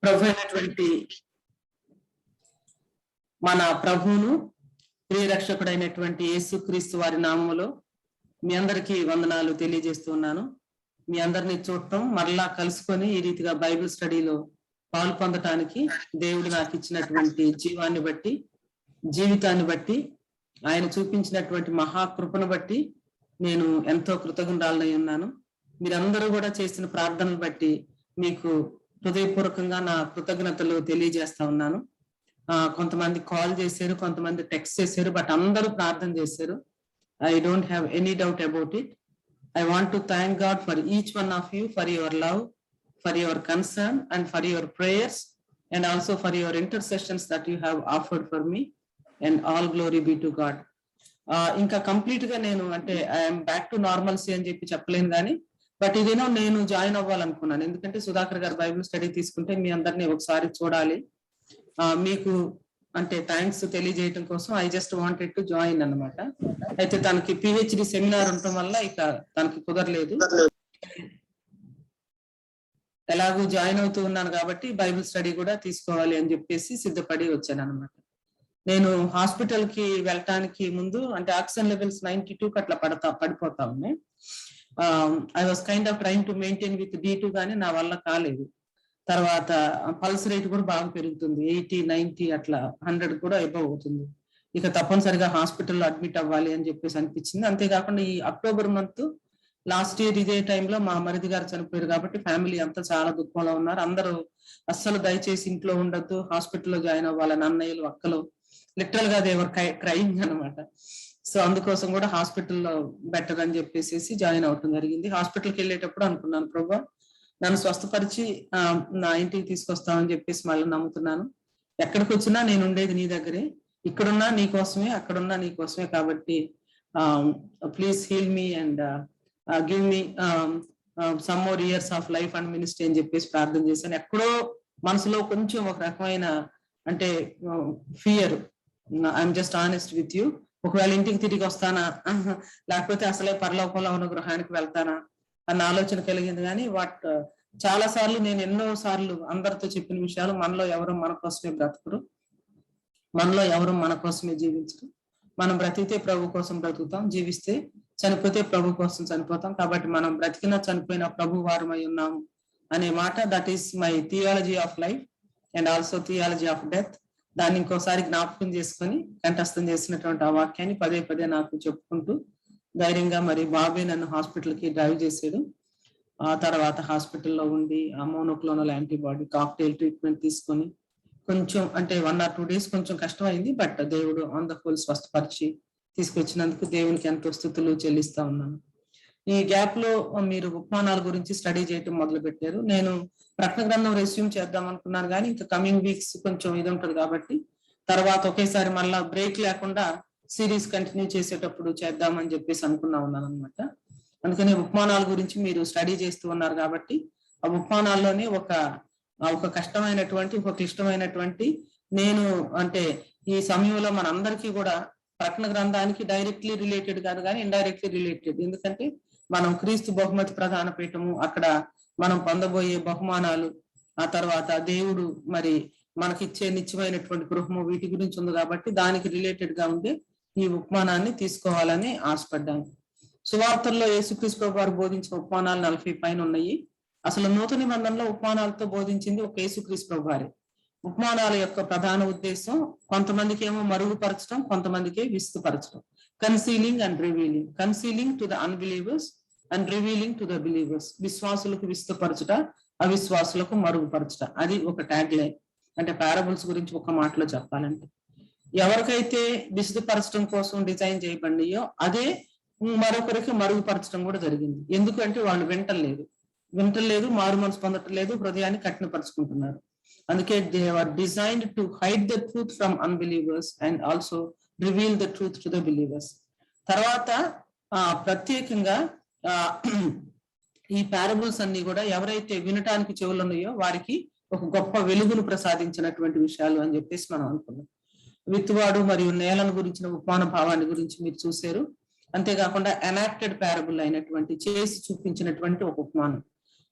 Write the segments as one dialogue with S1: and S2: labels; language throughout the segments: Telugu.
S1: ప్రభు అయినటువంటి మన ప్రభువును ప్రియరక్షకుడైనటువంటి యేసుక్రీస్తు వారి నామములో మీ అందరికీ వందనాలు తెలియజేస్తున్నాను. మీ అందరినీ చూడటం, మరలా కలుసుకొని ఈ రీతిగా బైబిల్ స్టడీలో పాలు పొందటానికి దేవుడు నాకు ఇచ్చినటువంటి జీవాన్ని బట్టి, జీవితాన్ని బట్టి, ఆయన చూపించినటువంటి మహాకృపను బట్టి నేను ఎంతో కృతజ్ఞురాలనై ఉన్నాను. మీరందరూ కూడా చేసిన ప్రార్థనలు బట్టి మీకు హృదయపూర్వకంగా నా కృతజ్ఞతలు తెలియజేస్తా ఉన్నాను. కొంతమంది కాల్ చేశారు, కొంతమంది టెక్స్ట్ చేశారు, బట్ అందరూ ప్రార్థన చేశారు. I don't have any doubt about it. I want to thank God for each one of you, for your love, for your concern, and for your prayers, and also for your intercessions that you have offered for me, and all glory be to God. ఇంకా కంప్లీట్ గా నేను అంటే ఐఎమ్ బ్యాక్ టు నార్మల్సీ అని చెప్పి చెప్పలేను కానీ, బట్ ఇదేనో నేను జాయిన్ అవ్వాలనుకున్నాను. ఎందుకంటే సుధాకర్ గారు బైబిల్ స్టడీ తీసుకుంటే మీ అందరినీ ఒకసారి చూడాలి, మీకు అంటే థ్యాంక్స్ తెలియజేయటం కోసం I just wanted to join అన్నమాట. అయితే తనకి పిహెచ్డి సెమినార్ ఉండటం వల్ల ఇక తనకి కుదరలేదు. ఎలాగూ జాయిన్ అవుతూ ఉన్నాను కాబట్టి బైబిల్ స్టడీ కూడా తీసుకోవాలి అని చెప్పేసి సిద్ధపడి వచ్చాను అనమాట. నేను హాస్పిటల్ కి వెళ్ళటానికి ముందు అంటే ఆక్సిజన్ లెవెల్స్ 92 అట్లా పడిపోతా ఉన్నాయి. I was kind of trying to maintain with D2 కానీ నా వల్ల కాలేదు. తర్వాత పల్స్ రేట్ కూడా బాగా పెరుగుతుంది, 80, 90 అట్లా 100 కూడా అబవ్ అవుతుంది. ఇక తప్పనిసరిగా హాస్పిటల్లో అడ్మిట్ అవ్వాలి అని చెప్పేసి అనిపించింది. అంతేకాకుండా ఈ అక్టోబర్ మంత్ లాస్ట్ ఇయర్ ఇదే టైంలో మా మరిది గారు చనిపోయారు కాబట్టి ఫ్యామిలీ అంతా చాలా దుఃఖంలో ఉన్నారు. అందరూ అస్సలు దయచేసి ఇంట్లో ఉండొద్దు, హాస్పిటల్లో జాయిన్ అవ్వాలని అన్నయ్యలు అక్కలు లిటరల్ గా దేవర్ క్రైయింగ్ అనమాట. సో అందుకోసం కూడా హాస్పిటల్లో బెటర్ అని చెప్పేసి జాయిన్ అవటం జరిగింది. హాస్పిటల్కి వెళ్ళేటప్పుడు అనుకున్నాను, ప్రభా నన్ను స్వస్థపరిచి నా ఇంటికి తీసుకొస్తామని చెప్పేసి మళ్ళీ నమ్ముతున్నాను. ఎక్కడికి వచ్చినా నేను ఉండేది నీ దగ్గరే, ఇక్కడున్నా నీ కోసమే, అక్కడున్నా నీ కోసమే, కాబట్టి please heal me and give me some more years of life and ministry అని చెప్పేసి ప్రార్థన చేశాను. ఎక్కడో మనసులో కొంచెం ఒక రకమైన అంటే fear, I'm just honest with you, ఒకవేళ ఇంటికి తిరిగి వస్తానా లేకపోతే అసలే పరలోకంలో ఉన్న గృహానికి వెళ్తానా అన్న ఆలోచన కలిగింది. కానీ చాలా సార్లు నేను ఎన్నో సార్లు అందరితో చెప్పిన విషయాలు, మనలో ఎవరు మన కోసమే బ్రతుకురు, మనలో ఎవరు మన కోసమే జీవించరు, మనం బ్రతికితే ప్రభు కోసం బ్రతుకుతాం, జీవిస్తే చనిపోతే ప్రభు కోసం చనిపోతాం. కాబట్టి మనం బ్రతికినా చనిపోయిన ప్రభు వారమై ఉన్నాము అనే మాట, that is my theology of life and also theology of death. దాన్ని ఇంకోసారి జ్ఞాపకం చేసుకొని కంఠస్థం చేసినటువంటి ఆ వాక్యాన్ని పదే పదే నాకు చెప్పుకుంటూ ధైర్యంగా మరి బాబే నన్ను హాస్పిటల్కి డ్రైవ్ చేసాడు. ఆ తర్వాత హాస్పిటల్లో ఉండి ఆ మోనోక్లోనల్ యాంటీబాడీ కాక్టైల్ ట్రీట్మెంట్ తీసుకొని కొంచెం అంటే 1 or 2 days కొంచెం కష్టం అయింది. బట్ దేవుడు ఆన్ ద హోల్ స్వస్థపరిచి తీసుకొచ్చినందుకు దేవునికి ఎంతో స్తుతులు చెల్లిస్తా ఉన్నాను. ఈ గ్యాప్ లో మీరు ఉపమానాల గురించి స్టడీ చేయటం మొదలు పెట్టారు. నేను ప్రకటన గ్రంథం రెస్యూమ్ చేద్దాం అనుకున్నాను కానీ ఇంకా కమింగ్ వీక్స్ కొంచెం ఇది ఉంటుంది కాబట్టి తర్వాత ఒకేసారి మళ్ళా బ్రేక్ లేకుండా సిరీస్ కంటిన్యూ చేసేటప్పుడు చేద్దామని చెప్పేసి అనుకున్నా ఉన్నాను అనమాట. అందుకని ఉపమానాల గురించి మీరు స్టడీ చేస్తూ ఉన్నారు కాబట్టి ఆ ఉపమానాల్లోనే ఒక కష్టమైనటువంటి ఒక క్లిష్టమైనటువంటి నేను అంటే ఈ సమయంలో మనందరికీ కూడా ప్రకటన గ్రంథానికి డైరెక్ట్లీ రిలేటెడ్ కాదు కానీ ఇండైరెక్ట్లీ రిలేటెడ్. ఎందుకంటే మనం క్రీస్తు బహుమతి ప్రధాన పీఠము, అక్కడ మనం పొందబోయే బహుమానాలు, ఆ తర్వాత దేవుడు మరి మనకిచ్చే నిత్యమైనటువంటి గృహము, వీటి గురించి ఉంది కాబట్టి దానికి రిలేటెడ్ గా ఉండే ఈ ఉపమానాన్ని తీసుకోవాలని ఆశపడ్డాను. సువార్తల్లో యేసుక్రీస్తు ప్రభు వారు బోధించిన ఉపమానాలు 40 పైన ఉన్నాయి. అసలు నూతన నిబంధనలో ఉపమానాలతో బోధించింది ఒక యేసుక్రీస్తు ప్రభు వారే. ఉపమానాల యొక్క ప్రధాన ఉద్దేశం కొంతమందికి ఏమో మరుగుపరచడం, కొంతమందికి విస్తుపరచడం. Concealing and revealing. Concealing to the unbelievers and revealing to the believers. విశ్వాసులకు విస్తుపరచుట, అవిశ్వాసులకు మరుగుపరచుట. అది ఒక ట్యాగ్ లైన్. అంటే పారబుల్స్ గురించి ఒక మాటలో చెప్పాలంటే ఎవరికైతే విశుద్ధపరచడం కోసం డిజైన్ చేయబడినాయో అదే మరొకరికి మరుగుపరచడం కూడా జరిగింది. ఎందుకంటే వాళ్ళు వింటలేదు, మారు మనసు పొందటం లేదు, హృదయాన్ని కఠినపరుచుకుంటున్నారు. అందుకే they are designed to hide the truth from unbelievers and also reveal the truth to the believers. తర్వాత ప్రత్యేకంగా ఈ పారబుల్స్ అన్ని కూడా ఎవరైతే వినటానికి చెవులు ఉన్నాయో వారికి ఒక గొప్ప వెలుగును ప్రసాదించినటువంటి విషయాలు అని చెప్పేసి మనం అనుకున్నాం. విత్తువాడు మరియు నేలను గురించిన ఉపమాన భావాన్ని గురించి మీరు చూశారు. అంతేకాకుండా ఎనాక్టెడ్ పారబుల్ అయినటువంటి చేసి చూపించినటువంటి ఒక ఉపమానం.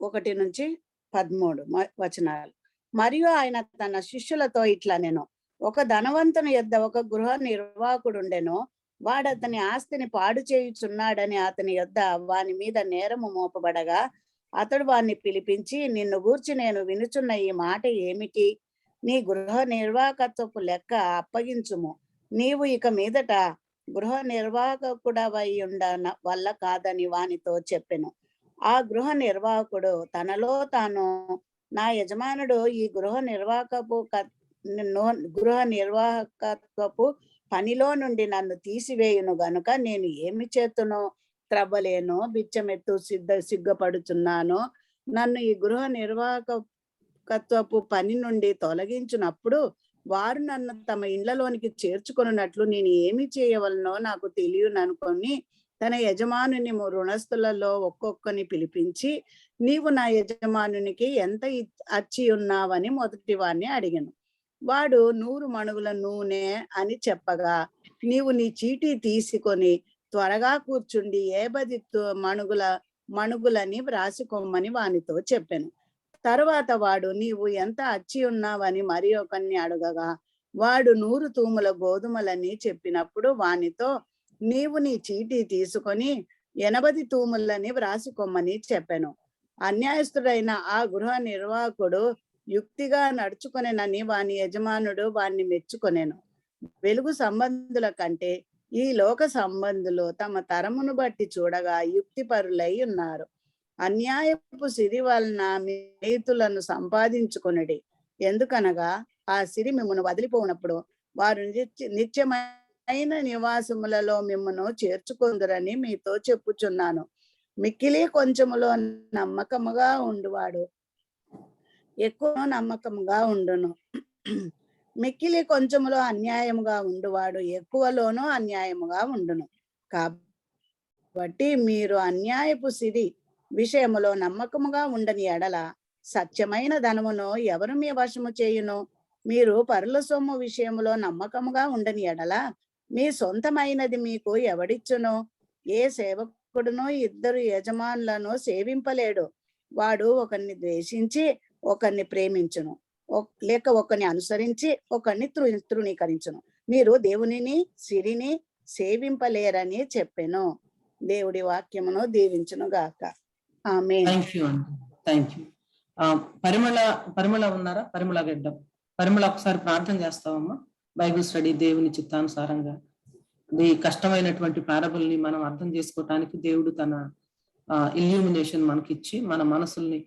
S2: 1-13 వచనాలు. మరియు ఆయన తన శిష్యులతో ఇట్లా నేను, ఒక ధనవంతుని యొద్ద ఒక గృహ నిర్వాహకుడుండెను. వాడు అతని ఆస్తిని పాడు చేయుచున్నాడని అతని యొద్ద వాని మీద నేరము మోపబడగా అతడు వాణ్ణి పిలిపించి, నిన్ను గూర్చి నేను వినుచున్న ఈ మాట ఏమిటి? నీ గృహ నిర్వాహకత్వపు లెక్క అప్పగించుము. నీవు ఇక మీదట గృహ నిర్వాహకుడవై ఉండ వల్ల కాదని వానితో చెప్పెను. ఆ గృహ నిర్వాహకుడు తనలో తాను, నా యజమానుడు ఈ గృహ నిర్వాహకత్వపు పనిలో నుండి నన్ను తీసివేయును గనుక నేను ఏమి చేతును? త్రవ్వలేను, బిచ్చమెత్తు సిగ్గపడుచున్నాను. నన్ను ఈ గృహ నిర్వాహకత్వపు పని నుండి తొలగించినప్పుడు వారు నన్ను తమ ఇండ్లలోనికి చేర్చుకున్నట్లు నేను ఏమి చేయవలనో నాకు తెలియననుకొని తన యజమానుని రుణస్థులలో ఒక్కొక్కని పిలిపించి, నీవు నా యజమానునికి ఎంత అచ్చి ఉన్నావని మొదటి వాడిని అడిగాను. వాడు 100 మణుగుల నూనె అని చెప్పగా, నీవు నీ చీటీ తీసుకొని త్వరగా కూర్చుండి 50 మణుగులని వ్రాసికొమ్మని వానితో చెప్పాను. తరువాత వాడు, నీవు ఎంత అచ్చి ఉన్నావని మరి ఒకరిని అడగగా, వాడు 100 తూముల గోధుమలని చెప్పినప్పుడు వానితో, నీవు నీ చీటీ తీసుకొని 80 తూములని వ్రాసికొమ్మని చెప్పాను. అన్యాయస్తుడైన ఆ గృహ నిర్వాహకుడు యుక్తిగా నడుచుకొనెనని వాని యజమానుడు వాణ్ణి మెచ్చుకొనెను. వెలుగు సంబంధుల కంటే ఈ లోక సంబంధులు తమ తరమును బట్టి చూడగా యుక్తిపరులై ఉన్నారు. అన్యాయపు సిరి వలన మేతులను సంపాదించుకొనుడి. ఎందుకనగా ఆ సిరి మిమ్మను వదిలిపోనప్పుడు వారు నిత్యమైన నివాసములలో మిమ్మను చేర్చుకొందురని మీతో చెప్పుచున్నాను. మిక్కిలి కొంచెములో నమ్మకముగా ఉండువాడు ఎక్కువ నమ్మకముగా ఉండును. మిక్కిలి కొంచెములో అన్యాయముగా ఉండువాడు ఎక్కువలోనూ అన్యాయముగా ఉండును. కాబట్టి మీరు అన్యాయపు సిరి విషయములో నమ్మకముగా ఉండని ఎడల సత్యమైన ధనమును ఎవరు మీ వశము చేయును? మీరు పరుల సొమ్ము విషయములో నమ్మకముగా ఉండని ఎడల మీ సొంతమైనది మీకు ఎవడిచ్చును? ఏ సేవకుడును 2 యజమానులను సేవింపలేడు. వాడు ఒకరిని ద్వేషించి ఒకరిని ప్రేమించును, లేక ఒకరిని అనుసరించి ఒకరిని తృణీకరించును. మీరు దేవునిని సిరిని సేవింపలేరని చెప్పెను. దేవుడి వాక్యమును దీవించును గాక. ఆమేన్.
S1: థ్యాంక్ యూ అండి, థ్యాంక్ యూ. పరిమళ ఉన్నారా? పరిమళ గడ్డం. పరిమళ ఒకసారి ప్రార్థన చేస్తావమ్మా. బైబిల్ స్టడీ దేవుని చిత్తానుసారంగా ఈ కష్టమైనటువంటి పారబుల్ని మనం అర్థం చేసుకోవటానికి దేవుడు తన ఇల్యూమినేషన్ మనకిచ్చి మన మనసుల్ని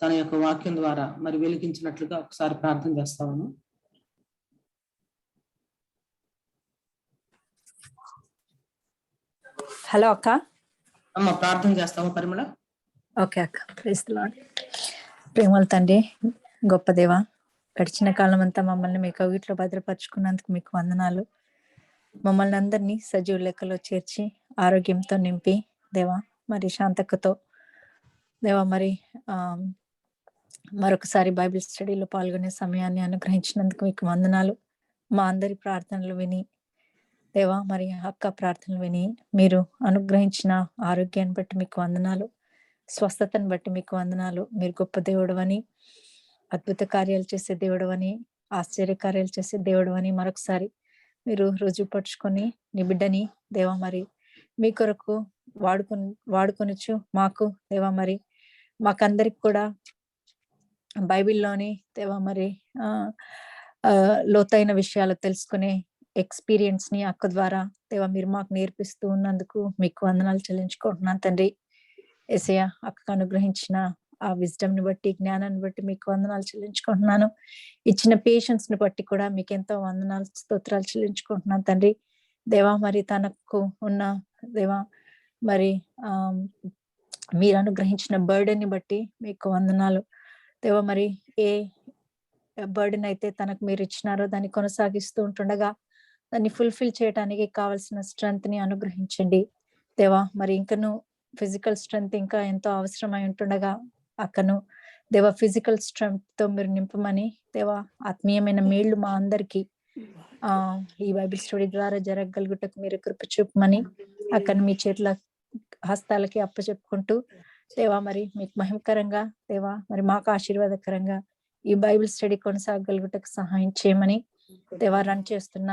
S1: తన యొక్క వాక్యం ద్వారా మరి వెలిగించినట్లుగా ఒకసారి ప్రార్థన చేస్తాము.
S3: హలో అక్క.
S1: అమ్మ ప్రార్థన చేస్తాము పరిమళ.
S3: ఓకే అక్క. Praise the lord. ప్రేమల తండ్రి, గొప్ప దేవ, గడిచిన కాలం అంతా మమ్మల్ని మీ కవిట్లో భద్రపరుచుకున్నందుకు మీకు వందనాలు. మమ్మల్ని అందరినీ సజీవ లెక్కలో చేర్చి ఆరోగ్యంతో నింపి దేవా, మరి శాంతకతో దేవా, మరి మరొకసారి బైబిల్ స్టడీలో పాల్గొనే సమయాన్ని అనుగ్రహించినందుకు మీకు వందనాలు. మా అందరి ప్రార్థనలు విని దేవా, మరి అక్క ప్రార్థనలు విని మీరు అనుగ్రహించిన ఆరోగ్యాన్ని బట్టి మీకు వందనాలు, స్వస్థతను బట్టి మీకు వందనాలు. మీరు గొప్ప దేవుడు అని, అద్భుత కార్యాలు చేసే దేవుడు అని, ఆశ్చర్య కార్యాలు చేసే దేవుడు అని మరొకసారి మీరు రుజువుపరుచుకొని నీ బిడ్డని దేవా మరి మీ కొరకు వాడుకొనిచ్చు మాకు దేవా, మరి మాకందరికి కూడా బైబిల్లోని దేవా మరి లోతైన విషయాలు తెలుసుకునే ఎక్స్పీరియన్స్ ని అక్క ద్వారా దేవా మీరు మాకు నేర్పిస్తూ ఉన్నందుకు మీకు వందనాలు చెల్లించుకుంటున్నాను తండ్రి. యేసయ్య, అక్కకు అనుగ్రహించిన ఆ విజ్డమ్ ని బట్టి, జ్ఞానాన్ని బట్టి మీకు వందనాలు చెల్లించుకుంటున్నాను. ఇచ్చిన పేషెన్స్ ని బట్టి కూడా మీకు ఎంతో వందనాలు, స్తోత్రాలు చెల్లించుకుంటున్నాను తండ్రి. దేవా మరి తనకు ఉన్న దేవా మరి మీరు అనుగ్రహించిన బర్డెన్ ని బట్టి మీకు వందనాలు దేవా. మరి ఏ బర్డెన్ అయితే తనకు మీరు ఇచ్చినారో దాన్ని కొనసాగిస్తూ ఉంటుండగా దాన్ని ఫుల్ఫిల్ చేయడానికి కావాల్సిన స్ట్రెంగ్త్ ని అనుగ్రహించండి దేవా. మరి ఇంకను ఫిజికల్ స్ట్రెంగ్త్ ఇంకా ఎంతో అవసరమై ఉంటుండగా అక్కను దేవా ఫిజికల్ స్ట్రెంగ్త్ తో మీరు నింపమని దేవా, ఆత్మీయమైన మేళ్లు మా అందరికి ఈ బైబిల్ స్టడీ ద్వారా జరగగలుగుటకు మీరు కృప చూపమని అక్కను మీ చేతుల హస్తాలకి అప్పచెప్పుకుంటూ దేవా మరి మీకు మహిమకరంగా దేవా మరి మాకు ఆశీర్వాదకరంగా ఈ బైబిల్ స్టడీ కొనసాగలుగుటకు సహాయం చేయమని దేవా రన్ చేస్తున్న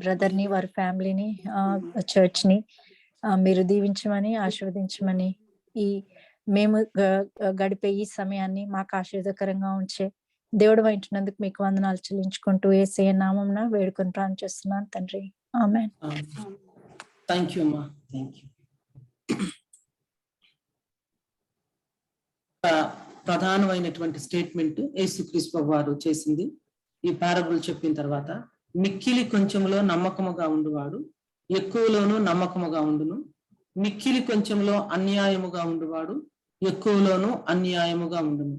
S3: బ్రదర్ ని వారి ఫ్యామిలీని చర్చ్ ని మీరు దీవించమని ఆశీర్వదించమని ఈ మేము గడిపే ఈ సమయాన్ని మాకు ఆశీర్వాదకరంగా ఉంచే దేవుడు వింటున్నందుకు మీకు వందనాలు చెల్లించుకుంటూ యేసయ్య నామమున వేడుకొని ప్రార్థన చేస్తున్నాను తండ్రి. ఆమేన్.
S1: థ్యాంక్ యూ అమ్మా, థ్యాంక్ యూ. ప్రధానమైనటువంటి స్టేట్మెంట్ యేసుక్రీస్తు వారు చేసింది. ఈ పారబుల్ చెప్పిన తర్వాత మిక్కిలి కొంచెంలో నమ్మకముగా ఉండువాడు ఎక్కువలోనూ నమ్మకముగా ఉండును, మిక్కిలి కొంచెంలో అన్యాయముగా ఉండువాడు ఎక్కువలోనూ అన్యాయముగా ఉండును.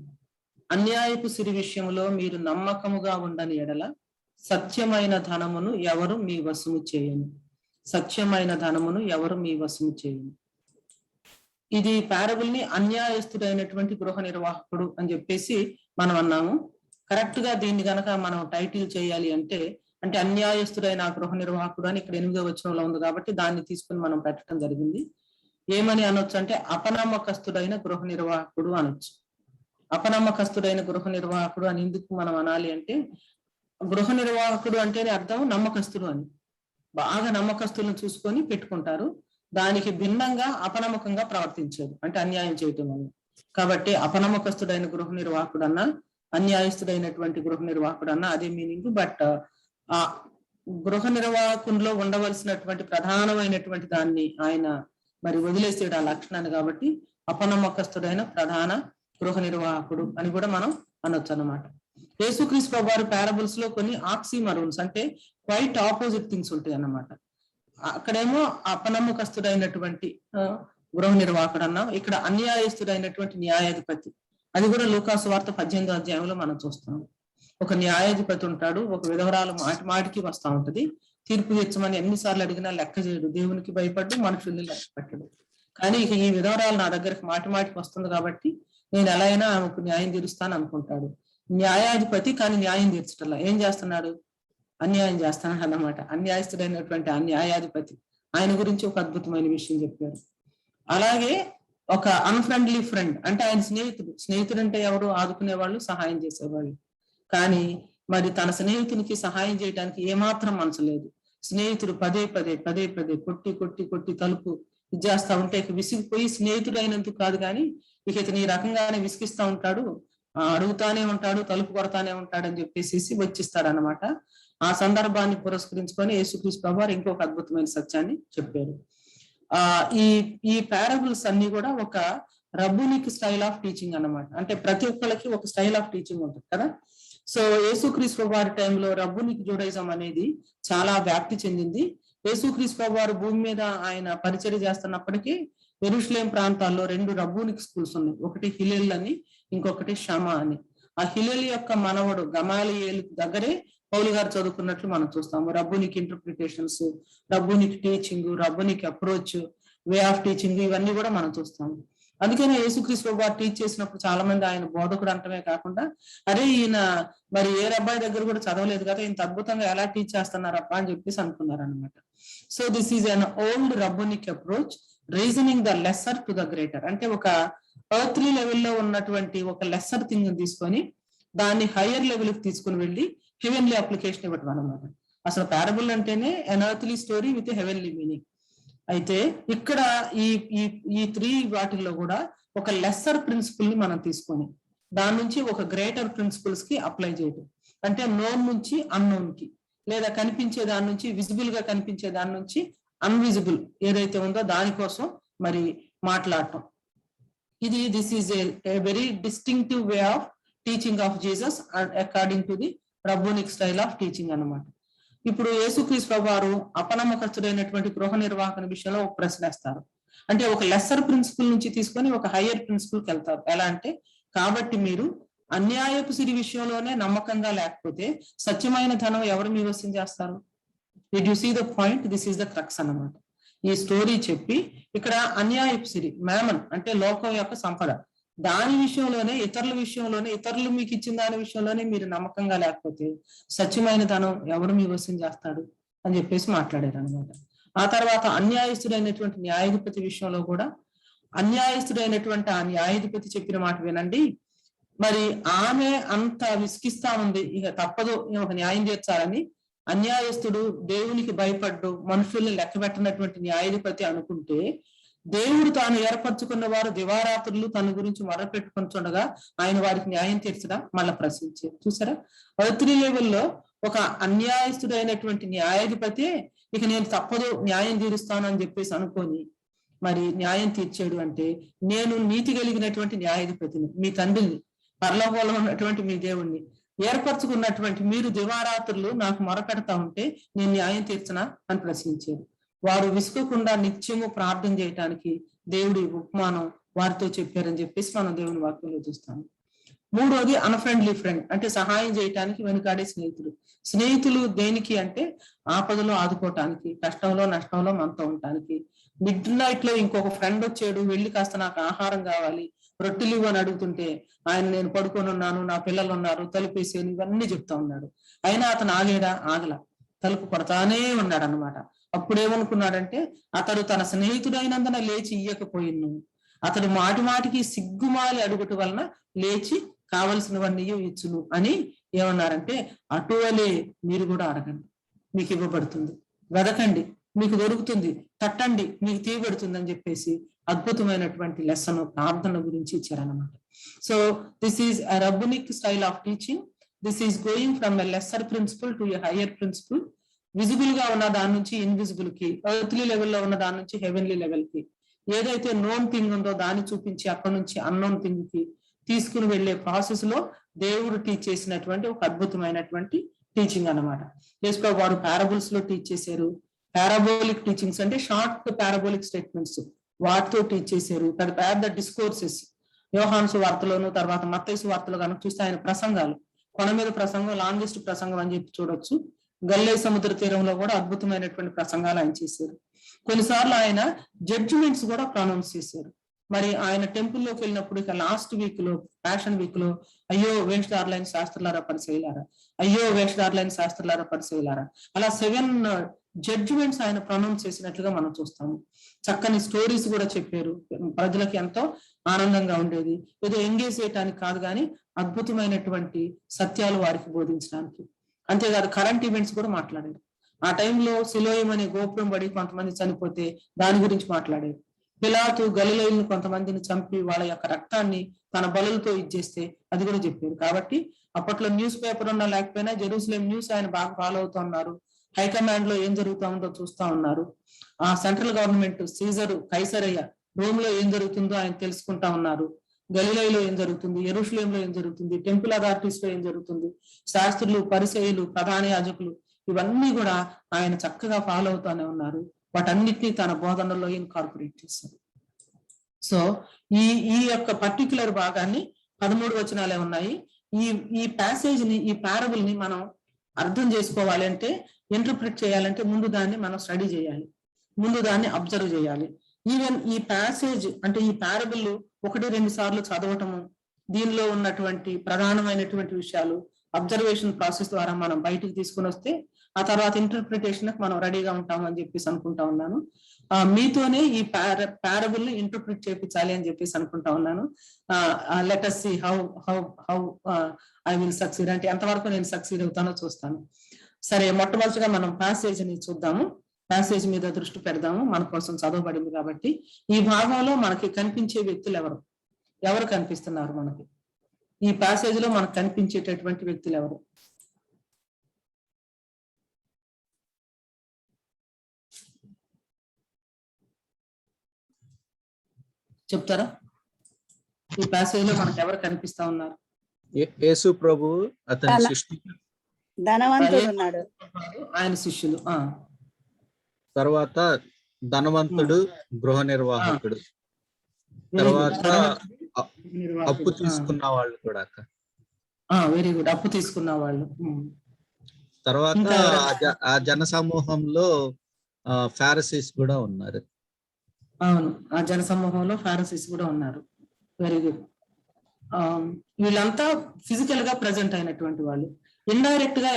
S1: అన్యాయపు సిరి విషయంలో మీరు నమ్మకముగా ఉండని ఎడల సత్యమైన ధనమును ఎవరు మీ వశము చేయను. సత్యమైన ధనమును ఎవరు మీ వశము చేయను. ఇది పారబుల్ ని అన్యాయస్తుడైనటువంటి గృహ నిర్వాహకుడు అని చెప్పేసి మనం అన్నాము. కరెక్ట్ గా దీన్ని గనక మనం టైటిల్ చేయాలి అంటే అన్యాయస్తుడైన గృహ నిర్వాహకుడు అని ఇక్కడ 8వ వచనంలో ఉంది కాబట్టి దాన్ని తీసుకుని మనం పెట్టడం జరిగింది. ఏమని అనొచ్చు అంటే అపనమ్మకస్తుడైన గృహ నిర్వాహకుడు అనొచ్చు. అపనమ్మకస్తుడైన గృహ నిర్వాహకుడు అని ఎందుకు మనం అనాలి అంటే, గృహ నిర్వాహకుడు అంటేనే అర్థం నమ్మకస్తుడు అని. బాగా నమ్మకస్తులను చూసుకొని పెట్టుకుంటారు, దానికి భిన్నంగా అపనమ్మకంగా ప్రవర్తించేది అంటే అన్యాయం చేయటం అని. కాబట్టి అపనమ్మకస్తుడైన గృహ నిర్వాహకుడు అన్నా అన్యాయస్తుడైనటువంటి గృహ నిర్వాహకుడు అన్నా అదే మీనింగ్. బట్ ఆ గృహ నిర్వాహకుల్లో ఉండవలసినటువంటి ప్రధానమైనటువంటి దాన్ని ఆయన మరి వదిలేసేడు ఆ లక్షణాన్ని. కాబట్టి అపనమ్మకస్తుడైన ప్రధాన గృహ నిర్వాహకుడు అని కూడా మనం అనొచ్చు అన్నమాట. యేసుక్రీస్తు ప్రభువారి పారబుల్స్ లో కొన్ని ఆక్సిమరోన్స్ అంటే క్వైట్ ఆపోజిట్ థింగ్స్ ఉంటాయి అన్నమాట. అక్కడేమో అపనమ్మకస్తుడైనటువంటి గృహ నిర్వాహకుడు అన్నాం, ఇక్కడ అన్యాయస్తుడైనటువంటి న్యాయాధిపతి. అది కూడా లూకాసు వార్త 18వ అధ్యాయంలో మనం చూస్తున్నాం. ఒక న్యాయాధిపతి ఉంటాడు, ఒక విధవరాలు మాటికి వస్తా ఉంటది, తీర్పు తెచ్చమని ఎన్నిసార్లు అడిగినా లెక్క చేయడు, దేవునికి భయపడ్డు మనుషుల్ని లెక్క పెట్టడు. కానీ ఇక ఈ విధవరాలు నా దగ్గరికి మాటికి వస్తుంది కాబట్టి నేను ఎలా అయినా ఆమెకు న్యాయం తీరుస్తాను అనుకుంటాడు. న్యాయాధిపతి కానీ న్యాయం తీర్చటల్లా ఏం చేస్తున్నాడు, అన్యాయం చేస్తున్నాడు అన్నమాట. అన్యాయస్తుడైనటువంటి ఆ న్యాయాధిపతి, ఆయన గురించి ఒక అద్భుతమైన విషయం చెప్పారు. అలాగే ఒక అన్ఫ్రెండ్లీ ఫ్రెండ్ అంటే ఆయన స్నేహితుడు అంటే ఎవరు, ఆదుకునే వాళ్ళు, సహాయం చేసేవాళ్ళు. కానీ మరి తన స్నేహితునికి సహాయం చేయడానికి ఏమాత్రం మనసు లేదు. స్నేహితుడు పదే పదే కొట్టి తలుపు ఇచ్చేస్తా ఉంటే ఇక విసిగిపోయి, స్నేహితుడు అయినందుకు కాదు కానీ ఇక ఇతను ఈ రకంగానే విసిగిస్తా ఉంటాడు, అడుగుతానే ఉంటాడు, తలుపు కొడతానే ఉంటాడు అని చెప్పేసి వచ్చిస్తాడు అన్నమాట. ఆ సందర్భాన్ని పురస్కరించుకొని యేసుక్రీస్తు ప్రభువారు ఇంకొక అద్భుతమైన సత్యాన్ని చెప్పారు. ఈ పారబుల్స్ అన్ని కూడా ఒక రబ్బునిక్ స్టైల్ ఆఫ్ టీచింగ్ అన్నమాట. అంటే ప్రతి ఒక్కరికి ఒక స్టైల్ ఆఫ్ టీచింగ్ ఉంటుంది కదా. సో యేసుక్రీస్తు ప్రభువారి టైంలో రబ్బునిక్ జూడైజం అనేది చాలా వ్యాప్తి చెందింది. యేసుక్రీస్తు ప్రభువారు భూమి మీద ఆయన పరిచర్య చేస్తున్నప్పటికీ యెరూషలేం ప్రాంతాల్లో 2 రబ్బునిక్ స్కూల్స్ ఉన్నాయి. ఒకటి హిలెల్ అని, ఇంకొకటి షమా అని. ఆ హిలెల్ యొక్క మనవడు గమాలియేలు దగ్గరే పౌలు గారు చదువుకున్నట్లు మనం చూస్తాము. Rabbinic interpretations, rabbinic teaching, rabbinic approach, way of teaching, ఇవన్నీ కూడా మనం చూస్తాము. అందుకనే యేసుక్రీస్తు ప్రభువారు టీచ్ చేసినప్పుడు చాలా మంది ఆయన బోధకుడు అంటమే కాకుండా, అరే ఈయన మరి ఏ అబ్బాయి దగ్గర కూడా చదవలేదు కదా, ఇంత అద్భుతంగా ఎలా టీచ్ చేస్తున్నారప్ప అని చెప్పేసి అనుకున్నారు అనమాట. So this is an old rabbinic approach reasoning the lesser to the greater. అంటే ఒక ఎర్త్లీ లెవెల్లో ఉన్నటువంటి ఒక లెస్సర్ థింగ్ తీసుకొని దాన్ని హయ్యర్ లెవెల్ కి తీసుకుని వెళ్ళి హెవెన్లీ అప్లికేషన్ ఇవ్వటం అనమాట. అసలు పారబుల్ అంటేనే an earthly story with heavenly meaning. అయితే ఇక్కడ ఈ 3 వాటిల్లో కూడా ఒక లెస్సర్ ప్రిన్సిపల్ ని మనం తీసుకొని దాని నుంచి ఒక గ్రేటర్ ప్రిన్సిపల్స్ కి అప్లై చేయడం. అంటే నోన్ నుంచి అన్నోన్ కి, లేదా కనిపించే దాని నుంచి విజిబుల్ గా కనిపించే దాని నుంచి అన్విజిబుల్ ఏదైతే ఉందో దానికోసం మరి మాట్లాడటం. This is a very distinctive way of teaching of Jesus according to the rabbinic style of teaching అన్నమాట. ఇప్పుడు యేసుక్రీస్తు ప్రభువారు అపనమ్మకస్తుడైనటువంటి గృహ నిర్వాహకన విషయంలో ఒక ప్రశ్న వేస్తారు. అంటే ఒక లెస్సర్ ప్రిన్సిపల్ నుంచి తీసుకొని ఒక హయ్యర్ ప్రిన్సిపల్ కి వెళ్తారు. ఎలా అంటే, కాబట్టి మీరు అన్యాయపు సిరి విషయంలోనే నమ్మకంగా లేకపోతే సత్యమైన ధనం ఎవరు మీ వశం చేస్తారు? Did you see the point? This is the crux అన్నమాట. ఈ స్టోరీ చెప్పి ఇక్కడ అన్యాయపు సిరి, మ్యామన్ అంటే లోకం యొక్క సంపద, దాని విషయంలోనే, ఇతరుల విషయంలోనే, ఇతరులు మీకు ఇచ్చిన దాని విషయంలోనే మీరు నమ్మకంగా లేకపోతే సత్యమైన ధనం ఎవరు మీ వశం చేస్తాడు అని చెప్పేసి మాట్లాడారు అనమాట. ఆ తర్వాత అన్యాయస్తుడైనటువంటి న్యాయాధిపతి విషయంలో కూడా అన్యాయస్తుడైనటువంటి ఆ న్యాయాధిపతి చెప్పిన మాట వినండి. మరి ఆమె అంత విసిగిస్తా ఉంది, ఇక తప్పదు ఒక న్యాయం తీర్చాలని. అన్యాయస్తుడు దేవునికి భయపడ్డు మనుషుల్ని లెక్క పెట్టినటువంటి న్యాయాధిపతి అనుకుంటే, దేవుడు తాను ఏర్పరచుకున్న వారు దివారాత్రులు తన గురించి మొరపెట్టుకుంటుండగా ఆయన వారికి న్యాయం తీర్చడం మళ్ళా ప్రశ్నించారు. చూసారా, ఎర్త్లీ లెవెల్లో ఒక అన్యాయస్తుడైనటువంటి న్యాయాధిపతి ఇక నేను తప్పదు న్యాయం తీరుస్తాను అని చెప్పేసి అనుకొని మరి న్యాయం తీర్చాడు. అంటే నేను నీతి కలిగినటువంటి న్యాయాధిపతిని, మీ తండ్రిని, పరలోకంలో ఉన్నటువంటి మీ దేవుణ్ణి, ఏర్పరచుకున్నటువంటి మీరు దివారాత్రులు నాకు మొరపెడతా ఉంటే నేను న్యాయం తీర్చనా అని ప్రశ్నించారు. వారు విసుకకుండా నిత్యము ప్రార్థన చేయటానికి దేవుడి ఉపమానం వారితో చెప్పారని చెప్పేసి మనం దేవుని వాక్యంలో చూస్తాము. మూడోది అన్ఫ్రెండ్లీ ఫ్రెండ్, అంటే సహాయం చేయటానికి వెనుకాడే స్నేహితులు. స్నేహితులు దేనికి అంటే ఆపదలో ఆదుకోవటానికి, కష్టంలో నష్టంలో మనతో ఉండటానికి. మిడ్ నైట్ లో ఇంకొక ఫ్రెండ్ వచ్చాడు, వెళ్ళి కాస్త నాకు ఆహారం కావాలి, రొట్టెలు ఇవ్వు అని అడుగుతుంటే ఆయన నేను పడుకొని ఉన్నాను, నా పిల్లలు ఉన్నారు, తలుపు వేసేది, ఇవన్నీ చెప్తా ఉన్నాడు. అయినా అతను ఆగల, తలుపు కొడతానే ఉన్నాడు అన్నమాట. అప్పుడేమనుకున్నాడంటే అతడు తన స్నేహితుడైనందున లేచి ఇయ్యకపోయిను, అతడు మాటి మాటికి సిగ్గుమాలి అడుగుట వలన లేచి కావలసినవన్నీ ఇచ్చును అని ఏమన్నారంటే, అటువలే మీరు కూడా అడగండి మీకు ఇవ్వబడుతుంది, వెదకండి మీకు దొరుకుతుంది, తట్టండి మీకు తీయబడుతుంది అని చెప్పేసి అద్భుతమైనటువంటి లెసన్ ప్రార్థన గురించి ఇచ్చారనమాట. So this is a rabbinic style of teaching. This is going from a lesser principle to a higher principle. Visible గా ఉన్న దాని నుంచి ఇన్విజిబుల్ కి, ఎర్త్లీ లెవెల్లో ఉన్న దాని నుంచి హెవెన్లీ లెవెల్ కి, ఏదైతే నోన్ థింగ్ ఉందో దాన్ని చూపించి అక్కడ నుంచి అన్నోన్ థింగ్ కి తీసుకుని వెళ్లే ప్రాసెస్ లో దేవుడు టీచ్ చేసినటువంటి ఒక అద్భుతమైనటువంటి టీచింగ్ అన్నమాట. చేసుకో వారు పారబుల్స్ లో టీచ్ చేశారు. పారాబోలిక్ టీచింగ్స్ అంటే షార్ట్ పారాబోలిక్ స్టేట్మెంట్స్, వాటితో టీచ్ చేశారు. పెద్ద డిస్కోర్సెస్, యోహాను సువార్తలోను తర్వాత మత్తయి సువార్తలో కనుక చూస్తే ఆయన ప్రసంగాలు, కొన మీద ప్రసంగం, లాంగెస్ట్ ప్రసంగం అని చెప్పి చూడొచ్చు. గల్లే సముద్ర తీరంలో కూడా అద్భుతమైనటువంటి ప్రసంగాలు ఆయన చేశారు. కొన్నిసార్లు ఆయన జడ్జిమెంట్స్ కూడా ప్రొనౌన్స్ చేశారు. మరి ఆయన టెంపుల్లోకి వెళ్ళినప్పుడు ఇక లాస్ట్ వీక్ లో, ప్యాషన్ వీక్ లో, అయ్యో వేషధారులైన శాస్త్రులారా పరిచయలారా, అయ్యో వేషధారులైన శాస్త్రులారా పరిచయలారా, అలా 7 జడ్జిమెంట్స్ ఆయన ప్రొనౌన్స్ చేసినట్లుగా మనం చూస్తాము. చక్కని స్టోరీస్ కూడా చెప్పారు, ప్రజలకి ఎంతో ఆనందంగా ఉండేది. ఏదో ఎంగేజ్ చేయడానికి కాదు కానీ అద్భుతమైనటువంటి సత్యాలు వారికి బోధించడానికి. అంతేకాదు కరెంట్ ఈవెంట్స్ కూడా మాట్లాడారు. ఆ టైంలో సిలోయం అనే గోపురం పడి కొంతమంది చనిపోతే దాని గురించి మాట్లాడారు. పిలాతు గలిలయులను కొంతమందిని చంపి వాళ్ళ యొక్క రక్తాన్ని తన బలులతో ఇచ్చేస్తే అది కూడా చెప్పారు. కాబట్టి అప్పట్లో న్యూస్ పేపర్ ఉన్నా లేకపోయినా జెరూసలేం న్యూస్ ఆయన బాగా ఫాలో అవుతూ ఉన్నారు. హైకమాండ్ లో ఏం జరుగుతా ఉందో చూస్తా ఉన్నారు. ఆ central government Caesar Caesarea Rome లో ఏం జరుగుతుందో ఆయన తెలుసుకుంటా ఉన్నారు. గలిలయలో ఏం జరుగుతుంది, యెరూషలేంలో ఏం జరుగుతుంది, టెంపుల్ అథారిటీస్ లో ఏం జరుగుతుంది, శాస్త్రులు, పరిసయ్యులు, ప్రధాన యాజకులు, ఇవన్నీ కూడా ఆయన చక్కగా ఫాలో అవుతానే ఉన్నారు. వాటన్నిటినీ తన బోధనలో ఇన్కార్పొరేట్ చేశారు. సో ఈ యొక్క పర్టిక్యులర్ భాగాన్ని 13 వచనాలే ఉన్నాయి. ఈ ప్యాసేజ్ ని, ఈ పారబుల్ ని మనం అర్థం చేసుకోవాలి అంటే, ఇంటర్ప్రిట్ చేయాలంటే ముందు దాన్ని మనం స్టడీ చేయాలి, ముందు దాన్ని అబ్జర్వ్ చేయాలి. ఈవెన్ ఈ ప్యాసేజ్ అంటే ఈ పారబుల్ 1-2 సార్లు చదవటము, దీనిలో ఉన్నటువంటి ప్రధానమైనటువంటి విషయాలు అబ్జర్వేషన్ ప్రాసెస్ ద్వారా మనం బయటికి తీసుకుని వస్తే ఆ తర్వాత ఇంటర్ప్రిటేషన్ మనం రెడీగా ఉంటాము అని చెప్పేసి అనుకుంటా ఉన్నాను. మీతోనే ఈ పారబుల్ ని ఇంటర్ప్రిట్ చేయించాలి అని చెప్పేసి అనుకుంటా ఉన్నాను. Let us see how I will succeed, అంటే ఎంతవరకు నేను సక్సీడ్ అవుతానో చూస్తాను. సరే, మొట్టమొదటిగా మనం ప్యాసేజ్ ని చూద్దాము. ప్యాసేజ్ మీద దృష్టి పెడదాము, మన కోసం చదవబడింది కాబట్టి. ఈ భాగంలో మనకి కనిపించే వ్యక్తులు ఎవరు కనిపిస్తున్నారు మనకి? ఈ ప్యాసేజ్ లో మనకు కనిపించేటటువంటి వ్యక్తులు ఎవరు? చెప్తారా? ఈ ప్యాసేజ్ లో మనకు ఎవరు కనిపిస్తా ఉన్నారు?
S4: యేసు ప్రభు, అతని శిష్యులు,
S2: ధనవంతుడు ఉన్నాడు,
S1: ఆయన శిష్యులు.
S4: తర్వాత ధనవంతుడు, గృహ నిర్వాహకుడు, తర్వాత అప్పు తీసుకున్న వాళ్ళు కూడా.
S1: వెరీ గుడ్, అప్పు తీసుకున్న వాళ్ళు.
S4: తర్వాత ఆ జన సమూహంలో ఫారిసీస్ కూడా ఉన్నారు.
S1: అవును, ఆ జన సమూహంలో ఫారిసీస్ కూడా ఉన్నారు. Very good. వీళ్ళంతా ఫిజికల్ గా ప్రెజెంట్ అయినటువంటి వాళ్ళు. ఇండైరెక్ట్ గా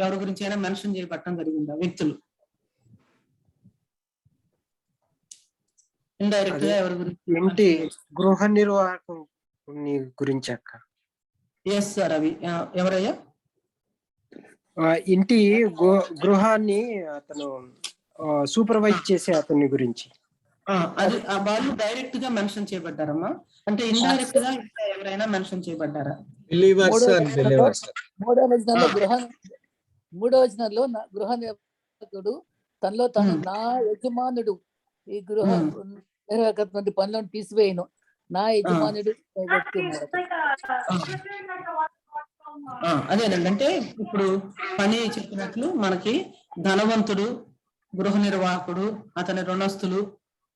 S1: ఎవరి గురించి అయినా మెన్షన్ చేయబట్టడం జరిగిందా వ్యక్తులు? ఇండైరెక్ట్ గా ఎవరి గురించి?
S5: ఇంటి గృహ నిర్వాహకుని గురించి అక్క.
S1: ఎస్ సార్, అవి ఎవరయ్యా?
S5: ఇంటి గృహాన్ని అతను సూపర్వైజ్ చేసే అతని గురించి.
S1: అది వాళ్ళు డైరెక్ట్ గా మెన్షన్ చేయబడ్డారమ్మా, అంటే ఇండైరెక్ట్ గా ఎవరైనా మెన్షన్ చేయబడ్డారా?
S4: Believers and believers.
S6: మూడో వచనంలో గృహ నిర్వాహకుడు తనలో తను నా యజమానుడు ఈ గృహ నిర్వాహకత్వం పనులను తీసివేయను, నా యజమానుడు వ్యక్తి ఉన్నారు.
S1: అదేనండి, అంటే ఇప్పుడు పని చెప్పినట్లు మనకి ధనవంతుడు, గృహ నిర్వాహకుడు, అతని రుణస్తులు,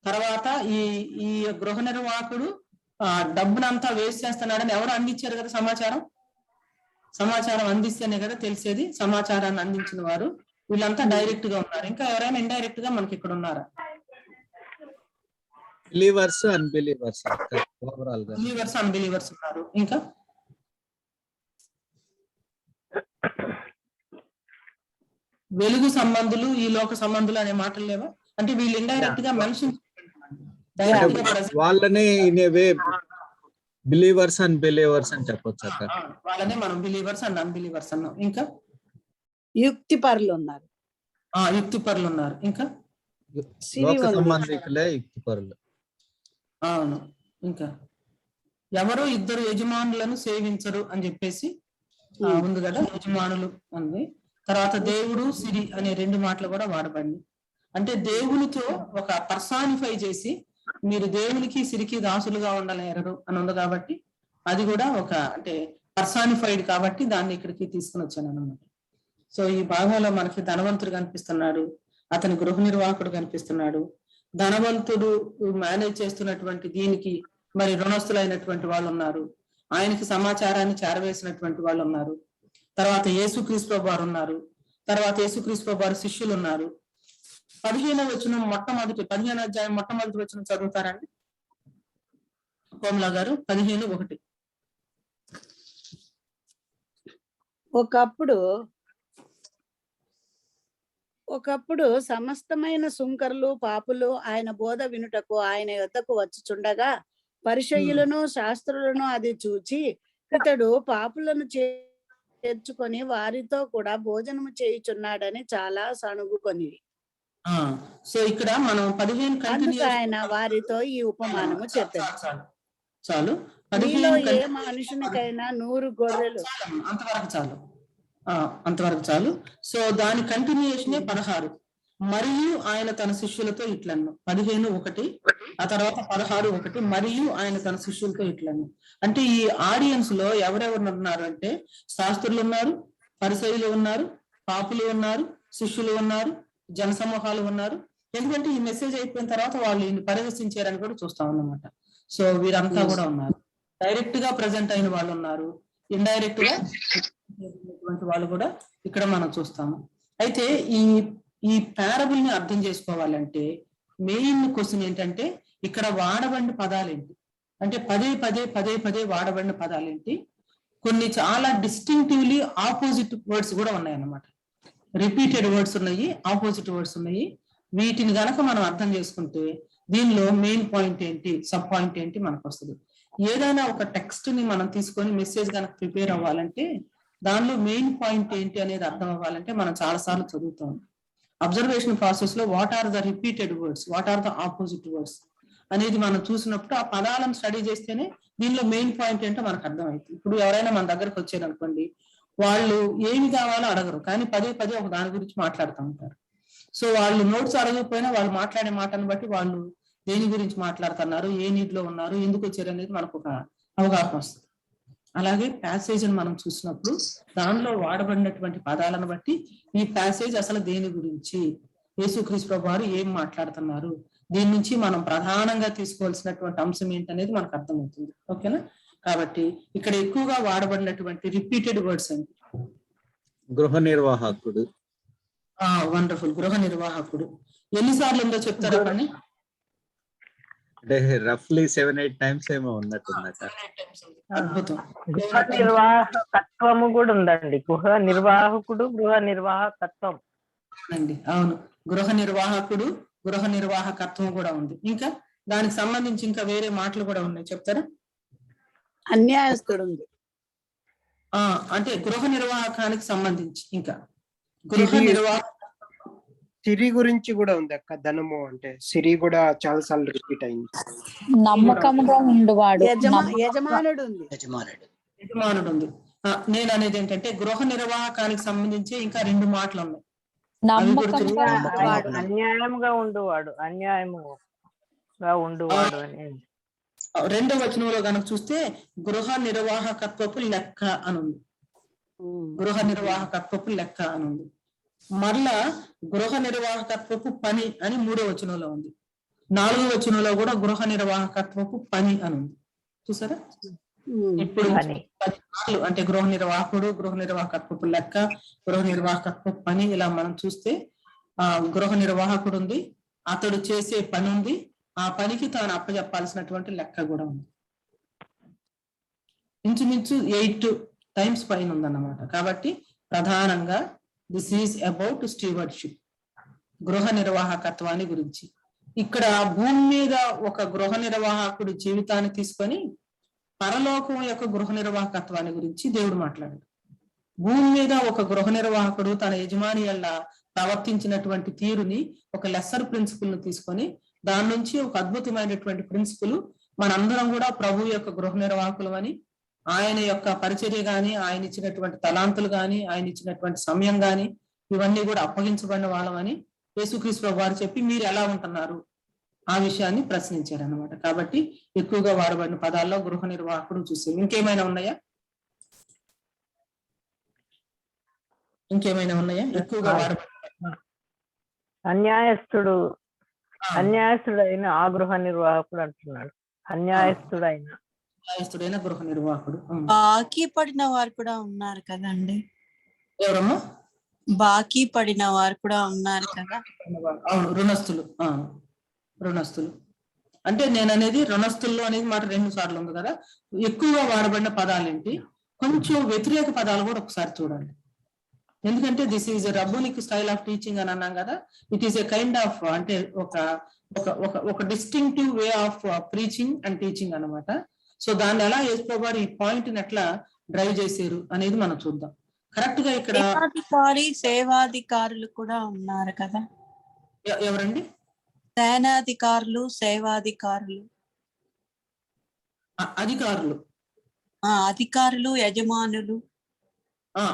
S1: తర్వాత ఈ ఈ గృహ నిర్వాహకుడు డబ్బునంతా వేస్ట్ చేస్తున్నాడని ఎవరు అందించారు కదా సమాచారం అందిస్తేనే కదా తెలిసేది. సమాచారాన్ని అందించిన వారు వీళ్ళంతా డైరెక్ట్ గా ఉన్నారు. ఇంకా ఎవరైనా ఇండైరెక్ట్ గా మనకి ఇక్కడ ఉన్నారా?
S4: బిలీవర్స్ అండ్ బిలీవర్స్ ఓవరాల్ గా
S1: బిలీవర్స్ అండ్ బిలీవర్స్ ఉన్నారు. ఇంకా వెలుగు సంబంధులు, ఈ లోక సంబంధులు అనే మాటలు లేవా? అంటే వీళ్ళు ఇండైరెక్ట్ గా మెన్షన్
S4: వాళ్ళనే in a way believers and believers అని చెప్పొచ్చు అక్క.
S1: వాళ్ళనే మనం బిలీవర్స్ అండ్ అన్బిలీవర్స్ అన్నాం. ఇంకా
S2: యుక్తిపరులు ఉన్నారు.
S1: యుక్తిపరులు ఉన్నారు. ఇంకా
S4: లోక సంబంధికులే యుక్తిపరులు.
S1: అవును. ఇంకా ఎవరో ఇద్దరు యజమానులను సేవించరు అని చెప్పేసి ఉంది కదా, యజమానులు అంది. తర్వాత దేవుడు, సిరి అనే రెండు మాటలు కూడా వాడబడింది. అంటే దేవునితో ఒక పర్సానిఫై చేసి మీరు దేవునికి సిరికి దాసులుగా ఉండలేరు అని ఉంది కాబట్టి అది కూడా ఒక అంటే పర్సానిఫైడ్ కాబట్టి దాన్ని ఇక్కడికి తీసుకుని వచ్చాను అన్నమాట. సో ఈ భాగంలో మనకి ధనవంతుడు కనిపిస్తున్నాడు, అతని గృహ నిర్వాహకుడు కనిపిస్తున్నాడు. ధనవంతుడు మేనేజ్ చేస్తున్నటువంటి దీనికి మరి రుణస్తులైనటువంటి వాళ్ళు ఉన్నారు, ఆయనకి సమాచారాన్ని చేరవేసినటువంటి వాళ్ళు ఉన్నారు. తర్వాత యేసుక్రీస్తు వారు ఉన్నారు, తర్వాత యేసుక్రీస్తు వారు శిష్యులు ఉన్నారు. 15వ వచనం 15వ అధ్యాయం మొట్టమొదటి వచనం చదువుతారండి కోమలా గారు? 15:1.
S2: ఒకప్పుడు సమస్తమైన సుంకరులు పాపులు ఆయన బోధ వినుటకు ఆయన యొద్దకు వచ్చుచుండగా పరిసయ్యులను శాస్త్రులను అది చూచి ఇతడు పాపులను చేర్చుకొని వారితో కూడా భోజనము చేయుచున్నాడని చాలా సణుగుకొని.
S1: సో ఇక్కడ మనం 15
S2: ఆయన వారితో ఈ ఉపమానము చెప్పారు.
S1: చాలు.
S2: మీలో ఏ మనుషునికైనా 100 గొర్రెలు,
S1: అంతవరకు చాలు. సో దాని కంటిన్యూషనే 16. మరియు ఆయన తన శిష్యులతో ఇట్లన్ను. 15:1, ఆ తర్వాత 16:1. మరియు ఆయన తన శిష్యులతో ఇట్లన్ను. అంటే ఈ ఆడియన్స్ లో ఎవరెవరు ఉన్నారు అంటే శాస్త్రులు ఉన్నారు, పరిసయ్యులు ఉన్నారు, పాపులు ఉన్నారు, శిష్యులు ఉన్నారు, జనసమూహాలు ఉన్నారు. ఎందుకంటే ఈ మెసేజ్ అయిపోయిన తర్వాత వాళ్ళు ఈయన పరిహసించారని కూడా చూస్తాం అన్నమాట. సో వీరంతా కూడా ఉన్నారు. డైరెక్ట్ గా ప్రజెంట్ అయిన వాళ్ళు ఉన్నారు, ఇండైరెక్ట్ గా వాళ్ళు కూడా ఇక్కడ మనం చూస్తాము. అయితే ఈ పారబుల్ ని అర్థం చేసుకోవాలంటే మెయిన్ క్వశ్చన్ ఏంటంటే ఇక్కడ వాడబడిన పదాలేంటి అంటే పదే వాడబడిన పదాలేంటి. కొన్ని చాలా డిస్టింక్టివ్లీ ఆపోజిట్ వర్డ్స్ కూడా ఉన్నాయి అన్నమాట. రిపీటెడ్ వర్డ్స్ ఉన్నాయి, ఆపోజిట్ వర్డ్స్ ఉన్నాయి. వీటిని గనక మనం అర్థం చేసుకుంటే దీనిలో మెయిన్ పాయింట్ ఏంటి, సబ్ పాయింట్ ఏంటి మనకు వస్తుంది. ఏదైనా ఒక టెక్స్ట్ ని మనం తీసుకొని మెసేజ్ కనుక ప్రిపేర్ అవ్వాలంటే దానిలో మెయిన్ పాయింట్ ఏంటి అనేది అర్థం అవ్వాలంటే మనం చాలా సార్లు చదువుతాం. అబ్జర్వేషన్ ప్రాసెస్ లో what are the repeated words, what are the opposite words అనేది మనం చూసినప్పుడు ఆ పదాలను స్టడీ చేస్తేనే దీనిలో మెయిన్ పాయింట్ ఏంటో మనకు అర్థమవుతుంది. ఇప్పుడు ఎవరైనా మన దగ్గరకు వచ్చారు అనుకోండి, వాళ్ళు ఏమి కావాలో అడగరు, కానీ పదే ఒక దాని గురించి మాట్లాడుతూ ఉంటారు. సో వాళ్ళు నోట్స్ అడగకపోయినా వాళ్ళు మాట్లాడే మాటను బట్టి వాళ్ళు దేని గురించి మాట్లాడుతున్నారు, ఏ నీటిలో ఉన్నారు, ఎందుకు వచ్చారు అనేది మనకు ఒక అవగాహన వస్తుంది. అలాగే ప్యాసేజ్ అని మనం చూసినప్పుడు దానిలో వాడబడినటువంటి పదాలను బట్టి ఈ ప్యాసేజ్ అసలు దేని గురించి, యేసుక్రీస్తు ప్రభువు వారు ఏం మాట్లాడుతున్నారు, దీని నుంచి మనం ప్రధానంగా తీసుకోవాల్సినటువంటి అంశం ఏంటనేది మనకు అర్థమవుతుంది. ఓకేనా? కాబట్టి ఇక్కడ ఎక్కువగా వాడబడినటువంటి రిపీటెడ్ వర్డ్స్ అండి.
S4: గృహ నిర్వాహకుడు.
S1: వండర్ఫుల్. గృహ నిర్వాహకుడు ఎన్నిసార్లు ఉందో చెప్తారా? పని
S4: అంటే రఫ్లీ 7-8 టైమ్స్ ఏమో ఉన్నట్టుందట.
S1: అద్భుతం.
S7: గృహ నిర్వాహకత్వము కూడా ఉందండి. గృహ నిర్వాహకుడు, గృహ నిర్వాహకత్వం
S1: అండి. అవును, గృహ నిర్వాహకుడు, గృహ నిర్వాహకత్వం కూడా ఉంది. ఇంకా దానికి సంబంధించి ఇంకా వేరే మాటలు కూడా ఉన్నాయి, చెప్తారా?
S2: అన్యాయస్తుడు ఉంది.
S1: అంటే గృహ నిర్వాహకానికి సంబంధించి ఇంకా గృహ
S5: సిరి-
S1: నిర్వాహ
S5: సిరి గురించి కూడా ఉంది అక్క. ధనము అంటే సిరి కూడా చాలా సార్లు రిపీట్ అయింది.
S3: నమ్మకముగా ఉండువాడు.
S2: యజమానుడు ఉంది.
S1: యజమానుడు ఉంది. నేను అనేది ఏంటంటే గృహ నిర్వాహకానికి సంబంధించి ఇంకా 2 మాటలు ఉన్నాయి.
S3: నమ్మకముగా ఉండువాడు.
S7: అన్యాయముగా ఉండువాడు, అన్యాయముగా ఉండువాడు అని.
S1: 2వ వచనంలో కనుక చూస్తే గృహ నిర్వాహకత్వపు లెక్క అని ఉంది. గృహ నిర్వాహకత్వపు లెక్క అని ఉంది. మరలా గృహ నిర్వాహకత్వపు పని అని 3వ వచనంలో ఉంది. 4వ వచనంలో కూడా గృహ నిర్వాహకత్వపు పని అని ఉంది. చూసారా? ఇప్పుడు 10 సార్లు అంటే గృహ నిర్వాహకుడు, గృహ నిర్వాహకత్వపు లెక్క, గృహ నిర్వాహకత్వపు పని, ఇలా మనం చూస్తే గృహ నిర్వాహకుడు ఉంది, అతడు చేసే పని ఉంది, ఆ పనికి తాను అప్పచెప్పాల్సినటువంటి లెక్క కూడా ఉంది. ఇంచుమించు 8 టైమ్స్ పైన ఉందన్నమాట. కాబట్టి ప్రధానంగా దిస్ ఈజ్ అబౌట్ స్టీవర్డ్షిప్, గృహ నిర్వాహకత్వాన్ని గురించి. ఇక్కడ భూమి మీద ఒక గృహ నిర్వాహకుడు జీవితాన్ని తీసుకొని పరలోకం యొక్క గృహ నిర్వాహకత్వాన్ని గురించి దేవుడు మాట్లాడాడు. భూమి మీద ఒక గృహ నిర్వాహకుడు తన యజమాని వల్ల ప్రవర్తించినటువంటి తీరుని, ఒక లెస్సర్ ప్రిన్సిపల్ ను తీసుకొని దాని నుంచి ఒక అద్భుతమైనటువంటి ప్రిన్సిపల్, మనందరం కూడా ప్రభు యొక్క గృహ నిర్వాహకులు అని, ఆయన యొక్క పరిచర్య గాని, ఆయన ఇచ్చినటువంటి తలాంతులు గాని, ఆయన ఇచ్చినటువంటి సమయం గాని, ఇవన్నీ కూడా అప్పగించబడిన వాళ్ళమని యేసుక్రీస్తు వారు చెప్పి మీరు ఎలా ఉంటున్నారు ఆ విషయాన్ని ప్రశ్నించారు అన్నమాట. కాబట్టి ఎక్కువగా వాడబడిన పదాల్లో గృహ నిర్వాహకుడు చూసాం. ఇంకేమైనా ఉన్నాయా? ఎక్కువగా వాడబడిన
S7: అన్యాయస్తుడైన ఆ గృహ నిర్వాహకుడు అంటున్నాడు. అన్యాయస్తుడైన
S1: గృహ నిర్వాహకుడు.
S8: బాకీ పడిన వారు కూడా ఉన్నారు కదండి.
S1: ఎవరమ్మా?
S8: బాకీ పడిన వారు కూడా ఉన్నారు కదా.
S1: అవును, రుణస్తులు. రుణస్తులు అంటే నేను అనేది రుణస్తుల్లో అనేది మాట 2 సార్లు ఉంది కదా. ఎక్కువగా వాడబడిన పదాలు ఏంటి, కొంచెం వ్యతిరేక పదాలు కూడా ఒకసారి చూడండి. ఎందుకంటే this is rabbinic style of teaching అని అన్నాం కదా. It is a kind of అంటే ఒక distinctive way of preaching and teaching అన్నమాట. సో దాన్ని ఎలా యేసుప్రభువారు ఈ పాయింట్ ని ఎట్లా డ్రైవ్ చేశారు అనేది మనం చూద్దాం. కరెక్ట్ గా ఇక్కడ
S8: సేవాధికారులు కూడా ఉన్నారు కదా.
S1: ఎవరండి?
S8: సేనాధికారులు, సేవాధికారులు, అధికారులు, యజమానులు.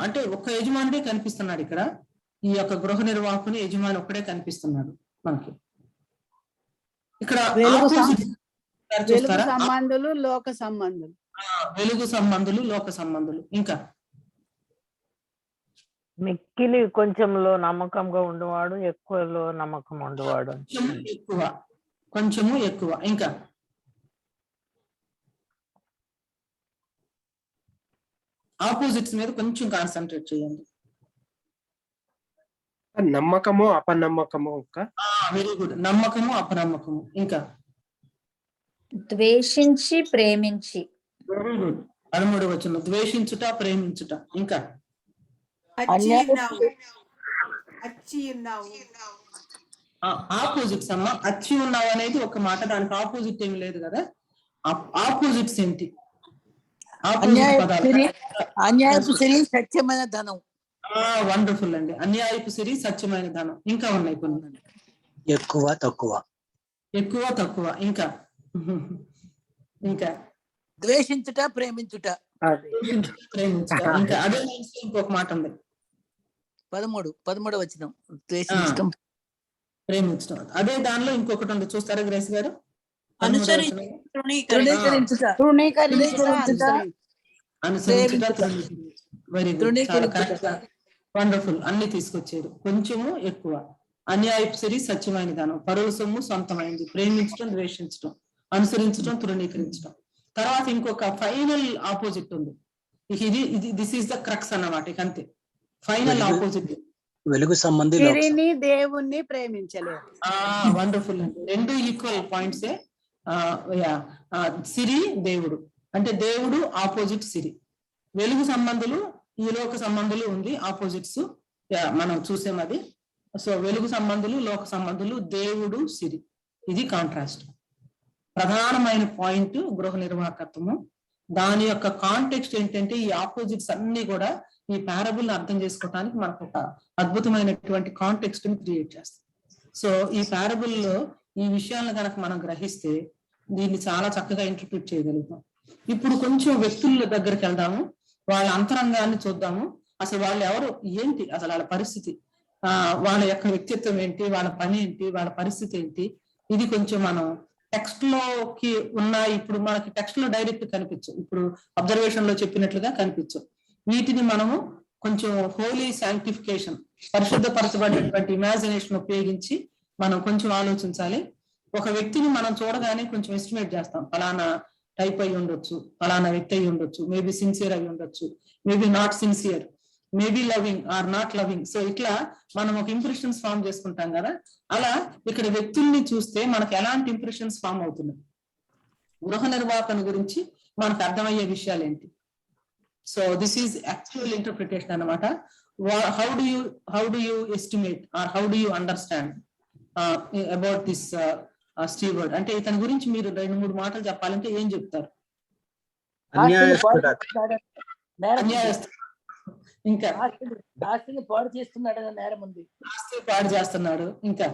S1: అంటే ఒక్క యజమానుడే కనిపిస్తున్నాడు ఇక్కడ. ఈ యొక్క గృహ నిర్వాహకుని యజమాని ఒక్కడే కనిపిస్తున్నాడు మనకి ఇక్కడ.
S2: సంబంధులు, లోక సంబంధులు.
S1: వెలుగు సంబంధులు, లోక సంబంధులు. ఇంకా
S7: మిక్కిలి కొంచెంలో నమ్మకంగా ఉండేవాడు, ఎక్కువలో నమ్మకం ఉండేవాడు.
S1: కొంచెము ఎక్కువ. ఇంకా ఆపోజిట్స్ మీద కొంచెం కాన్సన్ట్రేట్ చేయండి.
S5: నమ్మకము, అపనమ్మకము.
S1: Very good. నమ్మకము, అపనమ్మకము. ఇంకా
S3: ద్వేషించి, ప్రేమించి.
S1: Very good. 13వ వచనం, ద్వేషించుట, ప్రేమించుట. ఇంకా ఆపోజిట్స్ అమ్మ. అచ్చి ఉన్నావు అనేది ఒక మాట, దానికి ఆపోజిట్ ఏమి లేదు కదా. ఆపోజిట్స్ ఏంటి?
S6: అన్యాయపు సిరి, సత్యమైన ధనం.
S1: వండర్ఫుల్ అండి. అన్యాయపు సిరి, సత్యమైన ధనం. ఇంకా ఉన్నాయి కొన్ని.
S9: ఎక్కువ, తక్కువ.
S1: ఇంకా
S6: ద్వేషించుట, ప్రేమించుట.
S1: ఇంకా అదే ఇంకొక మాట ఉంది.
S6: 13వ వచనం, ద్వేషించడం,
S1: ప్రేమించడం. అదే దానిలో ఇంకొకటి ఉంది, చూస్తారా గ్రేస్ గారు? వండర్ఫుల్. అన్ని తీసుకొచ్చారు. కొంచెము, ఎక్కువ. అన్యాయపు సిరి, సత్యమైన ధనం. పరుల సొమ్ము సొంతమైంది. ప్రేమించడం, ద్వేషించడం, అనుసరించడం, తృణీకరించడం. తర్వాత ఇంకొక ఫైనల్ ఆపోజిట్ ఉంది. దిస్ ఈస్ ద క్రక్స్ అన్నమాట. ఇక అంతే, ఫైనల్ ఆపోజిట్.
S9: వెలుగు సంబంధి,
S2: దేవుణ్ణి ప్రేమించలేదు.
S1: వండర్ఫుల్ అండి. 2 ఈక్వల్ పాయింట్సే. సిరి, దేవుడు. అంటే దేవుడు ఆపోజిట్ సిరి. వెలుగు సంబంధులు, ఈ లోక సంబంధులు ఉంది ఆపోజిట్స్, మనం చూసాం అది. సో వెలుగు సంబంధులు, లోక సంబంధులు, దేవుడు, సిరి, ఇది కాంట్రాస్ట్. ప్రధానమైన పాయింట్ గృహ నిర్వాహకత్వము. దాని యొక్క కాంటెక్స్ట్ ఏంటంటే ఈ ఆపోజిట్స్ అన్ని కూడా ఈ పారబుల్ ని అర్థం చేసుకోవడానికి మనకు ఒక అద్భుతమైనటువంటి కాంటెక్స్ట్ ని క్రియేట్ చేస్తాం. సో ఈ పారబుల్ లో ఈ విషయాలను కనుక మనం గ్రహిస్తే దీన్ని చాలా చక్కగా ఇంటర్ప్రిట్ చేయగలుగుతాం. ఇప్పుడు కొంచెం వ్యక్తుల దగ్గరికి వెళ్దాము, వాళ్ళ అంతరంగాన్ని చూద్దాము. అసలు వాళ్ళు ఎవరు, ఏంటి అసలు వాళ్ళ పరిస్థితి, వాళ్ళ యొక్క వ్యక్తిత్వం ఏంటి, వాళ్ళ పని ఏంటి, వాళ్ళ పరిస్థితి ఏంటి, ఇది కొంచెం మనం టెక్స్ట్ లోకి ఉన్న, ఇప్పుడు మనకి టెక్స్ట్ లో డైరెక్ట్ కనిపించు, ఇప్పుడు అబ్జర్వేషన్ లో చెప్పినట్లుగా కనిపించు. వీటిని మనము కొంచెం హోలీ శాంక్టిఫికేషన్, పరిశుద్ధపరచబడినటువంటి ఇమాజినేషన్ ఉపయోగించి మనం కొంచెం ఆలోచించాలి. ఒక వ్యక్తిని మనం చూడగానే కొంచెం ఎస్టిమేట్ చేస్తాం, ఫలానా టైప్ అయి ఉండొచ్చు, ఫలానా వ్యక్తి అయి ఉండొచ్చు, మేబీ సిన్సియర్ అయి ఉండొచ్చు, maybe not sincere, maybe loving or not loving. So ఇట్లా మనం ఒక ఇంప్రెషన్స్ ఫామ్ చేసుకుంటాం కదా. అలా ఇక్కడ వ్యక్తుల్ని చూస్తే మనకు ఎలాంటి ఇంప్రెషన్స్ ఫామ్ అవుతున్నాయి, గృహ నిర్వాహకం గురించి మనకు అర్థమయ్యే విషయాలు ఏంటి. So this is actual interpretation అన్నమాట. How do you estimate or how do you understand about this steward? అంటే ఇతని గురించి మీరు 2-3 మాటలు చెప్పాలంటే ఏం చెప్తారు? ఇంకా
S6: ఆస్తిని పాడు చేస్తున్నాడు అనే నేరం ఉంది.
S1: ఆస్తి పాడు చేస్తున్నాడు, ఇంకా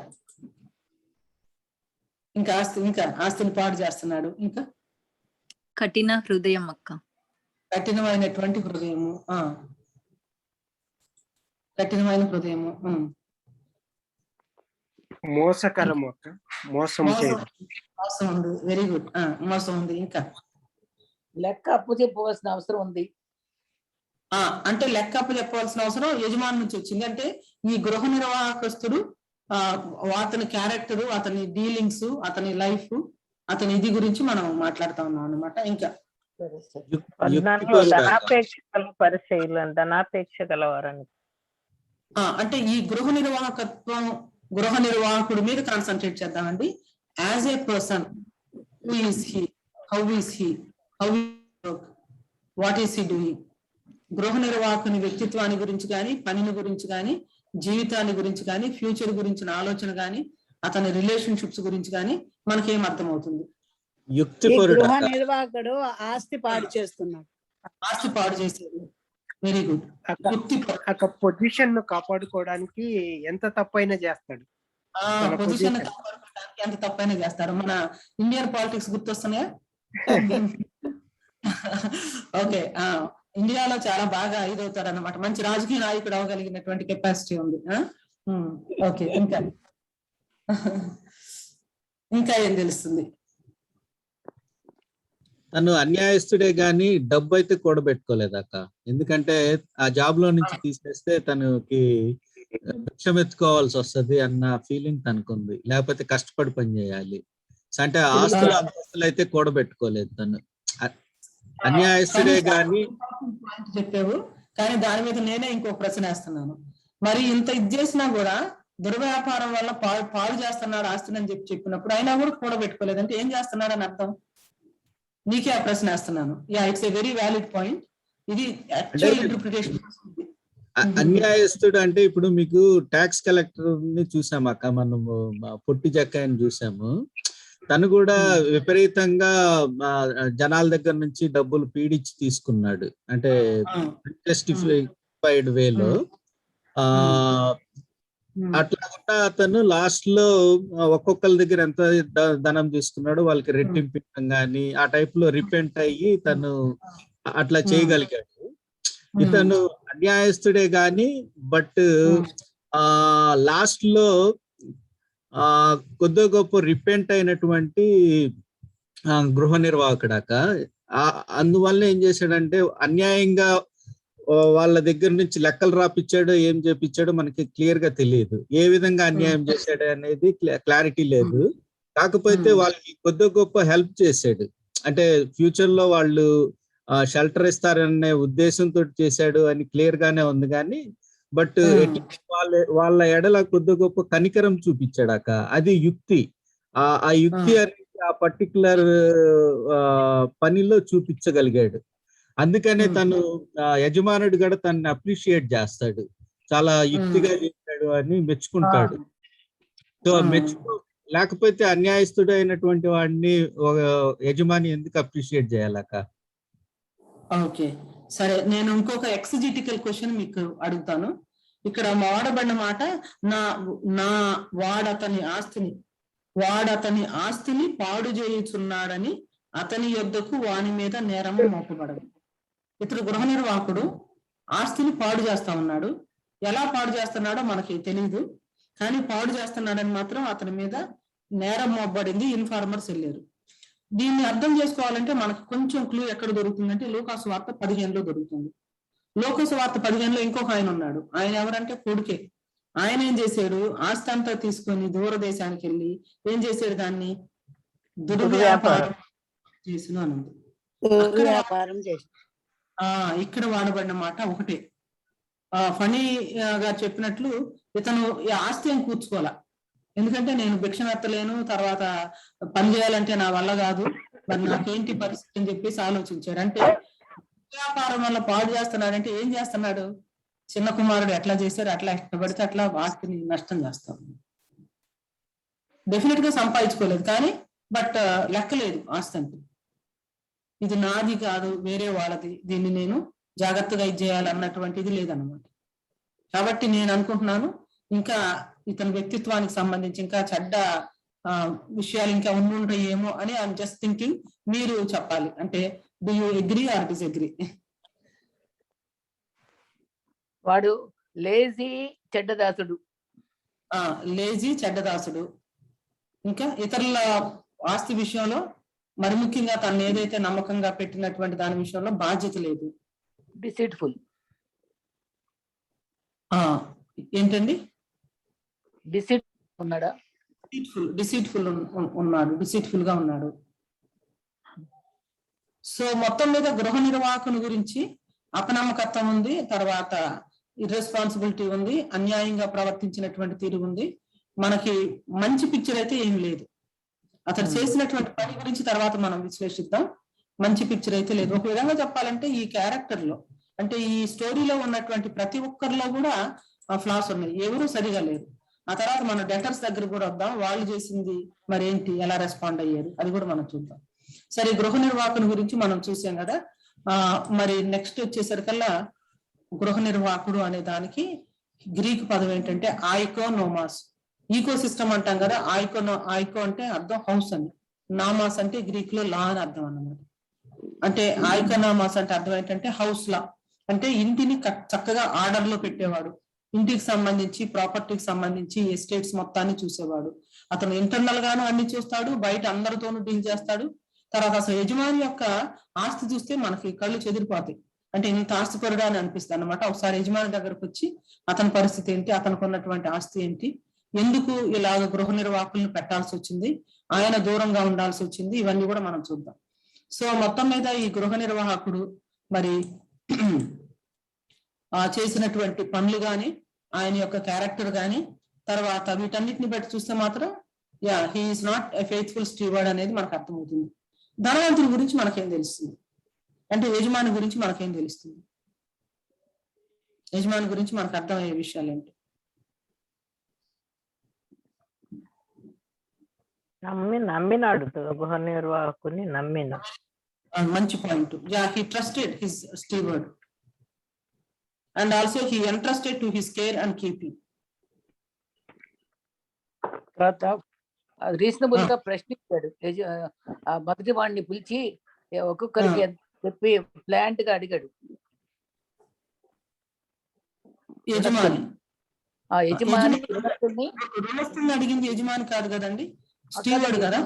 S1: ఆస్తిని పాడు చేస్తున్నాడు, ఇంకా
S8: కఠిన హృదయం అక్క.
S1: కఠినమైనటువంటి హృదయము, కఠినమైన హృదయము,
S5: మోసకరము అక్క, మోసం
S1: ఉంది. వెరీ గుడ్, మోసం ఉంది. ఇంకా
S6: లెక్క అప్పు చెప్పవలసిన అవసరం ఉంది.
S1: అంటే లెక్క అప్పు చెప్పవలసిన అవసరం యజమాని నుంచి వచ్చింది. అంటే ఈ గృహ నిర్వాహకస్తుడు అతని క్యారెక్టర్, అతని డీలింగ్స్, అతని లైఫ్, అతని ఇది గురించి మనం మాట్లాడుతా ఉన్నాం అన్నమాట. ఇంకా
S7: ధనాపేక్ష గలవారని,
S1: అంటే ఈ గృహ నిర్వాహకుడి మీద కాన్సన్ట్రేట్ చేద్దామండి. As a person, who is he, how is he, how what is he doing? గృహ నిర్వాహకుని వ్యక్తిత్వాన్ని గురించి కానీ, పనిని గురించి కానీ, జీవితాన్ని గురించి కానీ, ఫ్యూచర్ గురించిన ఆలోచన కానీ, అతని రిలేషన్షిప్స్ గురించి కానీ మనకేం అర్థమవుతుంది?
S2: గృహ నిర్వాహకుడు ఆస్తి పాడు చేస్తున్నాడు,
S1: ఆస్తి పాడు చేసేది. Very good.
S5: పొజిషన్ ను కాపాడుకోవడానికి ఎంత తప్పైనా చేస్తాడు,
S1: పొజిషన్ కాపాడుకోవడానికి ఎంత తప్పైనా చేస్తారు. మన ఇండియన్ పాలిటిక్స్ గుర్తొస్తున్నాయా? ఓకే, ఇండియాలో చాలా బాగా ఇదవుతాడు అన్నమాట. మంచి రాజకీయ నాయకుడు అవ్వగలిగినటువంటి కెపాసిటీ ఉంది. ఓకే, ఇంకా ఏం తెలుస్తుంది?
S4: తను అన్యాయస్తుడే గాని డబ్బు అయితే కూడబెట్టుకోలేదక్క. ఎందుకంటే ఆ జాబ్ లో నుంచి తీసేస్తే తనకి భిక్షం ఎత్తుకోవాల్సి వస్తుంది అన్న ఫీలింగ్ తనకుంది. లేకపోతే కష్టపడి పని చేయాలి. అంటే ఆస్తులు అయితే కూడబెట్టుకోలేదు తను. అన్యాయస్తుడే గాని
S1: చెప్పావు, కానీ దాని మీద నేనే ఇంకో ప్రశ్న వేస్తున్నాను. మరి ఇంత ఇది చేసినా కూడా దుర్వ్యాపారం వల్ల పాడు చేస్తున్నాడు ఆస్తిని అని చెప్పినప్పుడు అయినా కూడా కూడబెట్టుకోలేదు అంటే ఏం చేస్తున్నాడు అని అర్థం? నీకే ఆ ప్రశ్న వేస్తున్నాను. It's a very valid point. ఇది యాక్చువల్ ఇంటర్ప్రిటేషన్.
S4: అన్యాయస్తుడు అంటే ఇప్పుడు మీకు ట్యాక్స్ కలెక్టర్ ని చూసాము అక్క, మనము పొట్టి జక్కని చూసాము. తను కూడా విపరీతంగా జనాల దగ్గర నుంచి డబ్బులు పీడించి తీసుకున్నాడు. అంటే జస్టిఫైడ్ వేలో. అట్లా కూడా అతను లాస్ట్ లో ఒక్కొక్కరి దగ్గర ఎంత ధనం తీసుకున్నాడు వాళ్ళకి రెట్టింపడం గాని ఆ టైప్ లో రిపెంట్ అయ్యి తను అట్లా చేయగలిగాడు. ఇతను అన్యాయస్తుడే గాని బట్ లాస్ట్ లో కొద్ది గొప్ప రిపెంట్ అయినటువంటి గృహ నిర్వాహకుడాక. అందువల్ల ఏం చేశాడంటే అన్యాయంగా వాళ్ళ దగ్గర నుంచి లెక్కలు రాపిచ్చాడో ఏం చేపించాడో మనకి క్లియర్ గా తెలియదు. ఏ విధంగా అన్యాయం చేశాడు అనేది క్లారిటీ లేదు. కాకపోతే వాళ్ళకి కొద్ది గొప్ప హెల్ప్ చేశాడు. అంటే ఫ్యూచర్ లో వాళ్ళు షెల్టర్ ఇస్తారనే ఉద్దేశంతో చేశాడు అని క్లియర్ గానే ఉంది. కానీ బట్ వాళ్ళ ఎడల కొద్ది గొప్ప కనికరం చూపించాడాక. అది యుక్తి. ఆ యుక్తి అనేది ఆ పర్టికులర్ పనిలో చూపించగలిగాడు. అందుకనే తను యజమానుడు కూడా తనని అప్రిషియేట్ చేస్తాడు. చాలా యుక్తిగా చేశాడు అని మెచ్చుకుంటాడు. సో లేకపోతే అన్యాయస్తుడు అయినటువంటి వాడిని ఒక యజమాని ఎందుకు అప్రిషియేట్ చేయాలక్క?
S1: ఓకే, సరే, నేను ఇంకొక ఎక్సజిటికల్ క్వశ్చన్ మీకు అడుగుతాను. ఇక్కడ వాడబడిన మాట నా నా వాడతని ఆస్తిని పాడు చేయుచున్నాడని అతని యొద్దకు వాని మీద నేరము మోపబడదు. ఇతడు గృహ నిర్వాహకుడు ఆస్తిని పాడు చేస్తా ఉన్నాడు. ఎలా పాడు చేస్తున్నాడో మనకి తెలియదు, కానీ పాడు చేస్తున్నాడని మాత్రం అతని మీద నేరం మోపబడింది. ఇన్ఫార్మర్స్ వెళ్ళారు. దీన్ని అర్థం చేసుకోవాలంటే మనకు కొంచెం క్లూ ఎక్కడ దొరుకుతుందంటే లూకాసు వార్త 15లో దొరుకుతుంది. లూకాసు వార్త 15లో ఇంకొక ఆయన ఉన్నాడు. ఆయన ఎవరంటే కొడుకే. ఆయన ఏం చేశాడు? ఆస్తి అంతా తీసుకొని దూరదేశానికి వెళ్ళి ఏం చేశాడు? దాన్ని దుర్వ్యాపారం చేసిన అని ఉంది.
S2: వ్యాపారం చేసి
S1: ఇక్కడ వాడబడిన మాట ఒకటే. ఫనీ గా చెప్పినట్లు ఇతను ఈ ఆస్తి ఏం కూర్చుకోవాలా, ఎందుకంటే నేను భిక్ష ఎత్తలేను, తర్వాత పని చేయాలంటే నా వల్ల కాదు, మరి నాకేంటి పరిస్థితి అని చెప్పేసి ఆలోచించాడు. అంటే వ్యాపారం వల్ల పాడు చేస్తున్నాడంటే ఏం చేస్తున్నాడు? చిన్న కుమారుడు ఎట్లా చేశారు అట్లా ఇష్టపడితే అట్లా ఆస్తిని నష్టం చేస్తాడు. డెఫినెట్ గా సంపాదించుకోలేదు, కానీ బట్ లెక్కలేదు ఆస్తి అంటే. ఇది నాది కాదు, వేరే వాళ్ళది, దీన్ని నేను జాగ్రత్తగా ఇది చేయాలన్నటువంటిది లేదన్నమాట. కాబట్టి నేను అనుకుంటున్నాను ఇంకా ఇతని వ్యక్తిత్వానికి సంబంధించి ఇంకా చెడ్డ విషయాలు ఇంకా ఉండుంటాయేమో అని ఐఎమ్ జస్ట్ థింకింగ్. మీరు చెప్పాలి, అంటే do you agree or disagree?
S6: వాడు లేజీ చెడ్డదాసుడు.
S1: లేజీ చెడ్డదాసుడు. ఇంకా ఇతరుల ఆస్తి విషయంలో మరి ముఖ్యంగా తను ఏదైతే నమ్మకంగా పెట్టినటువంటి దాని విషయంలో బాధ్యత లేదు.
S6: డిసీట్ఫుల్.
S1: ఏంటండి?
S6: ఉన్నాడా?
S1: డిసీట్ఫుల్ గా ఉన్నాడు. సో మొత్తం మీద గృహ నిర్వాహకుని గురించి అపనమ్మకత్వం ఉంది, తర్వాత ఇర్రెస్పాన్సిబిలిటీ ఉంది, అన్యాయంగా ప్రవర్తించినటువంటి తీరు ఉంది. మనకి మంచి పిక్చర్ అయితే ఏం లేదు. అతను చేసినటువంటి పని గురించి తర్వాత మనం విశ్లేషిద్దాం. మంచి పిక్చర్ అయితే లేదు. ఒక విధంగా చెప్పాలంటే ఈ క్యారెక్టర్ లో, అంటే ఈ స్టోరీలో ఉన్నటువంటి ప్రతి ఒక్కరిలో కూడా ఫ్లాస్ ఉన్నాయి, ఎవరు సరిగా లేరు. ఆ తర్వాత మన డెటర్స్ దగ్గర కూడా వద్దాం. వాళ్ళు చేసింది మరి ఏంటి, ఎలా రెస్పాండ్ అయ్యారు, అది కూడా మనం చూద్దాం. సరే, గృహ నిర్వాహకుని గురించి మనం చూసాం కదా. మరి నెక్స్ట్ వచ్చేసరికల్లా గృహ నిర్వాహకుడు అనే దానికి గ్రీక్ పదం ఏంటంటే ఐకోనోమాస్. ఈకో సిస్టమ్ అంటాం కదా. ఐకో అంటే అర్థం హౌస్ అని, నామాస్ అంటే గ్రీక్ లో లా అని అర్థం అన్నమాట. అంటే ఐకోనోమాస్ అంటే అర్థం ఏంటంటే హౌస్ లా, అంటే ఇంటిని చక్కగా ఆర్డర్ లో పెట్టేవాడు. ఇంటికి సంబంధించి, ప్రాపర్టీకి సంబంధించి, ఎస్టేట్స్ మొత్తాన్ని చూసేవాడు. అతను ఇంటర్నల్ గాను అన్ని చూస్తాడు, బయట అందరితోనూ డీల్ చేస్తాడు. తర్వాత అసలు యజమాని యొక్క ఆస్తి చూస్తే మనకి కళ్ళు చెదిరిపోతాయి. అంటే ఇంత ఆస్తిపరుడా అని అనిపిస్తుంది అనమాట. ఒకసారి యజమాని దగ్గరకు వచ్చి అతని పరిస్థితి ఏంటి, అతనికి ఉన్నటువంటి ఆస్తి ఏంటి, ఎందుకు ఇలాగ గృహ నిర్వాహకులను పెట్టాల్సి వచ్చింది, ఆయన దూరంగా ఉండాల్సి వచ్చింది, ఇవన్నీ కూడా మనం చూద్దాం. సో మొత్తం మీద ఈ గృహ నిర్వాహకుడు మరి చేసినటువంటి పనులు కానీ, ఆయన యొక్క క్యారెక్టర్ కానీ, తర్వాత వీటన్నిటిని బట్టి చూస్తే మాత్రం he is not a faithful steward అనేది మనకు అర్థమవుతుంది. ధనవంతుడి గురించి మనకేం తెలుస్తుంది, అంటే యజమాని గురించి మనకేం తెలుస్తుంది, యజమాని గురించి మనకు అర్థమయ్యే విషయాలు ఏంటి?
S7: నమ్మినాడు, గృహ నిర్వాహకుని నమ్మిన.
S1: మంచి point. He trusted his steward and also he entrusted to his care and keeping.
S6: Reasonable గా ప్రశ్నించాడు. ఆ మొదటి వాడిని పిలిచి ఒక్కొక్కరికి చెప్పి ప్లాంట్ గా అడిగాడు.
S1: యజమాని
S6: రుణస్తుల్ని
S1: అడిగింది యజమాని కాదు కదండి, స్టీవర్డ్ కదా.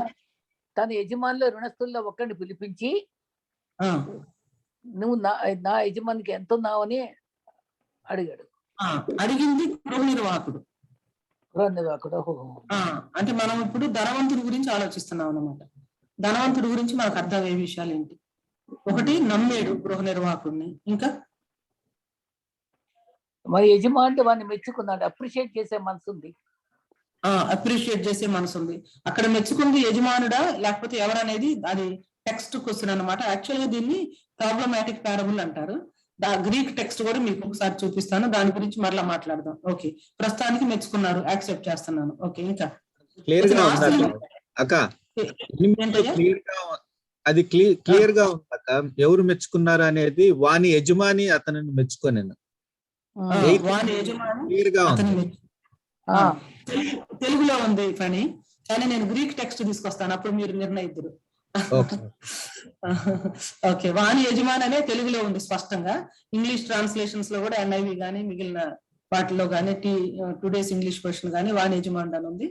S6: తన యజమానిలో రుణస్తుల్లో ఒక్కడిని పిలిపించి నువ్వు నా యజమానికి ఎంత ఉన్నావని అడిగాడు.
S1: అడిగింది గృహ నిర్వాహకుడు. అంటే మనం ఇప్పుడు ధనవంతుడి గురించి ఆలోచిస్తున్నాం అన్నమాట. ధనవంతుడి గురించి మనకు అర్థమయ్యే విషయాలు ఏంటి? ఒకటి, నమ్మేడు గృహ నిర్వాహకుడిని. ఇంకా
S6: మరి యజమాని వాడిని మెచ్చుకున్నాడు, అప్రిషియేట్ చేసే మనసు ఉంది.
S1: అప్రిషియేట్ చేసే మనసు ఉంది. అక్కడ మెచ్చుకుంది యజమానుడా లేకపోతే ఎవరనేది అది టెక్స్ట్ క్వశ్చన్ అనమాట. యాక్చువల్ గా దీన్ని ప్రాబ్లమాటిక్ పారబుల్ అంటారు. గ్రీక్ టెక్స్ట్ కూడా మీకు ఒకసారి చూపిస్తాను, దాని గురించి మరలా మాట్లాడదాం. ఓకే, ప్రస్తుతానికి మెచ్చుకున్నారు, యాక్సెప్ట్ చేస్తున్నాను. ఓకే, ఇంకా
S4: క్లియర్ గా ఉంది అక్క.
S1: ఏంటయ్యా?
S4: అది క్లియర్ గా ఉంది అక్క. ఎవరు మెచ్చుకున్నారు అనేది వాని యజమాని అతనిని మెచ్చుకోనేను.
S1: వాని యజమాని
S4: క్లియర్ గా
S1: అతని
S4: ఉంది.
S1: తెలుగులో ఉంది కానీ నేను గ్రీక్ టెక్స్ట్ తీసుకొస్తాను, అప్పుడు మీరు నిర్ణయిద్దరు. ఓకే, వాణి యజమాని అనే తెలుగులో ఉంది స్పష్టంగా. ఇంగ్లీష్ ట్రాన్స్లేషన్స్ లో కూడా NIV కానీ మిగిలిన వాటిలో కానీ టుడేస్ ఇంగ్లీష్ వర్షన్ కానీ వాణి యజమాని అని ఉంది.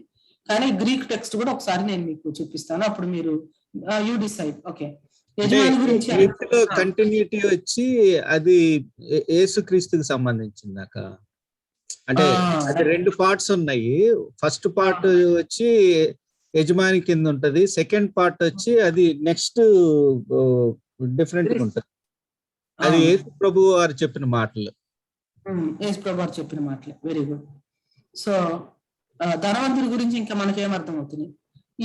S1: కానీ గ్రీక్ టెక్స్ట్ కూడా ఒకసారి నేను మీకు చూపిస్తాను, అప్పుడు మీరు యూ డిసైడ్. ఓకే, యజమాని గురించి
S4: కంటిన్యూటీ వచ్చి అది యేసుక్రీస్తుకి సంబంధించిందాక. అంటే అది 2 పార్ట్స్ ఉన్నాయి. ఫస్ట్ పార్ట్ వచ్చి యజమాని కింద ఉంటది, సెకండ్ పార్ట్ వచ్చి అది నెక్స్ట్ డిఫరెంట్ గా ఉంటది. అది యేసు ప్రభు వారు చెప్పిన మాటలు.
S1: యేసు ప్రభు వారు చెప్పిన మాటలు. Very good. సో ధనవంతుడి గురించి ఇంకా మనకేం అర్థం అవుతుంది?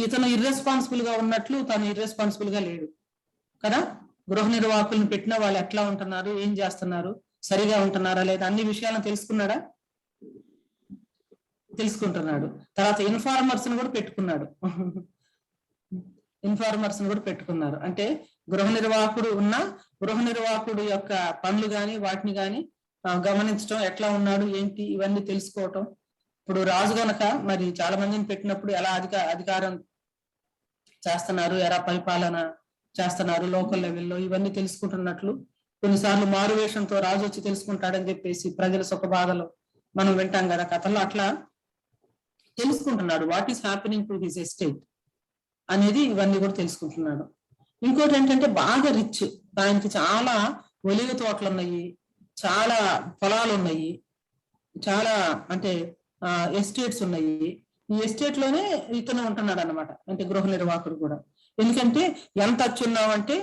S1: ఇతను ఇర్రెస్పాన్సిబుల్ గా ఉన్నట్లు తను ఇర్రెస్పాన్సిబుల్ గా లేడు కదా. గృహ నిర్వాహకులను పెట్టిన వాళ్ళు ఎట్లా ఉంటున్నారు, ఏం చేస్తున్నారు, సరిగా ఉంటున్నారా లేదా అన్ని విషయాలను తెలుసుకుంటున్నాడు. తర్వాత ఇన్ఫార్మర్స్ కూడా పెట్టుకున్నారు. అంటే గృహ నిర్వాహకుడు యొక్క పనులు గాని వాటిని గాని గమనించడం, ఎట్లా ఉన్నాడు ఏంటి ఇవన్నీ తెలుసుకోవటం. ఇప్పుడు రాజు గనక మరి చాలా మందిని పెట్టినప్పుడు ఎలా అధికారం చేస్తున్నారు, ఎలా పరిపాలన చేస్తున్నారు లోకల్ లెవెల్లో, ఇవన్నీ తెలుసుకుంటున్నట్లు కొన్నిసార్లు మారువేషంతో రాజు వచ్చి తెలుసుకుంటాడని చెప్పేసి ప్రజల సుఖ బాధలు మనం వింటాం కదా కథల్లో. అట్లా తెలుసుకుంటున్నాడు what is happening to his estate అనేది, ఇవన్నీ కూడా తెలుసుకుంటున్నాడు. ఇంకోటి ఏంటంటే బాగా రిచ్, ఆయనకి చాలా ఒలివ తోటలు ఉన్నాయి, చాలా పొలాలు ఉన్నాయి, చాలా అంటే ఎస్టేట్స్ ఉన్నాయి. ఈ ఎస్టేట్ లోనే ఇతను ఉంటున్నాడు అనమాట, అంటే గృహ నిర్వాహకుడు కూడా. ఎందుకంటే ఎంత అచ్చున్నావు అంటే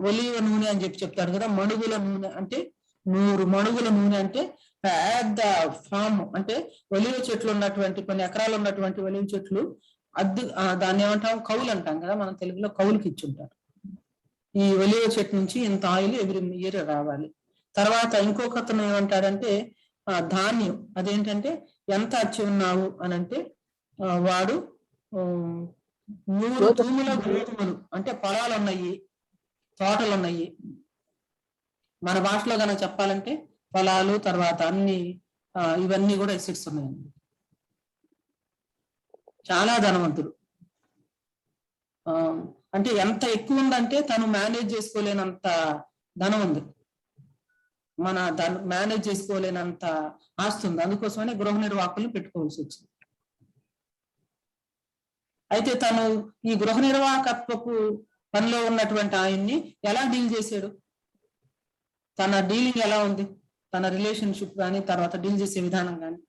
S1: ఒలివ నూనె అని చెప్తారు కదా, మణుగుల నూనె అంటే 100 మణుగుల నూనె అంటే పెద్ద ఫామ్. అంటే ఒలివ చెట్లు ఉన్నటువంటి కొన్ని ఎకరాలు ఉన్నటువంటి ఒలివ చెట్లు దాన్ని ఏమంటాం, కౌలు అంటాం కదా మనం తెలుగులో, కౌలుకి ఇచ్చుంటారు. ఈ ఒలివ చెట్టు నుంచి ఇంత ఆయిల్ ఎవ్రీ ఇయర్ రావాలి. తర్వాత ఇంకొక అతను ఏమంటాడంటే ధాన్యం, అదేంటంటే ఎంత అచ్చి ఉన్నావు అని అంటే వాడు 100 తూముల గోధుమలు, అంటే పొలాలు ఉన్నాయి, తోటలు ఉన్నాయి. మన భాషలో కనుక చెప్పాలంటే పొలాలు, తర్వాత అన్ని ఇవన్నీ కూడా ఎసెట్స్ ఉన్నాయండి. చాలా ధనవంతుడు. అంటే ఎంత ఎక్కువ ఉందంటే తను మేనేజ్ చేసుకోలేనంత ధనం ఉంది, మేనేజ్ చేసుకోలేనంత ఆస్తి ఉంది. అందుకోసమనే గృహ నిర్వాహకులను పెట్టుకోవాల్సి వచ్చింది. అయితే తను ఈ గృహ నిర్వాహకత్వపు పనిలో ఉన్నటువంటి ఆయన్ని ఎలా డీల్ చేశాడు, తన డీలింగ్ ఎలా ఉంది, తన రిలేషన్షిప్ కానీ తర్వాత డీల్ చేసే విధానం కానీ?